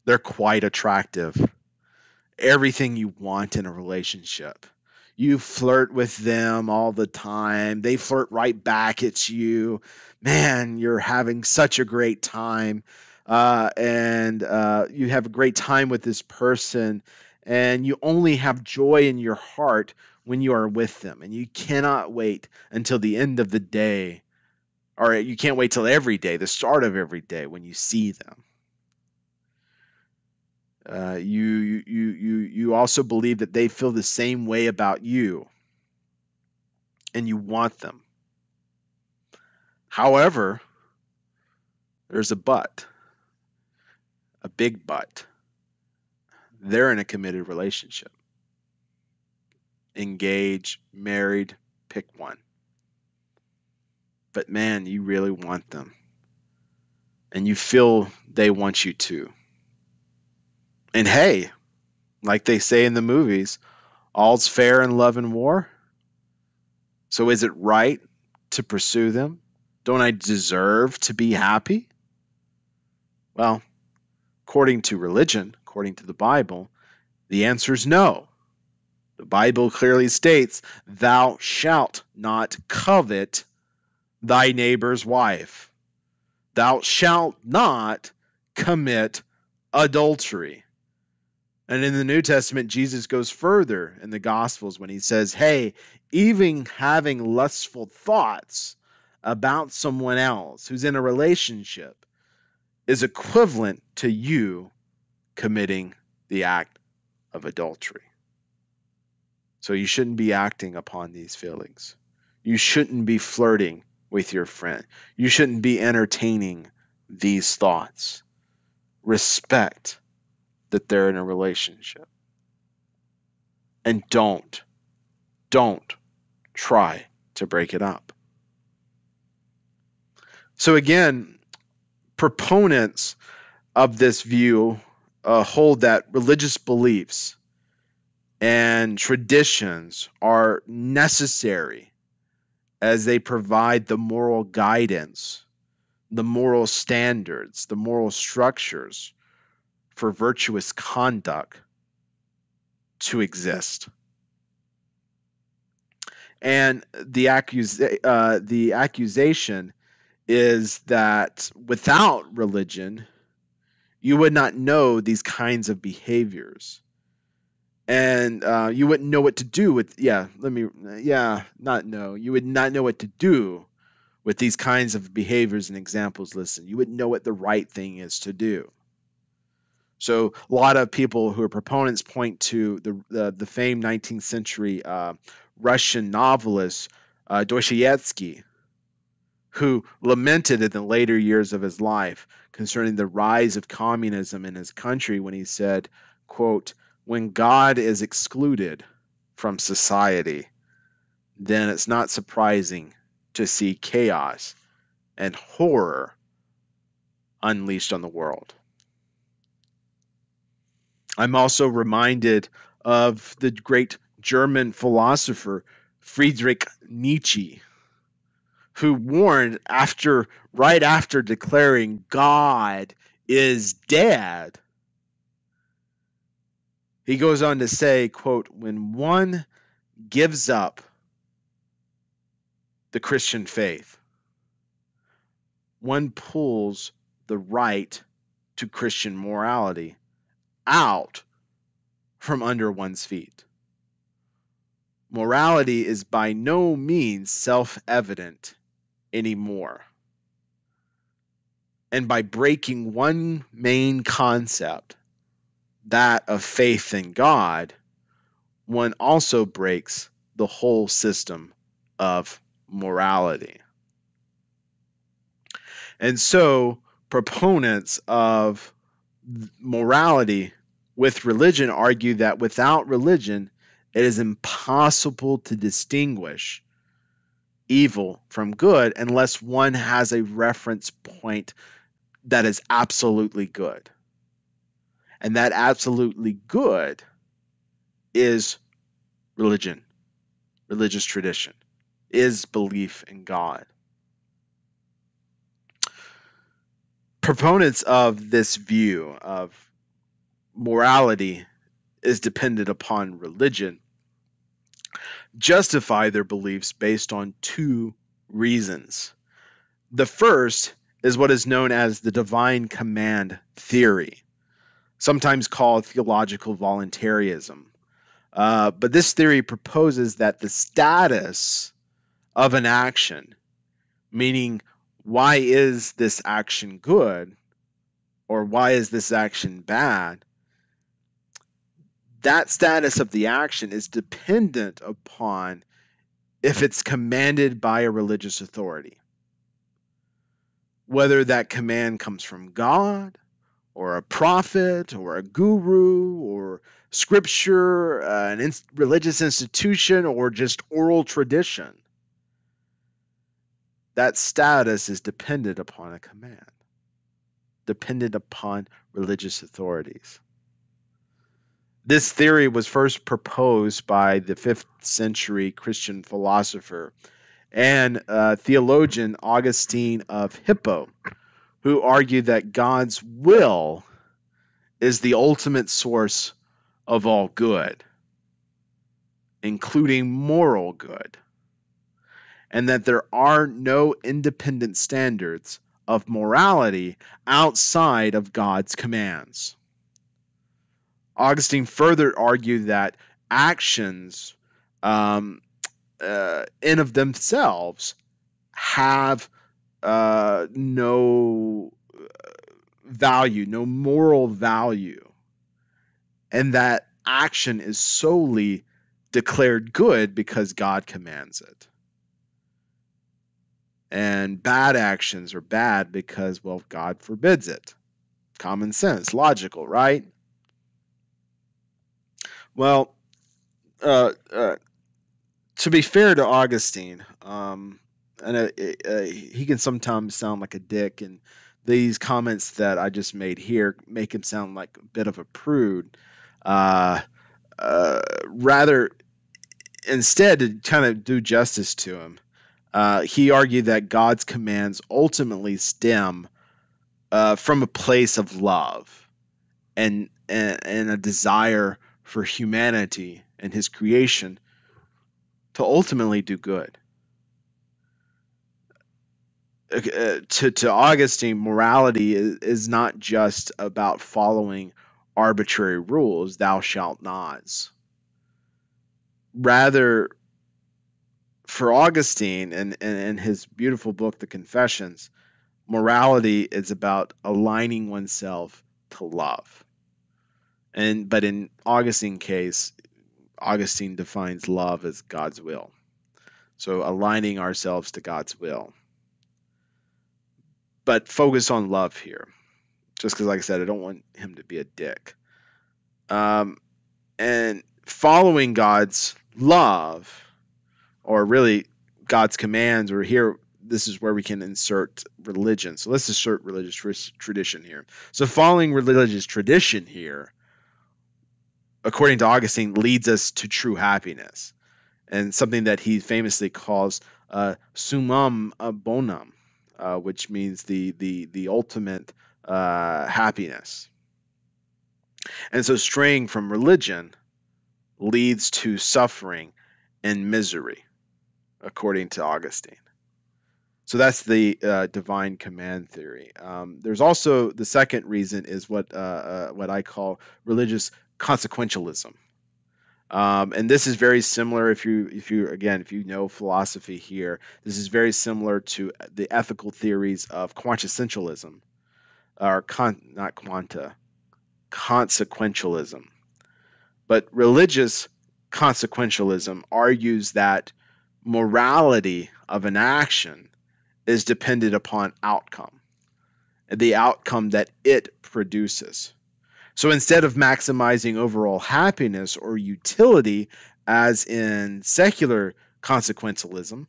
S2: They're quite attractive. Everything you want in a relationship. You flirt with them all the time. They flirt right back at you. Man, you're having such a great time. And you have a great time with this person. And you only have joy in your heart when you are with them. And you cannot wait until the end of the day, or you can't wait till every day, the start of every day, when you see them. You also believe that they feel the same way about you, and you want them. However, there's a but, a big but. They're in a committed relationship, engaged, married, pick one. But man, you really want them, and you feel they want you too. And hey, like they say in the movies, all's fair in love and war. So is it right to pursue them? Don't I deserve to be happy? Well, according to religion, according to the Bible, the answer is no. The Bible clearly states, thou shalt not covet thy neighbor's wife. Thou shalt not commit adultery. And in the New Testament, Jesus goes further in the Gospels when he says, hey, even having lustful thoughts about someone else who's in a relationship is equivalent to you committing the act of adultery. So you shouldn't be acting upon these feelings. You shouldn't be flirting with your friend. You shouldn't be entertaining these thoughts. Respect that they're in a relationship. And don't try to break it up. So again, proponents of this view hold that religious beliefs and traditions are necessary as they provide the moral guidance, the moral standards, the moral structures for virtuous conduct to exist. And the accusation is that without religion, you would not know these kinds of behaviors. And you wouldn't know what to do with, you would not know what to do with these kinds of behaviors and examples listed. You wouldn't know what the right thing is to do. So a lot of people who are proponents point to the famed 19th century Russian novelist Dostoevsky, who lamented in the later years of his life concerning the rise of communism in his country when he said, quote, when God is excluded from society, then it's not surprising to see chaos and horror unleashed on the world. I'm also reminded of the great German philosopher Friedrich Nietzsche, who warned right after declaring God is dead. He goes on to say, quote, when one gives up the Christian faith, one pulls the right to Christian morality out from under one's feet. Morality is by no means self-evident anymore. And by breaking one main concept, that of faith in God, one also breaks the whole system of morality. And so, proponents of morality with religion argue that without religion, it is impossible to distinguish evil from good unless one has a reference point that is absolutely good. And that absolutely good is religion, religious tradition, is belief in God. Proponents of this view of morality is dependent upon religion justify their beliefs based on two reasons. The first is what is known as the divine command theory, sometimes called theological voluntarism. But this theory proposes that the status of an action, meaning why is this action good or why is this action bad, that status of the action is dependent upon if it's commanded by a religious authority. Whether that command comes from God or a prophet or a guru or scripture, an religious institution, or just oral tradition, that status is dependent upon a command, dependent upon religious authorities. This theory was first proposed by the 5th century Christian philosopher and theologian Augustine of Hippo, who argued that God's will is the ultimate source of all good, including moral good, and that there are no independent standards of morality outside of God's commands. Augustine further argued that actions in of themselves have no value, no moral value, and that action is solely declared good because God commands it. And bad actions are bad because, well, God forbids it. Common sense, logical, right? Well, to be fair to Augustine, and he can sometimes sound like a dick, and these comments that I just made here make him sound like a bit of a prude. Rather, instead, to kind of do justice to him, he argued that God's commands ultimately stem from a place of love and a desire for humanity and his creation to ultimately do good. To Augustine, morality is not just about following arbitrary rules, thou shalt nots. Rather, for Augustine and his beautiful book, The Confessions, morality is about aligning oneself to love. But in Augustine's case, Augustine defines love as God's will. So aligning ourselves to God's will. But focus on love here. Just because, like I said, I don't want him to be a dick. And following God's love, or really God's commands, or here, this is where we can insert religion. So let's insert religious tradition here. So following religious tradition here, according to Augustine, leads us to true happiness, and something that he famously calls summum bonum, which means the ultimate happiness. And so straying from religion leads to suffering and misery, according to Augustine. So that's the divine command theory. There's also the second reason is what I call religious consequentialism. And this is very similar if you know philosophy here, this is very similar to the ethical theories of quintessentialism, or not quanta, consequentialism. But religious consequentialism argues that morality of an action is dependent upon outcome, the outcome that it produces. So instead of maximizing overall happiness or utility, as in secular consequentialism,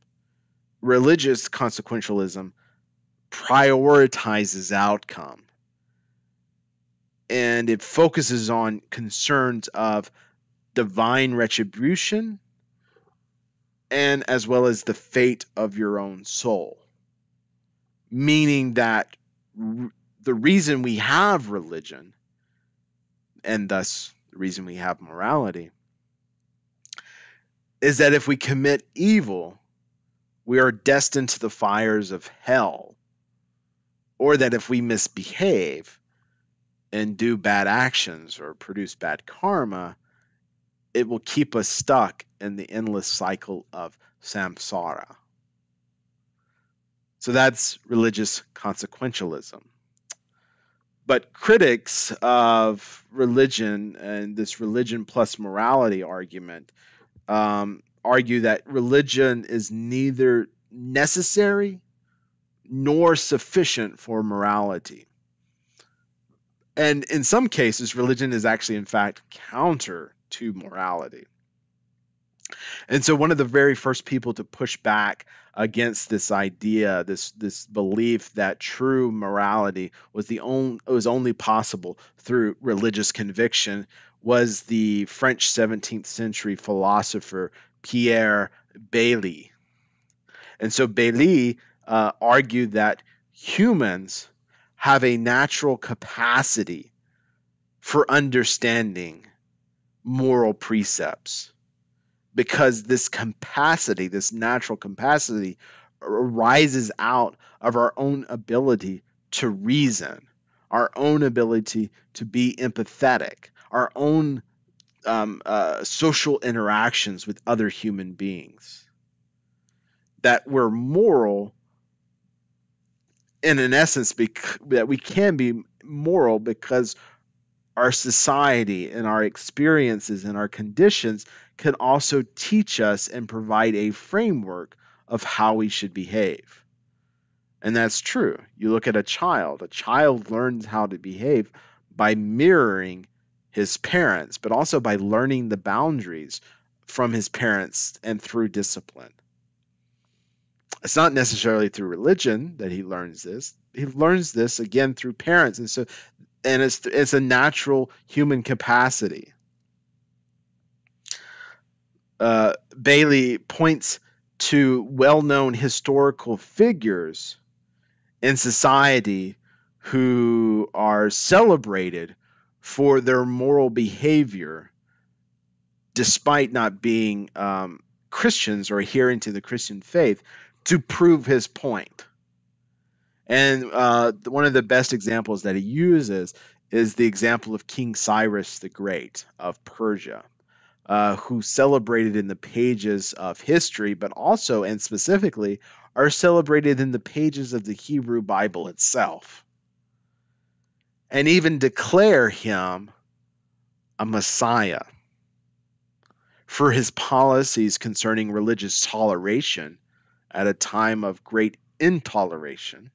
S2: religious consequentialism prioritizes outcome, and it focuses on concerns of divine retribution and as well as the fate of your own soul. Meaning that the reason we have religion, and thus the reason we have morality, is that if we commit evil, we are destined to the fires of hell. Or that if we misbehave and do bad actions or produce bad karma, it will keep us stuck in the endless cycle of samsara. So that's religious consequentialism. But critics of religion and this religion plus morality argument argue that religion is neither necessary nor sufficient for morality. And in some cases, religion is actually, in fact, counter to morality. And so one of the very first people to push back against this idea, this belief that true morality was only possible through religious conviction, was the French 17th century philosopher Pierre Bailly. And so Bailly argued that humans have a natural capacity for understanding moral precepts, because this capacity, this natural capacity, arises out of our own ability to reason, our own ability to be empathetic, our own social interactions with other human beings. That we're moral, in an essence, that we can be moral because our society and our experiences and our conditions can also teach us and provide a framework of how we should behave. And that's true. You look at a child learns how to behave by mirroring his parents, but also by learning the boundaries from his parents and through discipline. It's not necessarily through religion that he learns this. He learns this again through parents. And it's a natural human capacity. Bailey points to well-known historical figures in society who are celebrated for their moral behavior, despite not being Christians or adhering to the Christian faith, to prove his point. And one of the best examples that he uses is the example of King Cyrus the Great of Persia, who celebrated in the pages of history, but also and specifically are celebrated in the pages of the Hebrew Bible itself, and even declare him a Messiah for his policies concerning religious toleration at a time of great intoleration,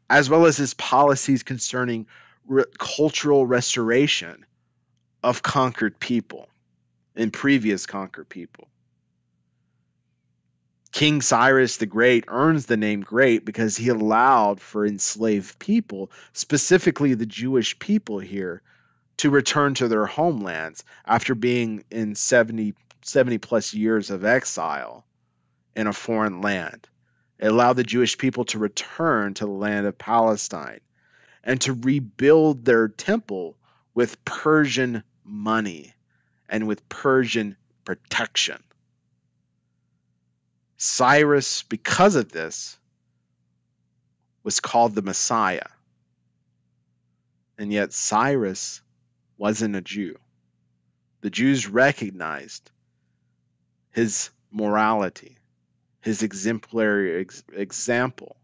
S2: as well as his policies concerning cultural restoration of conquered people and previous conquered people. King Cyrus the Great earns the name Great because he allowed for enslaved people, specifically the Jewish people here, to return to their homelands after being in 70 plus years of exile in a foreign land. It allowed the Jewish people to return to the land of Palestine and to rebuild their temple with Persian money and with Persian protection. Cyrus, because of this, was called the Messiah. And yet Cyrus wasn't a Jew. The Jews recognized his morality, his exemplary example.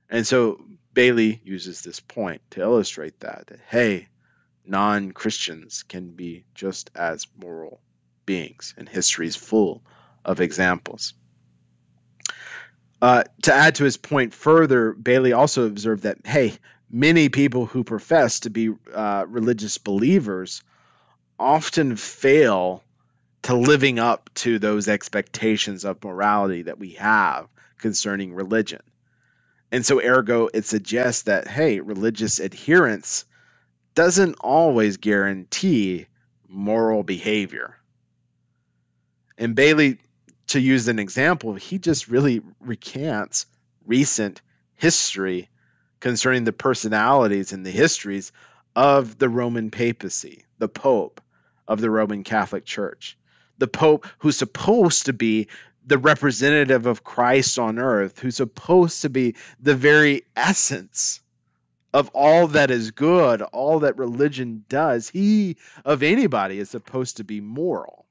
S2: And so Bailey uses this point to illustrate that hey, non-Christians can be just as moral beings, and history is full of examples. To add to his point further, Bailey also observed that, hey, many people who profess to be religious believers often fail to living up to those expectations of morality that we have concerning religion. And so, ergo, it suggests that, hey, religious adherence doesn't always guarantee moral behavior. And Bailey, to use an example, he just really recants recent history concerning the personalities and the histories of the Roman papacy, the Pope of the Roman Catholic Church, the Pope who's supposed to be the representative of Christ on earth, who's supposed to be the very essence of all that is good, all that religion does. He, of anybody, is supposed to be moral.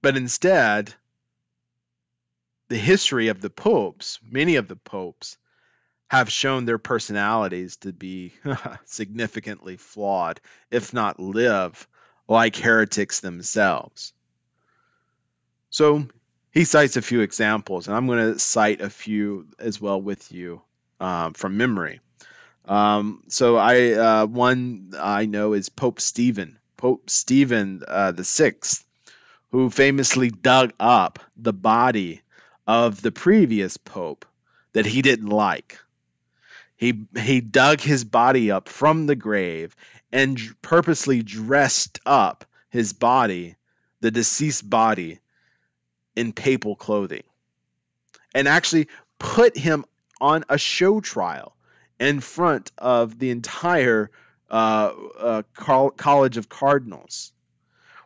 S2: But instead, the history of the popes, many of the popes, have shown their personalities to be significantly flawed, if not live like heretics themselves. So he cites a few examples, and I'm going to cite a few as well with you from memory. One I know is Pope Stephen the Sixth, who famously dug up the body of the previous pope that he didn't like. He dug his body up from the grave and purposely dressed up his body, the deceased body, in papal clothing, and actually put him on a trial in front of the entire College of Cardinals,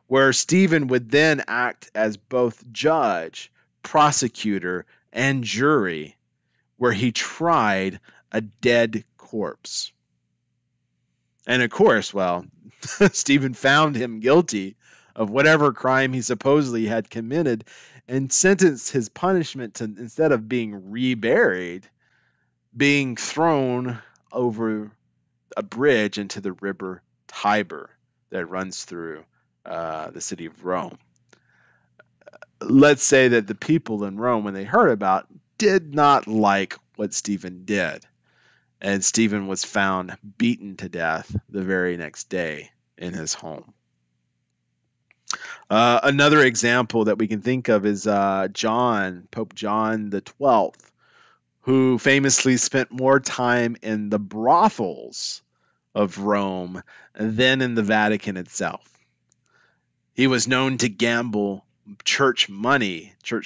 S2: where Stephen would then act as both judge, prosecutor, and jury, where he tried a dead corpse. And of course, well, Stephen found him guilty of whatever crime he supposedly had committed and sentenced his punishment to, instead of being reburied, being thrown over a bridge into the river Tiber that runs through the city of Rome. Let's say that the people in Rome, when they heard about, did not like what Stephen did. And Stephen was found beaten to death the very next day in his home. Another example that we can think of is Pope John the 12th, who famously spent more time in the brothels of Rome than in the Vatican itself. He was known to gamble church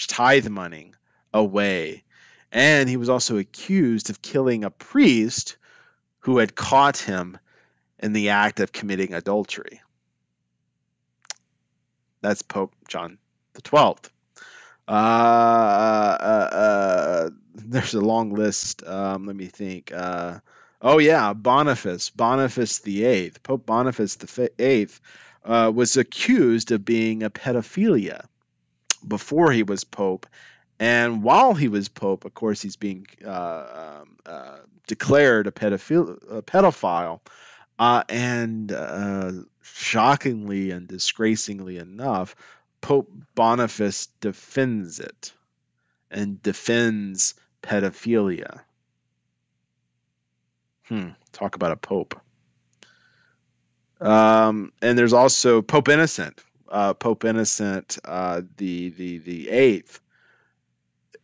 S2: tithe money away. And he was also accused of killing a priest who had caught him in the act of committing adultery. That's Pope John the 12th. There's a long list. Let me think. Boniface the Eighth. Pope Boniface the Eighth was accused of being a pedophilia before he was pope, and while he was pope, of course, he's being declared a pedophile, and shockingly and disgracingly enough, Pope Boniface defends it and defends pedophilia. Talk about a pope. And there's also Pope Innocent. Pope Innocent the Eighth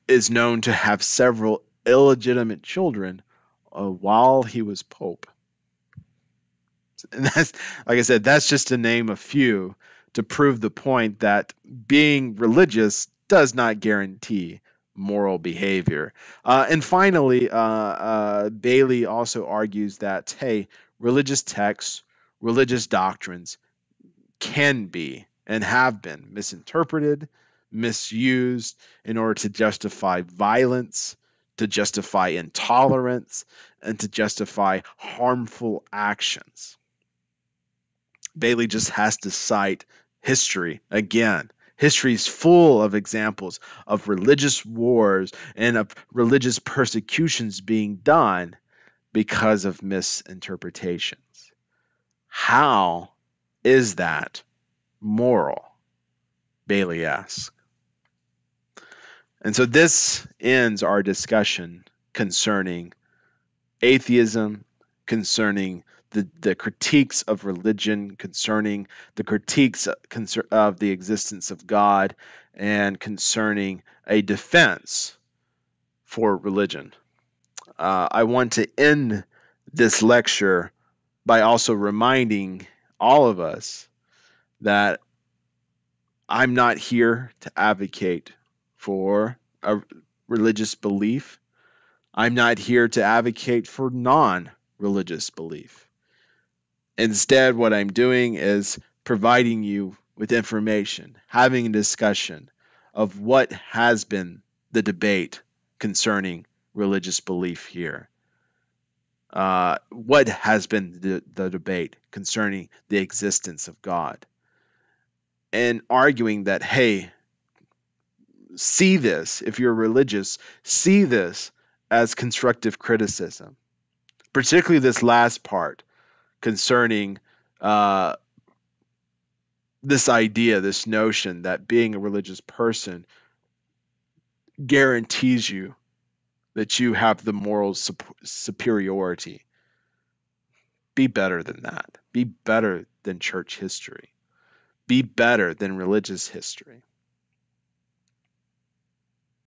S2: is known to have several illegitimate children while he was pope. And that's, like I said, that's just to name a few to prove the point that being religious does not guarantee moral behavior. And finally, Bailey also argues that, hey, religious texts, religious doctrines can be and have been misinterpreted, misused in order to justify violence, to justify intolerance, and to justify harmful actions. Bailey just has to cite history again. History is full of examples of religious wars and of religious persecutions being done because of misinterpretations. How is that moral? Bailey asks. And so this ends our discussion concerning atheism, concerning the critiques of religion, concerning the critiques of the existence of God, and concerning a defense for religion. I want to end this lecture by also reminding all of us that I'm not here to advocate for a religious belief. I'm not here to advocate for non religious belief. Instead, what I'm doing is providing you with information, having a discussion of what has been the debate concerning religious belief here. What has been the debate concerning the existence of God? And arguing that, hey, see this, if you're religious, see this as constructive criticism, particularly this last part concerning uh, this idea, this notion that being a religious person guarantees you that you have the moral superiority. Be better than that. Be better than church history. Be better than religious history.